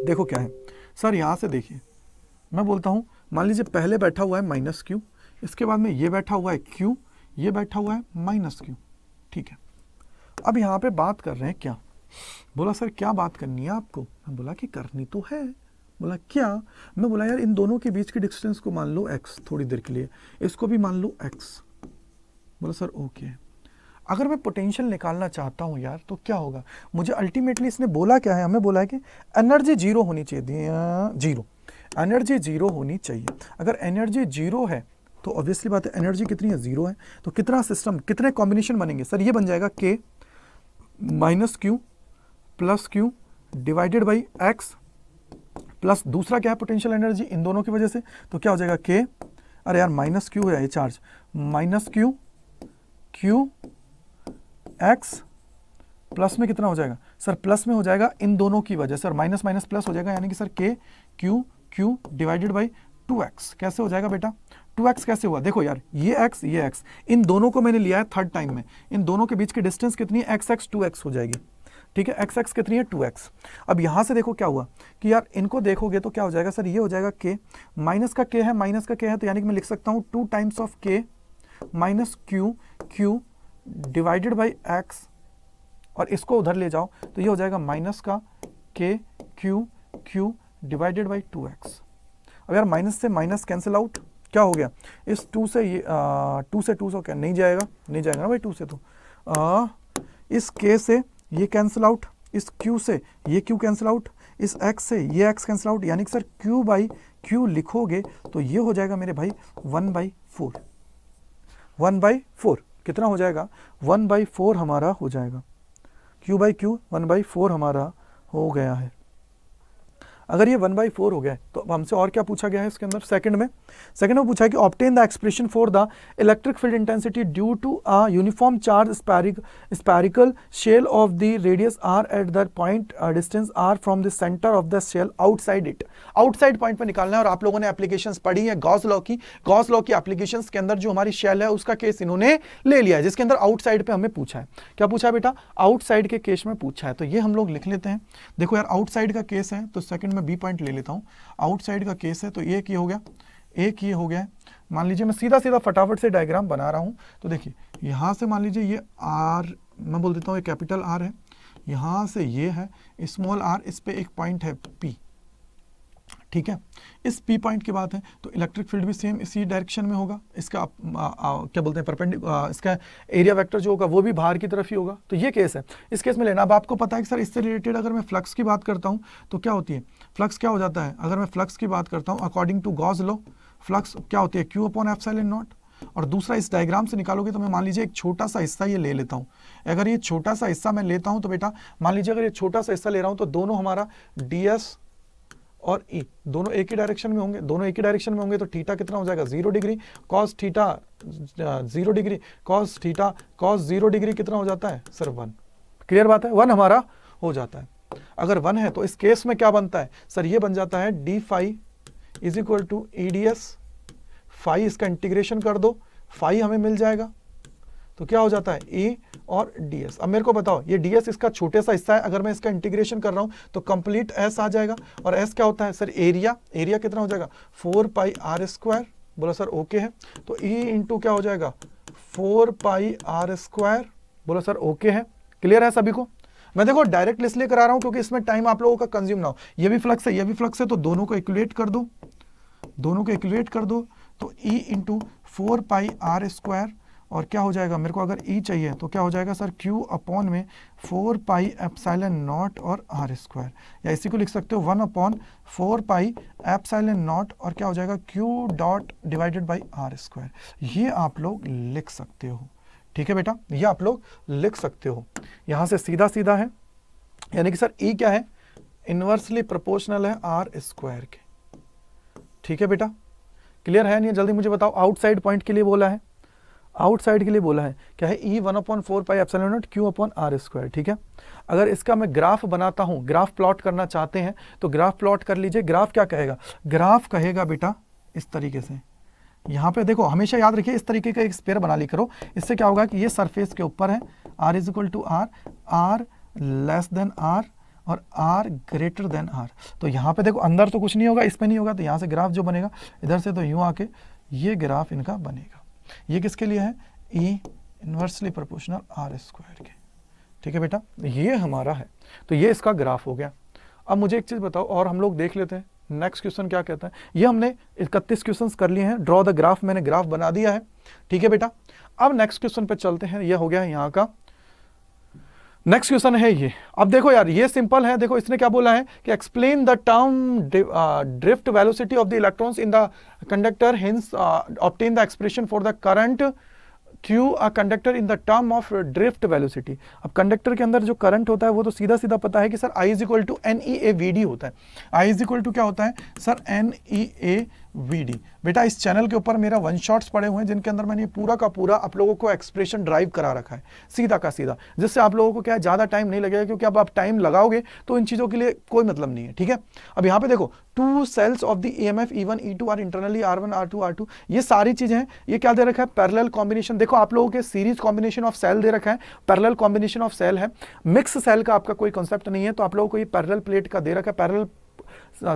देखो क्या है सर यहाँ से देखिए, मैं बोलता हूँ मान लीजिए पहले बैठा हुआ है माइनस क्यू, इसके बाद में ये बैठा हुआ है क्यू, ये बैठा हुआ है माइनस क्यू, ठीक है। अब यहाँ पे बात कर रहे हैं क्या, बोला सर क्या बात करनी है आपको, मैं बोला कि करनी तो है। बोला क्या, मैं बोला यार इन दोनों के बीच की डिस्टेंस को मान लो x थोड़ी देर के लिए, इसको भी मान लो x। बोला सर ओके। अगर मैं पोटेंशियल निकालना चाहता हूँ यार तो क्या होगा, मुझे अल्टीमेटली इसने बोला क्या है, हमें बोला है कि एनर्जी जीरो होनी चाहिए, जीरो, एनर्जी जीरो होनी चाहिए। अगर एनर्जी जीरो है तो ऑब्वियसली बात है एनर्जी कितनी है, जीरो है। तो कितना सिस्टम, कितने कॉम्बिनेशन बनेंगे सर, ये बन जाएगा k minus Q plus Q divided by x plus दूसरा क्या है पोटेंशियल एनर्जी इन दोनों की वजह से, तो क्या हो जाएगा k, अरे यार माइनस क्यू है ये charge, minus Q Q x plus में कितना हो जाएगा सर, प्लस में हो जाएगा इन दोनों की वजह, सर माइनस माइनस प्लस हो जाएगा, यानी कि sir k Q Q divided by 2x। कैसे हो जाएगा बेटा, 2x कैसे हुआ, देखो यार ये x, इन दोनों को मैंने लिया है थर्ड टाइम में, इन दोनों के बीच की डिस्टेंस कितनी है, x 2x हो जाएगी, ठीक है। x कितनी है 2x। अब यहाँ से देखो क्या हुआ कि यार इनको देखोगे तो क्या हो जाएगा सर, ये हो जाएगा k, माइनस का k है, माइनस का k है, तो यानी कि मैं लिख सकता हूँ 2 times of k minus Q divided by x, और इसको उधर ले जाओ तो ये हो जाएगा माइनस का k Q divided by 2x। अब यार माइनस से माइनस कैंसिल आउट, क्या हो गया, इस 2 से ये 2 से क्या नहीं जाएगा ना भाई 2 से, तो इस k से ये कैंसिल आउट, इस q से ये q कैंसिल आउट, इस x से ये x कैंसिल आउट, यानी कि सर q बाई q लिखोगे तो ये हो जाएगा मेरे भाई 1/4, 1/4 कितना हो जाएगा, 1/4 हमारा हो जाएगा, q बाई q 1/4 हमारा हो गया है। अगर ये 1/4 हो गया है तो अब हमसे और क्या पूछा गया है इसके अंदर, सेकंड में पूछा है कि obtain the expression for the electric field intensity due to a uniform charge spherical shell of the radius r at the point distance r from the centre of the shell outside it. Outside point पर निकालना है, और आप लोगों ने applications पढ़ी है Gauss law की एप्लीकेशंस के अंदर जो हमारी शेल है उसका केस इन्होंने ले लिया है, जिसके अंदर आउटसाइड पे हमें पूछा है, क्या पूछा है बेटा, आउटसाइड के केस में पूछा है। तो ये हम लोग लिख लेते हैं, देखो यार आउटसाइड का केस है तो सेकंड में बी पॉइंट ले लेता हूं, आउटसाइड का केस है तो एक ये हो गया, एक ये हो गया। मान लीजिए मैं सीधा फटाफट से डायग्राम बना रहा हूं, तो देखिए यहां से मान लीजिए ये r, मैं बोल देता हूं ये कैपिटल R है, यहां से ये है स्मॉल r, इस पे एक पॉइंट है P, ठीक है। इस P पॉइंट की बात है तो इलेक्ट्रिक फील्ड भी सेम इसी डायरेक्शन में होगा, इसका क्या बोलते हैं परपेंडिकुलर, इसका एरिया वेक्टर जो होगा वो भी बाहर की तरफ ही होगा, तो ये केस है। इस केस में लेना, अब आपको पता है कि सर इससे रिलेटेड अगर मैं फ्लक्स की बात करता हूं तो क्या होती है, फ्लक्स क्या हो जाता है, अगर मैं फ्लक्स की बात करता हूं according to Gauss law, flux क्या होती है Q/ε0। और दूसरा इस डायग्राम से निकालोगे तो मैं मान लीजिए एक छोटा सा हिस्सा ये ले लेता हूं, अगर ये छोटा सा हिस्सा मैं लेता हूं तो बेटा मान लीजिए अगर ये छोटा सा हिस्सा ले रहा हूं तो दोनों हमारा ds और E दोनों एक ही डायरेक्शन में होंगे, दोनों एक ही डायरेक्शन में होंगे तो थीटा कितना हो जाएगा 0 degree, cos theta 0 degree, cos theta cos 0 degree कितना हो जाता है सर 1। क्लियर बात है, 1 हमारा हो जाता है। अगर 1 है तो इस केस में क्या बनता है सर, ये बन जाता है d phi is equal to EDS, phi इसका इंटीग्रेशन कर दो, फाई हमें मिल जाएगा, तो क्या हो जाता है A और ds। अब मेरे को बताओ ये ds इसका छोटे सा हिस्सा है, अगर मैं इसका इंटीग्रेशन कर रहा हूं तो कंप्लीट s आ जाएगा, और s क्या होता है सर एरिया, एरिया कितना हो जाएगा 4πr², बोला सर ओके है, तो E इंटू क्या हो जाएगा 4πr², बोला सर ओके है। क्लियर है सभी को, मैं देखो डायरेक्ट इसलिए करा रहा हूं क्योंकि इसमें टाइम आप लोगों का कंज्यूम ना हो, ये भी फ्लक्स है ये भी फ्लक्स है, तो दोनों को इक्वलेट कर दो, दोनों को इक्वलेट कर दो, तो E इंटू 4πr², और क्या हो जाएगा, मेरे को अगर E चाहिए तो क्या हो जाएगा सर Q अपॉन में 4πε0 और r², या इसी को लिख सकते हो 1/4πε0 और क्या हो जाएगा Q dot divided by r²। ये आप लोग लिख सकते हो, ठीक है बेटा, ये आप लोग लिख सकते हो। यहां से सीधा सीधा है, यानी कि सर E क्या है, इनवर्सली प्रोपोर्शनल है r² के, ठीक है बेटा। क्लियर है नहीं, जल्दी मुझे बताओ, आउटसाइड पॉइंट के लिए बोला है, आउटसाइड के लिए बोला है क्या है, E 1/4πε0 Q/r², ठीक है। अगर इसका मैं ग्राफ बनाता हूं, ग्राफ प्लॉट करना चाहते हैं तो ग्राफ प्लॉट कर लीजिए। ग्राफ क्या कहेगा, ग्राफ कहेगा बेटा इस तरीके से, यहाँ पे देखो हमेशा याद रखिए इस तरीके का एक स्पेयर बना ली करो, इससे क्या होगा कि ये सरफेस के ऊपर है, r = r, r r और r ग्रेटर देन r। तो यहाँ पे देखो अंदर तो कुछ नहीं होगा, इसमें नहीं होगा, तो यहाँ से ग्राफ जो बनेगा इधर से तो यूँ आके ये ग्राफ इनका बनेगा। ये किसके लिए है? E inversely proportional r square के। ठीक है बेटा, ये हमारा है। तो ये इसका ग्राफ हो गया। अब मुझे एक चीज़ बताओ और हम लोग देख लेते हैं नेक्स्ट क्वेश्चन क्या कहता है। ये हमने 31 क्वेश्चंस कर लिए हैं। ड्रॉ द ग्राफ, मैंने ग्राफ बना दिया है। ठीक है बेटा, अब नेक्स्ट क्वेश्चन पे चलते हैं। ये हो गया यहाँ का। नेक्स्ट क्वेश्चन है ये। अब देखो यार, ये सिंपल है। देखो इसने क्या बोला है कि explain the term drift velocity of the electrons in the conductor, hence obtain the expression for the current through a conductor in the term of drift velocity. अब कंडक्टर के अंदर जो करंट होता है वो तो सीधा सीधा पता है कि sir I is equal to NEAVD होता है। I इज इक्वल टू क्या होता है सर? NEAVD। बेटा इस चैनल के ऊपर मेरा वन शॉट्स पड़े हुए हैं जिनके अंदर मैंने पूरा का पूरा आप लोगों को एक्सप्रेशन ड्राइव करा रखा है सीधा का सीधा, जिससे आप लोगों को क्या है ज़्यादा टाइम नहीं लगेगा, क्योंकि अब आप टाइम लगाओगे तो इन चीज़ों के लिए कोई मतलब नहीं है। ठीक है, अब यहाँ पे देखो two cells of the EMF E1 E2 are internally R1 R2 R2, ये सारी चीजें हैं। ये क्या दे रखा है? Parallel combination. देखो आप लोगों के सीरीज कॉम्बिनेशन ऑफ सेल दे रखा है, पैरेलल कॉम्बिनेशन ऑफ सेल है। मिक्स सेल का आपका कोई कॉन्सेप्ट नहीं है, तो आप लोगों को ये पैरेलल प्लेट का दे रखा है, पैरेलल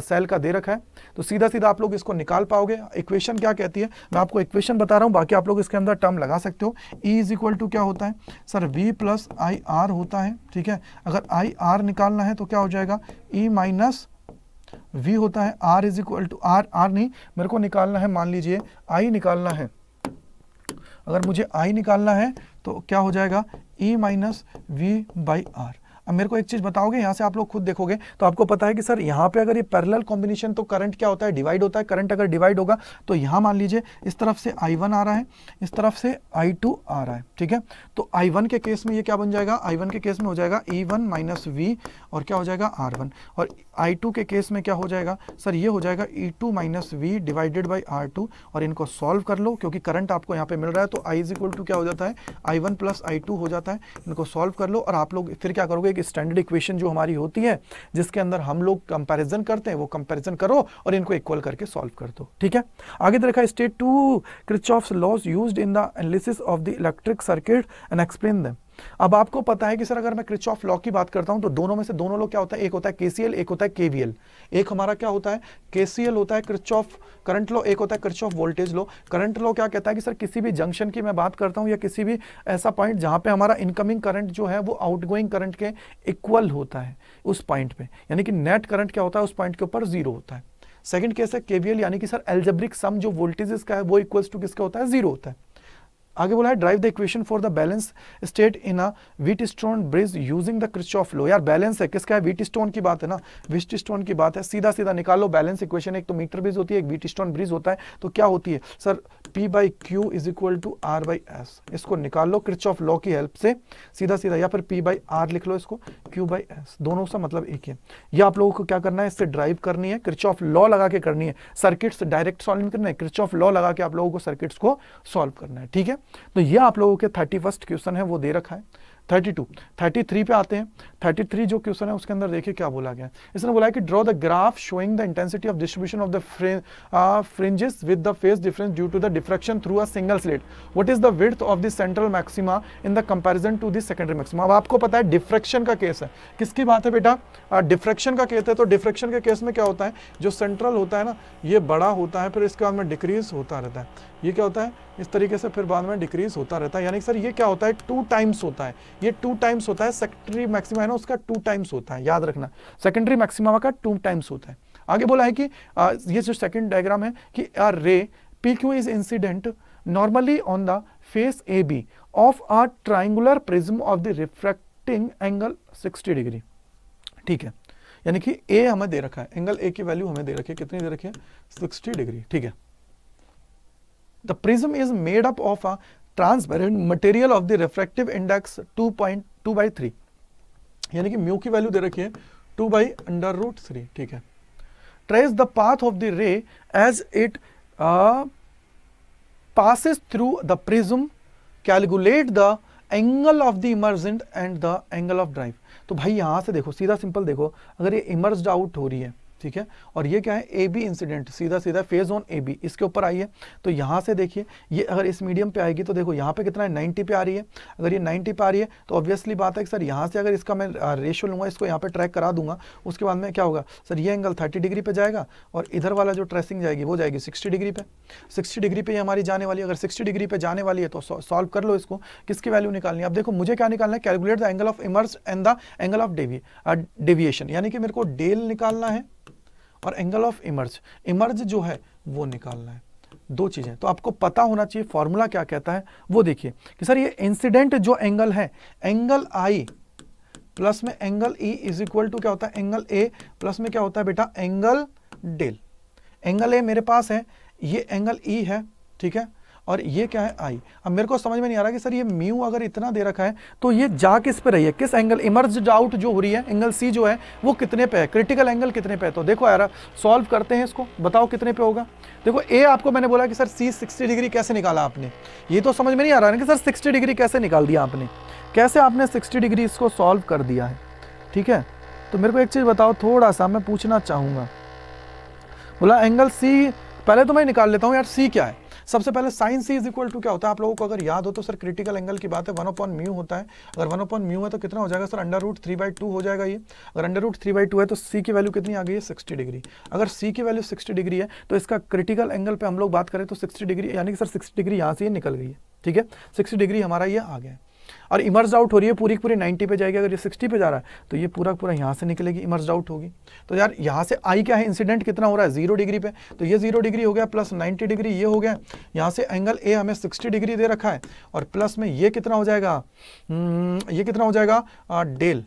सेल का दे रखा है। तो सीधा सीधा आप लोग इसको निकाल पाओगे। इक्वेशन क्या कहती है, मैं आपको इक्वेशन बता रहा हूं, बाकी आप लोग इसके अंदर टर्म लगा सकते हो। E इज इक्वल टू क्या होता है सर? V प्लस IR होता है। ठीक है, अगर IR निकालना है तो क्या हो जाएगा? E माइनस V होता है। R is equal to R नहीं, मेरे को निकालना है, मान लीजिए I निकालना है। अगर मुझे I निकालना है तो क्या हो जाएगा? E minus V by R। अब मेरे को एक चीज बताओगे, यहाँ से आप लोग खुद देखोगे तो आपको पता है कि सर यहाँ पे अगर ये पैरेलल कॉम्बिनेशन तो करंट क्या होता है? डिवाइड होता है। करंट अगर डिवाइड होगा तो यहाँ मान लीजिए इस तरफ से I1 आ रहा है, इस तरफ से I2 आ रहा है। ठीक है, तो I1 के केस में ये क्या बन जाएगा? I1 के केस में हो जाएगा E1 माइनस V और क्या हो जाएगा? R1। और I2 के केस में क्या हो जाएगा सर? ये हो जाएगा E2 minus V divided by R2। और इनको सॉल्व कर लो, क्योंकि करंट आपको यहाँ पे मिल रहा है, तो I इज इक्वल टू क्या हो जाता है? I1 प्लस I2 हो जाता है। इनको सॉल्व कर लो और आप लोग फिर क्या करोगे? स्टैंडर्ड इक्वेशन जो हमारी होती है जिसके अंदर हम लोग कंपैरिजन करते हैं, वो कंपैरिजन करो और इनको इक्वल करके सॉल्व कर दो। ठीक है, आगे देखा state two Kirchhoff's laws used in the analysis of the electric circuit and explain them. अब आपको पता है कि सर अगर मैं किरचॉफ लॉ की बात करता हूं तो दोनों में से दोनों लॉ क्या होता है? एक होता है KCL, एक होता है KVL। एक हमारा क्या होता है? KCL होता है किरचॉफ करंट लॉ, एक होता है Kirchhoff voltage law. Current law क्या कहता है कि सर किसी भी जंक्शन की मैं बात करता हूं या किसी भी ऐसा पॉइंट जहां पे हमारा इनकमिंग करंट जो है वो आउटगोइंग करंट के इक्वल होता है उस पॉइंट पे, यानी कि नेट करंट क्या होता है? उस पॉइंट के ऊपर जीरो होता है। सेकंड केस है KVL, यानी कि सर एल्जेब्रिक सम जो वोल्टेजेस का है वो इक्वल्स टू किसका होता है? जीरो होता है। आगे बोला है drive the equation for the balance state in a Wheatstone bridge using the Kirchhoff law. यार बैलेंस है, किसका है? व्हीटस्टोन की बात है ना, व्हीटस्टोन की बात है। सीधा सीधा निकाल लो बैलेंस इक्वेशन। एक तो मीटर ब्रिज होती है, एक व्हीटस्टोन ब्रिज होता है। तो क्या होती है sir? P by q is equal to R by s. इसको निकाल लो किरचॉफ लॉ की हेल्प से सीधा सीधा, या फिर P बाई R लिख लो इसको, Q बाई एस, दोनों का मतलब एक है। ये आप लोगों को क्या करना है? इससे ड्राइव करनी है, किरचॉफ लॉ लगा के करनी है। सर्किट्स डायरेक्ट सॉल्व नहीं करना है, किरचॉफ लॉ लगा के आप लोगों को सर्किट्स को सॉल्व करना है। ठीक है, तो ये आप लोगों के 31st क्वेश्चन है वो दे रखा है। 32 33 पे आते हैं। 33 जो क्वेश्चन है उसके अंदर देखिए क्या बोला गया है। इसने बोला है कि draw the graph showing the intensity of distribution of the fringes with the phase difference due to the diffraction through a single slit. What is the width of the central maxima in the comparison to the secondary maxima. अब आपको पता है diffraction का case है, किसकी बात है बेटा? डिफ्रैक्शन का केस है। तो डिफ्रैक्शन के केस में क्या होता है? जो सेंट्रल होता है ना ये बड़ा होता है, फिर इसके बाद में डिक्रीज होता रहता है। ये क्या होता है? इस तरीके से फिर बाद में डिक्रीज होता रहता है। यानी सर ये क्या होता है? 2 टाइम्स होता है। ये 2 टाइम्स होता है। सेकेंडरी मैक्सिमा है ना उसका 2 टाइम्स होता है, याद रखना। सेकेंडरी मैक्सिमा का 2 टाइम्स होता है। आगे बोला है कि ये जो सेकंड डायग्राम है कि रे PQ is incident normally on the face AB of a triangular prism of the refracting angle 60 degree. ठीक है, यानी कि A हमें दे रखा है, एंगल A की वैल्यू हमें दे रखी है, कितनी दे रखी है? 60 डिग्री। ठीक है, the prism is made up of a transparent material of the refractive index 2.2/3, यानी कि म्यू की वैल्यू दे रखी है 2/√3। ठीक है, trace the path of the ray as it passes through the prism, calculate the angle of the emergent and the angle of drive। तो भाई यहां से देखो, सीधा सिंपल देखो, अगर ये इमर्ज्ड आउट हो रही है ठीक है। और ये क्या है, ए बी इंसिडेंट, सीधा सीधा फेज ऑन ए बी, इसके ऊपर आई है। तो यहाँ से देखिए ये अगर इस मीडियम पे आएगी तो देखो यहाँ पे कितना है, 90 पे आ रही है। अगर ये 90 पे आ रही है तो ऑब्वियसली बात है कि सर यहाँ से अगर इसका मैं रेशियो लूँगा, इसको यहाँ पे ट्रैक करा दूंगा, उसके बाद में क्या होगा सर, ये एंगल 30 डिग्री पे जाएगा और इधर वाला जो ट्रेसिंग जाएगी वो जाएगी 60 डिग्री पे। 60 डिग्री पे ये हमारी जाने वाली है। अगर 60 डिग्री पे जाने वाली है तो सॉल्व कर लो इसको, किसकी वैल्यू निकालनी है। अब देखो मुझे क्या निकालना है, calculate the angle of emerge and the angle of deviation, यानी कि मेरे को डेल निकालना है और एंगल ऑफ इमर्ज, इमर्ज जो है वो निकालना है। दो चीजें तो आपको पता होना चाहिए। फॉर्मूला क्या कहता है वो देखिए कि सर ये इंसिडेंट जो एंगल है, एंगल आई प्लस में angle e is equal to क्या होता है, एंगल ए प्लस में क्या होता है बेटा, एंगल डेल। एंगल ए मेरे पास है, ये एंगल ई है, ठीक है, और ये क्या है आई। अब मेरे को समझ में नहीं आ रहा कि सर ये म्यू अगर इतना दे रखा है तो ये जा किस पे रही है, किस एंगल, इमर्ज आउट जो हो रही है एंगल सी जो है वो कितने पे है, क्रिटिकल एंगल कितने पे है। तो देखो यार सॉल्व करते हैं इसको, बताओ कितने पे होगा। देखो ए आपको मैंने बोला कि सर सी 60 डिग्री कैसे निकाला आपने, ये तो समझ में नहीं आ रहा है कि सर 60 डिग्री कैसे निकाल दिया आपने, कैसे आपने 60 डिग्री इसको सॉल्व कर दिया है, ठीक है। तो मेरे को एक चीज़ बताओ, थोड़ा सा मैं पूछना चाहूँगा, बोला एंगल सी, पहले तो मैं निकाल लेता हूँ यार सी क्या है। सबसे पहले sine c is equal to क्या होता है, आप लोगों को अगर याद हो तो सर क्रिटिकल एंगल की बात है 1/μ होता है। अगर 1/μ है तो कितना हो जाएगा सर, √3/2 हो जाएगा ये। अगर √3/2 है तो सी की वैल्यू कितनी आ गई है, 60 डिग्री। अगर सी की वैल्यू 60 डिग्री है तो इसका क्रिटिकल एंगल पे हम लोग बात करें तो 60 डिग्री, यानी कि सर 60 डिग्री यहाँ से ये निकल गई है, ठीक है, 60 डिग्री हमारा ये आ गया है। और इमर्ज आउट हो रही है पूरी की पूरी 90 पे जाएगी। अगर ये 60 पे जा रहा है तो ये पूरा पूरा यहाँ से निकलेगी, इमर्ज आउट होगी। तो यार यहाँ से आई क्या है, इंसिडेंट कितना हो रहा है 0 डिग्री पे, तो ये 0 डिग्री हो गया प्लस 90 डिग्री ये हो गया। यहाँ से एंगल ए हमें 60 डिग्री दे रखा है और प्लस में ये कितना हो जाएगा, ये कितना हो जाएगा डेल,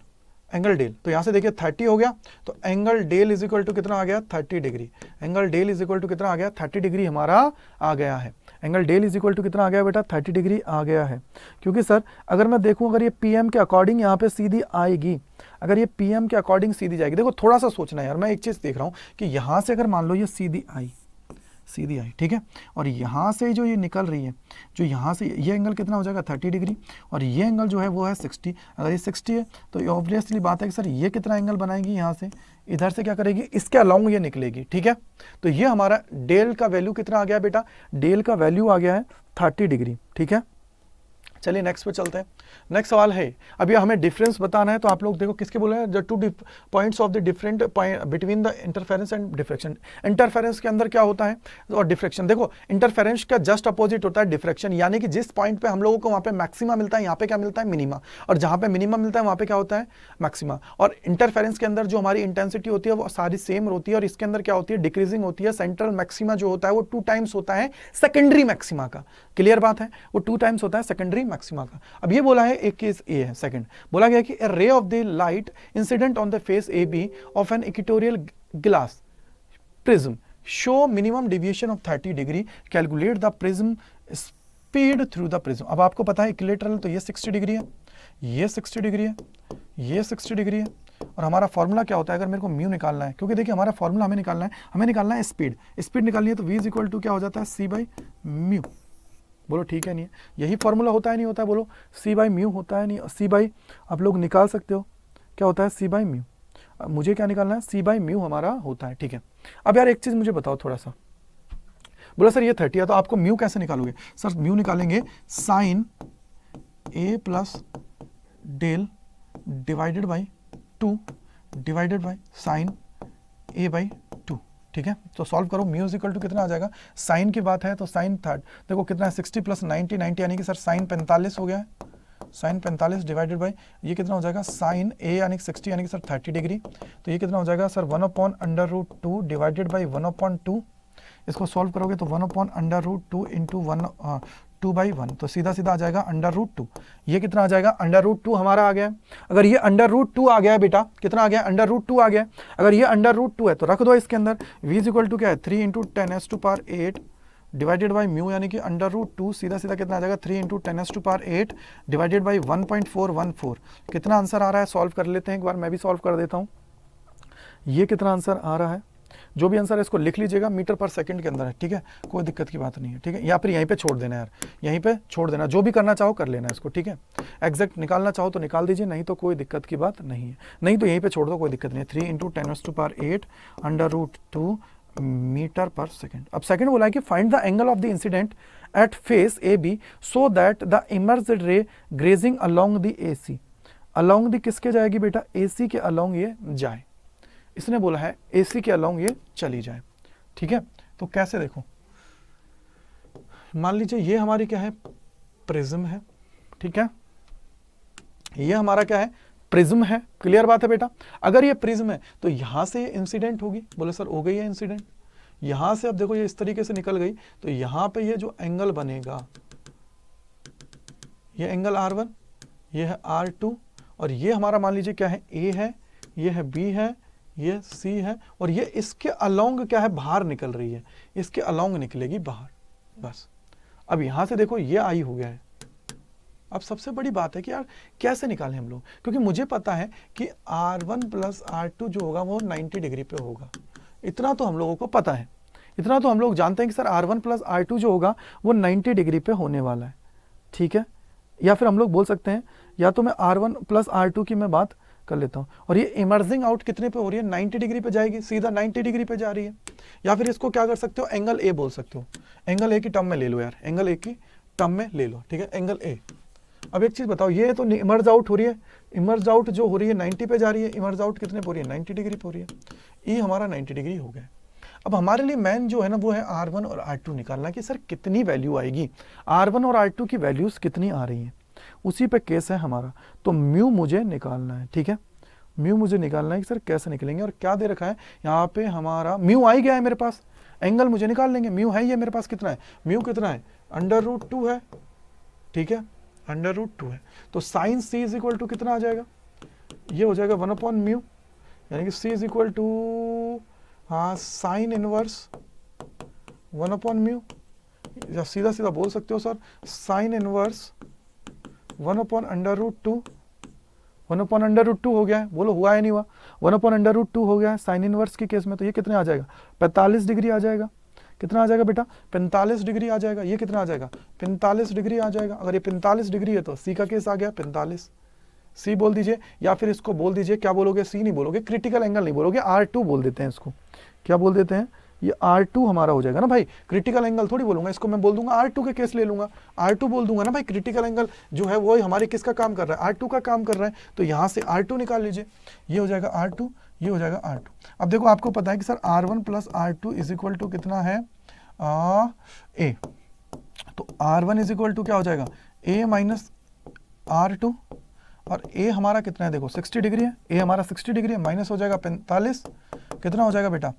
एंगल डेल। तो यहाँ से देखिए 30 हो गया, तो angle del is equal to कितना आ गया, 30 degree. Angle del is equal to कितना आ गया, 30 डिग्री हमारा आ गया है। Angle del is equal to कितना आ गया बेटा, 30 डिग्री आ गया है। क्योंकि सर अगर मैं देखूं, अगर ये पीएम के अकॉर्डिंग यहाँ पे सीधी आएगी, अगर ये पीएम के अकॉर्डिंग सीधी जाएगी, देखो थोड़ा सा सोचना है यार, मैं एक चीज़ देख रहा हूँ कि यहाँ से अगर मान लो ये सीधी आई, ठीक है, और यहाँ से जो ये निकल रही है, जो यहाँ से ये एंगल कितना हो जाएगा 30 डिग्री, और ये एंगल जो है वो है 60। अगर ये 60 है तो ऑब्वियसली बात है कि सर ये कितना एंगल बनाएगी, यहाँ से इधर से क्या करेगी, इसके अलाउंग ये निकलेगी, ठीक है। तो ये हमारा डेल का वैल्यू कितना आ गया बेटा, डेल का वैल्यू आ गया है 30 डिग्री, ठीक है। चलिए नेक्स्ट पे चलते हैं। नेक्स्ट सवाल है, अभी हमें डिफरेंस बताना है, तो आप लोग देखो किसके बोले हैं, the 2 points of the different between the interference and diffraction. Interference के अंदर क्या होता है और डिफ्रेक्शन, देखो इंटरफेरेंस का जस्ट अपोजिट होता है डिफ्रेक्शन, यानी कि जिस पॉइंट पे हम लोगों को वहाँ पे मैक्सिमा मिलता है, यहाँ पे क्या मिलता है, मिनिमा, और जहाँ पे मिनिमा मिलता है वहाँ पे क्या होता है, मैक्सिमा। और इंटरफेरेंस के अंदर जो हमारी इंटेंसिटी होती है वो सारी सेम होती है, और इसके अंदर क्या होती है, डिक्रीजिंग होती है। सेंट्रल मैक्सिमा जो होता है वो 2 टाइम्स होता है सेकेंडरी मैक्सिमा का, क्लियर बात है, वो 2 टाइम्स होता है सेकेंडरी मैक्सिमा का। अब ये बोला है, एक केस ए है, सेकंड बोला गया कि ray of the light incident on the face A b of an equatorial glass prism show minimum deviation of 30 degree, calculate the prism speed through the prism. अब आपको पता है इक्विलेटरल तो ये 60 डिग्री है, ये 60 डिग्री है, ये 60 डिग्री है, और हमारा फॉर्मूला क्या होता है, अगर मेरे को म्यू निकालना है, क्योंकि देखिए हमारा फॉर्मूला हमें निकालना है स्पीड निकालनी है, तो v इज इक्वल टू क्या हो जाता है, c/μ। बोलो ठीक है नहीं है, यही फॉर्मूला होता है नहीं होता है, बोलो c/μ होता है नहीं, c/ आप लोग निकाल सकते हो क्या होता है, c/μ। मुझे क्या निकालना है, c/μ हमारा होता है, ठीक है। अब यार एक चीज़ मुझे बताओ थोड़ा सा, बोला सर ये 30 है तो आपको म्यू कैसे निकालोगे, सर म्यू निकालेंगे sine a plus del divided by 2 divided by sine a/2, ठीक है। तो सॉल्व करो, म्यू इज इक्वल टू कितना आ जाएगा, साइन की बात है तो साइन थर्ड, देखो कितना है 60 प्लस 90 यानी कि सर साइन 45 हो गया है, साइन 45 डिवाइडेड बाई ये कितना हो जाएगा, साइन ए यानी कि 60 यानी कि सर 30 डिग्री, तो ये कितना हो जाएगा सर 1/√2 डिवाइडेड बाई 1/2। इसको सॉल्व करोगे तो 1/√2 इंटू 2/1, तो सीधा सीधा आ जाएगा √2। ये कितना आ जाएगा, √2 हमारा आ गया है। अगर ये √2 आ गया है बेटा, कितना आ गया, √2 आ गया है। अगर ये √2 है तो रख दो इसके अंदर, v इज इक्वल टू क्या है 3 × 10⁸ डिवाइडेड बाई म्यू, यानी कि √2 सीधा सीधा कितना आ जाएगा 3 × 10⁸ डिवाइडेड बाई 1.414। कितना आंसर आ रहा है, सॉल्व कर लेते हैं एक बार, मैं भी सॉल्व कर देता हूँ। ये कितना आंसर आ रहा है, जो भी आंसर है इसको लिख लीजिएगा, मीटर पर सेकंड के अंदर है, ठीक है, कोई दिक्कत की बात नहीं है, ठीक है, या फिर यहीं पे छोड़ देना यार, यहीं पे छोड़ देना, जो भी करना चाहो कर लेना इसको, ठीक है, एग्जैक्ट निकालना चाहो तो निकाल दीजिए, नहीं तो कोई दिक्कत की बात नहीं है, नहीं तो यहीं पे छोड़ दो, कोई दिक्कत नहीं है। 3 × 10⁻8 √2 मीटर पर सेकंड। अब सेकंड बोला है कि find the angle of the incident at face A B so that the emerged ray grazing along the AC, along the किसके जाएगी बेटा, AC के अलोंग ये जाए, इसने बोला है AC के अलोंग ये चली जाए, ठीक है। तो कैसे देखो, मान लीजिए ये हमारी क्या है, प्रिज्म है, ठीक है, ये हमारा क्या है, प्रिज्म है, क्लियर बात है बेटा। अगर ये प्रिज्म है तो यहां से ये इंसिडेंट होगी, बोले सर हो गई है इंसिडेंट, यहां से अब देखो ये इस तरीके से निकल गई, तो यहां पे ये जो एंगल बनेगा, ये एंगल R1, ये है R2, और ये हमारा मान लीजिए क्या है, A है, ये है B है, ये C है, और ये इसके अलोंग क्या है, बाहर निकल रही है, इसके अलोंग निकलेगी बाहर, बस। अब यहां से देखो ये आई हो गया है। अब सबसे बड़ी बात है कि यार कैसे निकालें हम लोग, क्योंकि मुझे पता है कि R1 + R2 जो होगा वो 90 डिग्री पे होगा, इतना तो हम लोगों को पता है, इतना तो हम लोग जानते हैं कि सर R1 + R2 जो होगा वो 90 डिग्री पे होने वाला है, ठीक है। या फिर हम लोग बोल सकते हैं, या तो मैं R1 + R2 की मैं बात कर लेता हूं, और ये इमर्जिंग आउट कितने पे हो रही है, 90 डिग्री पे जाएगी, सीधा 90 डिग्री पे जा रही है। या फिर इसको क्या कर सकते हो, एंगल A बोल सकते हो, एंगल A की टर्म में ले लो यार, एंगल A की टर्म में ले लो, ठीक है, एंगल A। अब एक चीज बताओ, ये तो इमर्ज आउट हो रही है, इमर्ज आउट जो हो रही है 90 पे जा रही है, इमर्ज आउट कितने पे हो रही है, 90 डिग्री पे हो रही है, ये हमारा 90 डिग्री हो गया। अब हमारे लिए मेन जो है ना वो है R1 और R2 निकालना, कि सर कितनी वैल्यू आएगी, R1 और R2 की वैल्यूज कितनी आ रही हैं, उसी पे केस है हमारा। तो म्यू मुझे निकालना है, ठीक है, म्यू मुझे निकालना है कि सर कैसे निकलेंगे, और क्या दे रखा है यहाँ पे, हमारा म्यू आ ही गया है मेरे पास, एंगल मुझे निकाल लेंगे, म्यू है ये मेरे पास, कितना है, म्यू कितना है, √2 है, ठीक है, √2 है। तो साइन C = कितना आ जाएगा, ये हो जाएगा 1/μ, यानी कि C = हाँ साइन इनवर्स 1/μ, या सीधा सीधा बोल सकते हो सर साइन इनवर्स 1/√2, 1/√2 हो गया है, बोलो हुआ है नहीं हुआ, 1/√2 हो गया है साइन इनवर्स के केस में। तो ये कितने आ जाएगा, 45 डिग्री आ जाएगा, कितना आ जाएगा बेटा, 45 डिग्री आ जाएगा, ये कितना आ जाएगा, 45 डिग्री आ जाएगा। अगर ये 45 डिग्री है तो C का केस आ गया 45, C बोल दीजिए, या फिर इसको बोल दीजिए, क्या बोलोगे, C नहीं बोलोगे, क्रिटिकल एंगल नहीं बोलोगे, R2 बोल देते हैं इसको, क्या बोल देते हैं, ये R2 हमारा हो जाएगा ना भाई, क्रिटिकल एंगल थोड़ी बोलूंगा इसको, मैं बोल दूंगा R2 के केस ले लूंगा, R2 बोल दूंगा ना भाई, क्रिटिकल एंगल जो है वो हमारे किसका काम कर रहा है, R2 का काम कर रहा है, तो यहां से R2 निकाल लीजिए, ये हो जाएगा R2, ये हो जाएगा R2। अब देखो आपको पता है कि सर R1 + R2 = कितना है, A, तो R1 = क्या हो जाएगा, A - R2, और A हमारा कितना है, देखो 60 डिग्री है, A हमारा 60 डिग्री है, माइनस हो जाएगा 45, कितना हो जाएगा बेटा,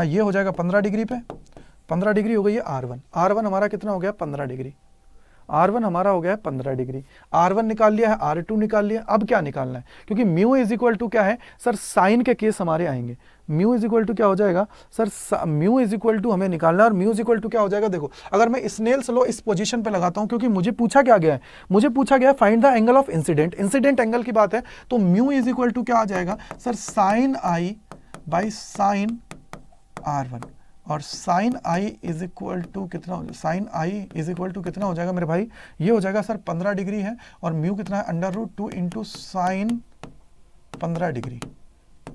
ये हो जाएगा 15 डिग्री पे, 15 डिग्री हो गई है R1, R1 हमारा कितना हो गया, 15 डिग्री, R1 हमारा हो गया है 15 डिग्री, R1 निकाल लिया है, R2 निकाल लिया। अब क्या निकालना है, क्योंकि म्यू = क्या है सर, साइन के केस हमारे आएंगे, म्यू = क्या हो जाएगा सर, म्यू = हमें निकालना है, और म्यू = क्या हो जाएगा, देखो अगर मैं स्नेल्स लॉ इस पोजीशन पे लगाता हूं, क्योंकि मुझे पूछा क्या गया है, मुझे पूछा गया find the angle of incident, incident angle की बात है, तो म्यू = क्या आ जाएगा sir, sine I by sine R1, और साइन I = कितना, साइन I = कितना हो जाएगा मेरे भाई, ये हो जाएगा सर 15 डिग्री है, और म्यू कितना है, √2 × साइन 15 डिग्री,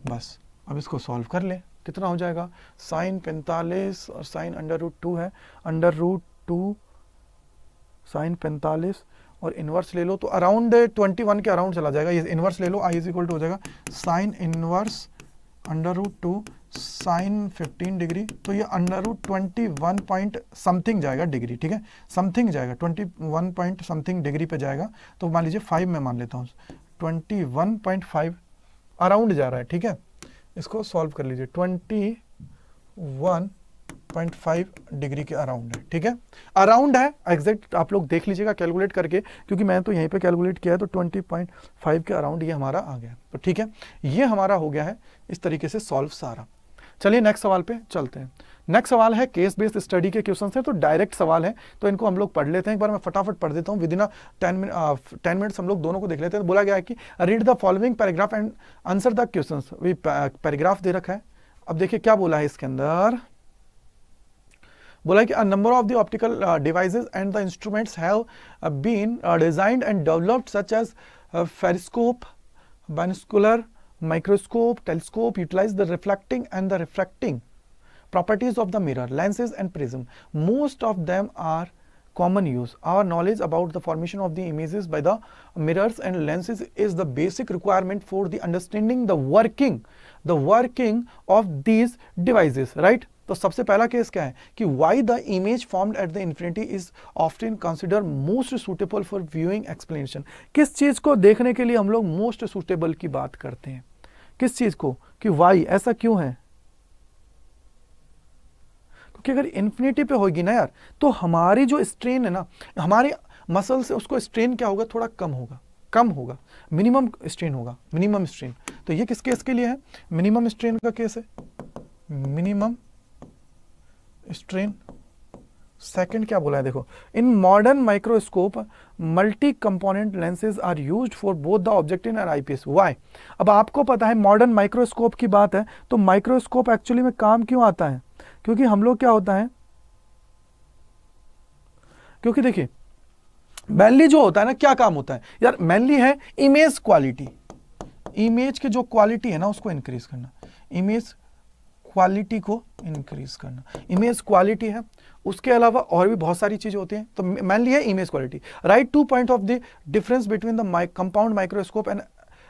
बस। अब इसको सॉल्व कर ले, कितना हो जाएगा, साइन 45 और साइन √2 है, √2 साइन 45 और इनवर्स ले लो तो अराउंड 21 के अराउंड चला जाएगा, ये इनवर्स ले लो, I = हो जाएगा साइन इनवर्स √2 साइन 15 डिग्री, तो ये √21 पॉइंट समथिंग जाएगा डिग्री, ठीक है, समथिंग जाएगा 21 पॉइंट समथिंग डिग्री पे जाएगा, तो मान लीजिए 5 में मान लेता हूँ, 21.5 अराउंड जा रहा है, ठीक है, इसको सॉल्व कर लीजिए, 21.5 डिग्री के अराउंड है, ठीक है, अराउंड है, एग्जैक्ट आप लोग देख लीजिएगा कैलकुलेट करके, क्योंकि मैं तो यहीं पे कैलकुलेट किया है, तो 20.5 के अराउंड ये हमारा आ गया, तो ठीक है, ये हमारा हो गया है इस तरीके से सॉल्व सारा। चलिए नेक्स्ट सवाल पे चलते हैं। नेक्स्ट सवाल है केस बेस्ड स्टडी के क्वेश्चन है, तो डायरेक्ट सवाल है, तो इनको हम लोग पढ़ लेते हैं, एक बार मैं फटाफट पढ़ देता हूँ, विदिन 10 मिनट्स हम लोग दोनों को देख लेते हैं। बोला गया है कि read the following paragraph and answer the questions, paragraph दे रखा है, अब देखिए क्या बोला है इसके अंदर, बोला है कि a number of the optical devices and the instruments have been designed and developed such as periscope, binocular, microscope, telescope utilize the reflecting and the refracting properties of the mirror, lenses and prism. Most of them are common use. Our knowledge about the formation of the images by the mirrors and lenses is the basic requirement for the understanding the working of these devices, right? तो सबसे पहला case क्या है कि why the image formed at the infinity is often considered most suitable for viewing explanation. किस चीज को देखने के लिए हम लोग most suitable की बात करते हैं, किस चीज को, कि why ऐसा क्यों है, क्योंकि अगर इन्फिनिटी पे होगी ना यार तो हमारी जो स्ट्रेन है ना, हमारे मसल से उसको स्ट्रेन क्या होगा, थोड़ा कम होगा, मिनिमम स्ट्रेन होगा, मिनिमम स्ट्रेन। तो ये किस केस के लिए है, मिनिमम स्ट्रेन का केस है, मिनिमम स्ट्रेन। सेकंड क्या बोला है देखो, in modern microscope multi component lenses are used for both the objective and eyepieces. Why, अब आपको पता है मॉडर्न माइक्रोस्कोप की बात है, तो माइक्रोस्कोप एक्चुअली में काम क्यों आता है, क्योंकि हम लोग क्या होता है, क्योंकि देखिए मेनली जो होता है ना, क्या काम होता है यार, मेनली है इमेज क्वालिटी, इमेज की जो क्वालिटी है ना उसको इंक्रीज करना, इमेज क्वालिटी को इंक्रीज करना, इमेज क्वालिटी है, उसके अलावा और भी बहुत सारी चीजें होती हैं, तो मेनली है image quality. Right two point of the difference between the compound microscope and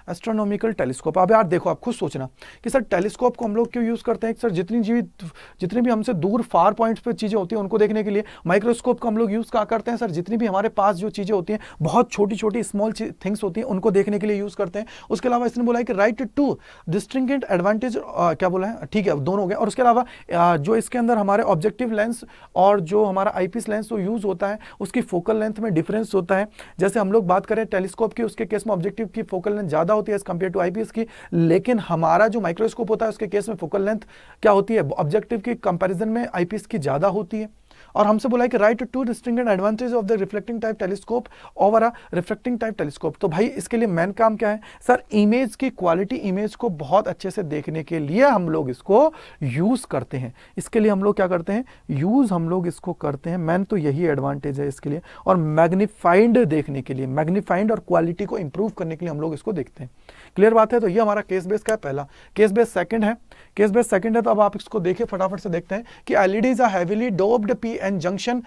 astronomical telescope. अब यार देखो, आप खुद सोचना कि सर टेलीस्कोप को हम लोग क्यों यूज करते हैं, सर जितनी भी हमसे दूर फार पॉइंट्स पे चीजें होती हैं उनको देखने के लिए। माइक्रोस्कोप को हम लोग यूज क्या करते हैं सर, जितनी भी हमारे पास जो चीजें होती हैं, बहुत छोटी छोटी स्मॉल थिंग्स होती हैं, उनको देखने के लिए यूज करते हैं। उसके अलावा इसने बोला है कि राइट टू डिस्टिंक्ट एडवांटेज, क्या बोला है, ठीक है दोनों हो गए। और उसके अलावा जो इसके अंदर हमारे ऑब्जेक्टिव लेंस और जो हमारा आईपीएस लेंस जो यूज होता है उसकी फोकल लेंथ में डिफरेंस होता है। जैसे हम लोग बात करें टेलीस्कोप की, उसके केस में ऑब्जेक्टिव की फोकल लेंथ ज्यादा होती है एज कंपेयर टू आईपीएस की, लेकिन हमारा जो माइक्रोस्कोप होता है उसके केस में फोकल लेंथ क्या होती है, ऑब्जेक्टिव की कंपैरिजन में आईपीएस की ज्यादा होती है। और हमसे बोला है कि right two distinct advantage of the reflecting type telescope over a refracting type telescope. तो भाई इसके लिए मेन काम क्या है सर, इमेज की क्वालिटी, इमेज को बहुत अच्छे से देखने के लिए हम लोग इसको यूज करते हैं। इसके लिए हम लोग क्या करते हैं, यूज हम लोग इसको करते हैं, मेन तो यही एडवांटेज है इसके लिए। और मैग्नीफाइड देखने के लिए, मैग्नीफाइड और क्वालिटी को इंप्रूव करने के लिए हम लोग इसको देखते हैं। क्लियर बात है। तो ये हमारा केस बेस का है पहला। केस बेस सेकंड है, केस बेस सेकंड है तो अब आप इसको देखिए, फटाफट से देखते हैं कि LEDs are heavily doped PN junction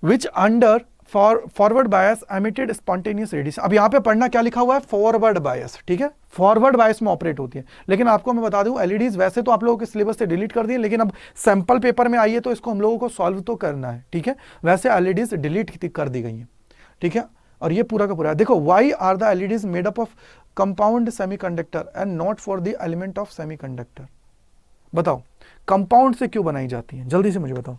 which under forward bias emitted spontaneous radiation. अब यहां पे पढ़ना क्या लिखा हुआ है, फॉरवर्ड बायस, ठीक है, फॉरवर्ड बायस में ऑपरेट होती है। लेकिन आपको मैं बता दूं एलईडीज वैसे तो आप लोगों के सिलेबस से डिलीट कर दिए, लेकिन अब सैंपल पेपर में आई है तो इसको हम लोगों को सॉल्व तो करना है, ठीक है। वैसे एलईडीज डिलीट कर दी गई है, ठीक है। और ये पूरा का पूरा देखो, why are the LEDs made up of compound semiconductor and not for the element of semiconductor. बताओ कंपाउंड से क्यों बनाई जाती है, जल्दी से मुझे बताओ,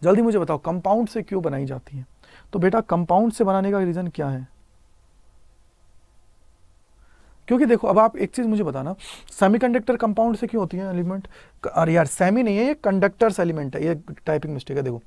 जल्दी मुझे बताओ कंपाउंड से क्यों बनाई जाती है। तो बेटा कंपाउंड से बनाने का रीजन क्या है, क्योंकि देखो अब आप एक चीज मुझे बताना, सेमीकंडक्टर कंपाउंड से क्यों होती है एलिमेंट। अरे यार सेमी नहीं है, ये कंडक्टर्स एलिमेंट है, ये टाइपिंग मिस्टेक है। देखो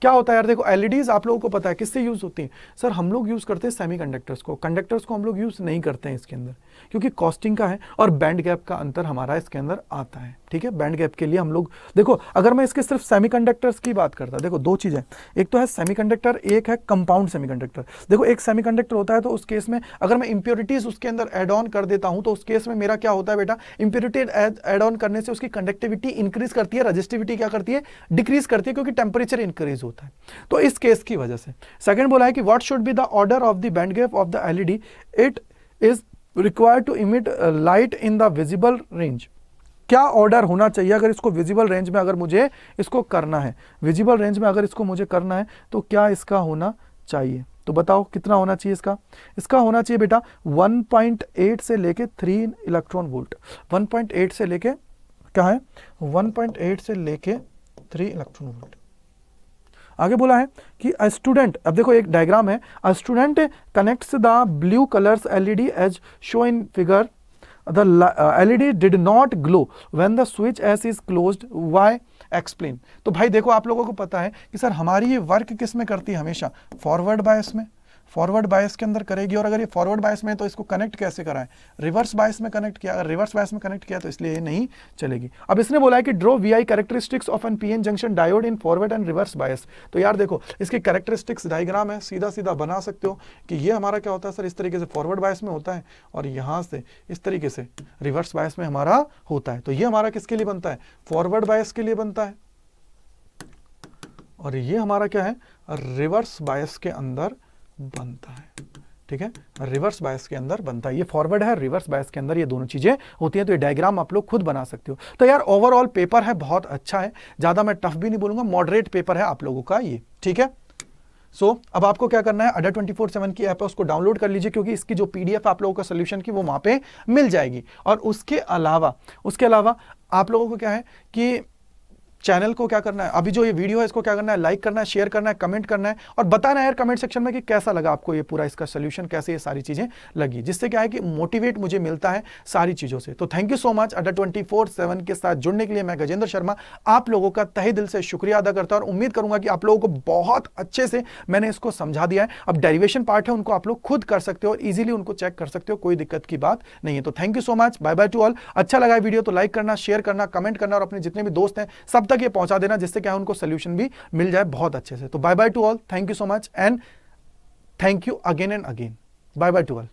क्या होता है यार, देखो एलईडीज आप लोगों को पता है किससे यूज होती है सर, हम लोग यूज करते हैं सेमीकंडक्टर्स को। कंडक्टर्स को हम लोग यूज नहीं करते हैं इसके अंदर, क्योंकि कॉस्टिंग का है और बैंड गैप का अंतर हमारा इसके अंदर आता है, ठीक है। बैंड गैप के लिए हम लोग देखो, अगर मैं इसके सिर्फ सेमीकंडक्टर्स की बात करता, देखो दो चीजें, एक तो है सेमीकंडक्टर, एक है कंपाउंड सेमीकंडक्टर। देखो एक सेमीकंडक्टर होता है तो उस केस में अगर मैं इंप्योरिटीज उसके अंदर एड ऑन कर देता हूं तो उस केस में मेरा क्या होता है बेटा, इंप्योरिटी एड ऑन करने से उसकी कंडक्टिविटी इंक्रीज करती है, रेजिस्टिविटी क्या करती है, डिक्रीज करती है, क्योंकि टेंपरेचर इंक्रीज होता है। तो इस केस की वजह से सेकंड बोला है कि what should be the order of the band gap of the LED, it is required to emit light in the visible range. क्या ऑर्डर होना चाहिए अगर इसको विजिबल रेंज में अगर मुझे इसको करना है, विजिबल रेंज में अगर इसको मुझे करना है तो क्या इसका होना चाहिए। तो बताओ कितना होना चाहिए इसका, इसका होना चाहिए बेटा 1.8 से लेके 3 इलेक्ट्रॉन वोल्ट। 1.8 से लेके क्या है, 1.8 से लेके 3 इलेक्ट्रॉन वोल्ट। आगे बोला है कि अ स्टूडेंट, अब देखो एक डायग्राम है, a student connects the blue colours LED as show in figure, the LED did not glow when the switch S is closed, why explain। तो भाई देखो आप लोगों को पता है कि सर हमारी ये वर्क किस में करती है, हमेशा फॉरवर्ड बायस में। फॉरवर्ड बायस के अंदर करेगी, और अगर ये फॉरवर्ड बायस में है तो इसको कनेक्ट कैसे कराएं, रिवर्स बायस में कनेक्ट किया, अगर रिवर्स बायस में कनेक्ट किया तो इसलिए ये नहीं चलेगी। अब इसने बोला है कि draw VI characteristics of an PN junction diode in forward and reverse bias. तो यार देखो इसकी कैरेक्टरिस्टिक्स डायग्राम है, सीधा सीधा बना सकते हो कि ये हमारा क्या होता है सर, इस तरीके से फॉरवर्ड बायस में होता है और यहां से इस तरीके से रिवर्स बायस में हमारा होता है। तो ये हमारा किसके लिए बनता है, फॉरवर्ड बायस के लिए बनता है, और ये हमारा क्या है, रिवर्स बायस के अंदर बनता है। ठीक है, रिवर्स बायस के अंदर बनता है। ये फॉरवर्ड है, रिवर्स बायस के अंदर ये दोनों चीजें होती हैं। तो ये डायग्राम आप लोग खुद बना सकते हो। तो यार ओवरऑल पेपर है, बहुत अच्छा है, ज्यादा मैं टफ भी नहीं बोलूंगा, मॉडरेट पेपर है आप लोगों का ये। ठीक है, अब आपको क्या करना है, अड्डा 24/7 की ऐप है उसको डाउनलोड कर लीजिए, क्योंकि इसकी जो पीडीएफ आप लोगों का सोल्यूशन की वो वहां पे मिल जाएगी। और उसके अलावा आप लोगों को क्या है कि चैनल को क्या करना है, अभी जो ये वीडियो है इसको क्या करना है, लाइक करना है, शेयर करना है, कमेंट करना है, और बताना है यार कमेंट सेक्शन में कि कैसा लगा आपको ये पूरा इसका सोल्यूशन, कैसे ये सारी चीजें लगी, जिससे क्या है कि मोटिवेट मुझे मिलता है सारी चीजों से। तो थैंक यू सो मच अड्डा 24/7 के साथ जुड़ने के लिए। मैं गजेंद्र शर्मा आप लोगों का तहे दिल से शुक्रिया अदा करता हूं, और उम्मीद करूंगा कि आप लोगों को बहुत अच्छे से मैंने इसको समझा दिया है। अब डेरिवेशन पार्ट है उनको आप लोग खुद कर सकते हो और इजीली उनको चेक कर सकते हो, कोई दिक्कत की बात नहीं है। तो thank you so much, bye bye to all. अच्छा लगा वीडियो तो लाइक करना, शेयर करना, कमेंट करना, और अपने जितने भी दोस्त हैं सब तक ये पहुंचा देना, जिससे क्या उनको सोल्यूशन भी मिल जाए बहुत अच्छे से। तो bye bye to all, thank you so much and thank you again and again, bye bye to all.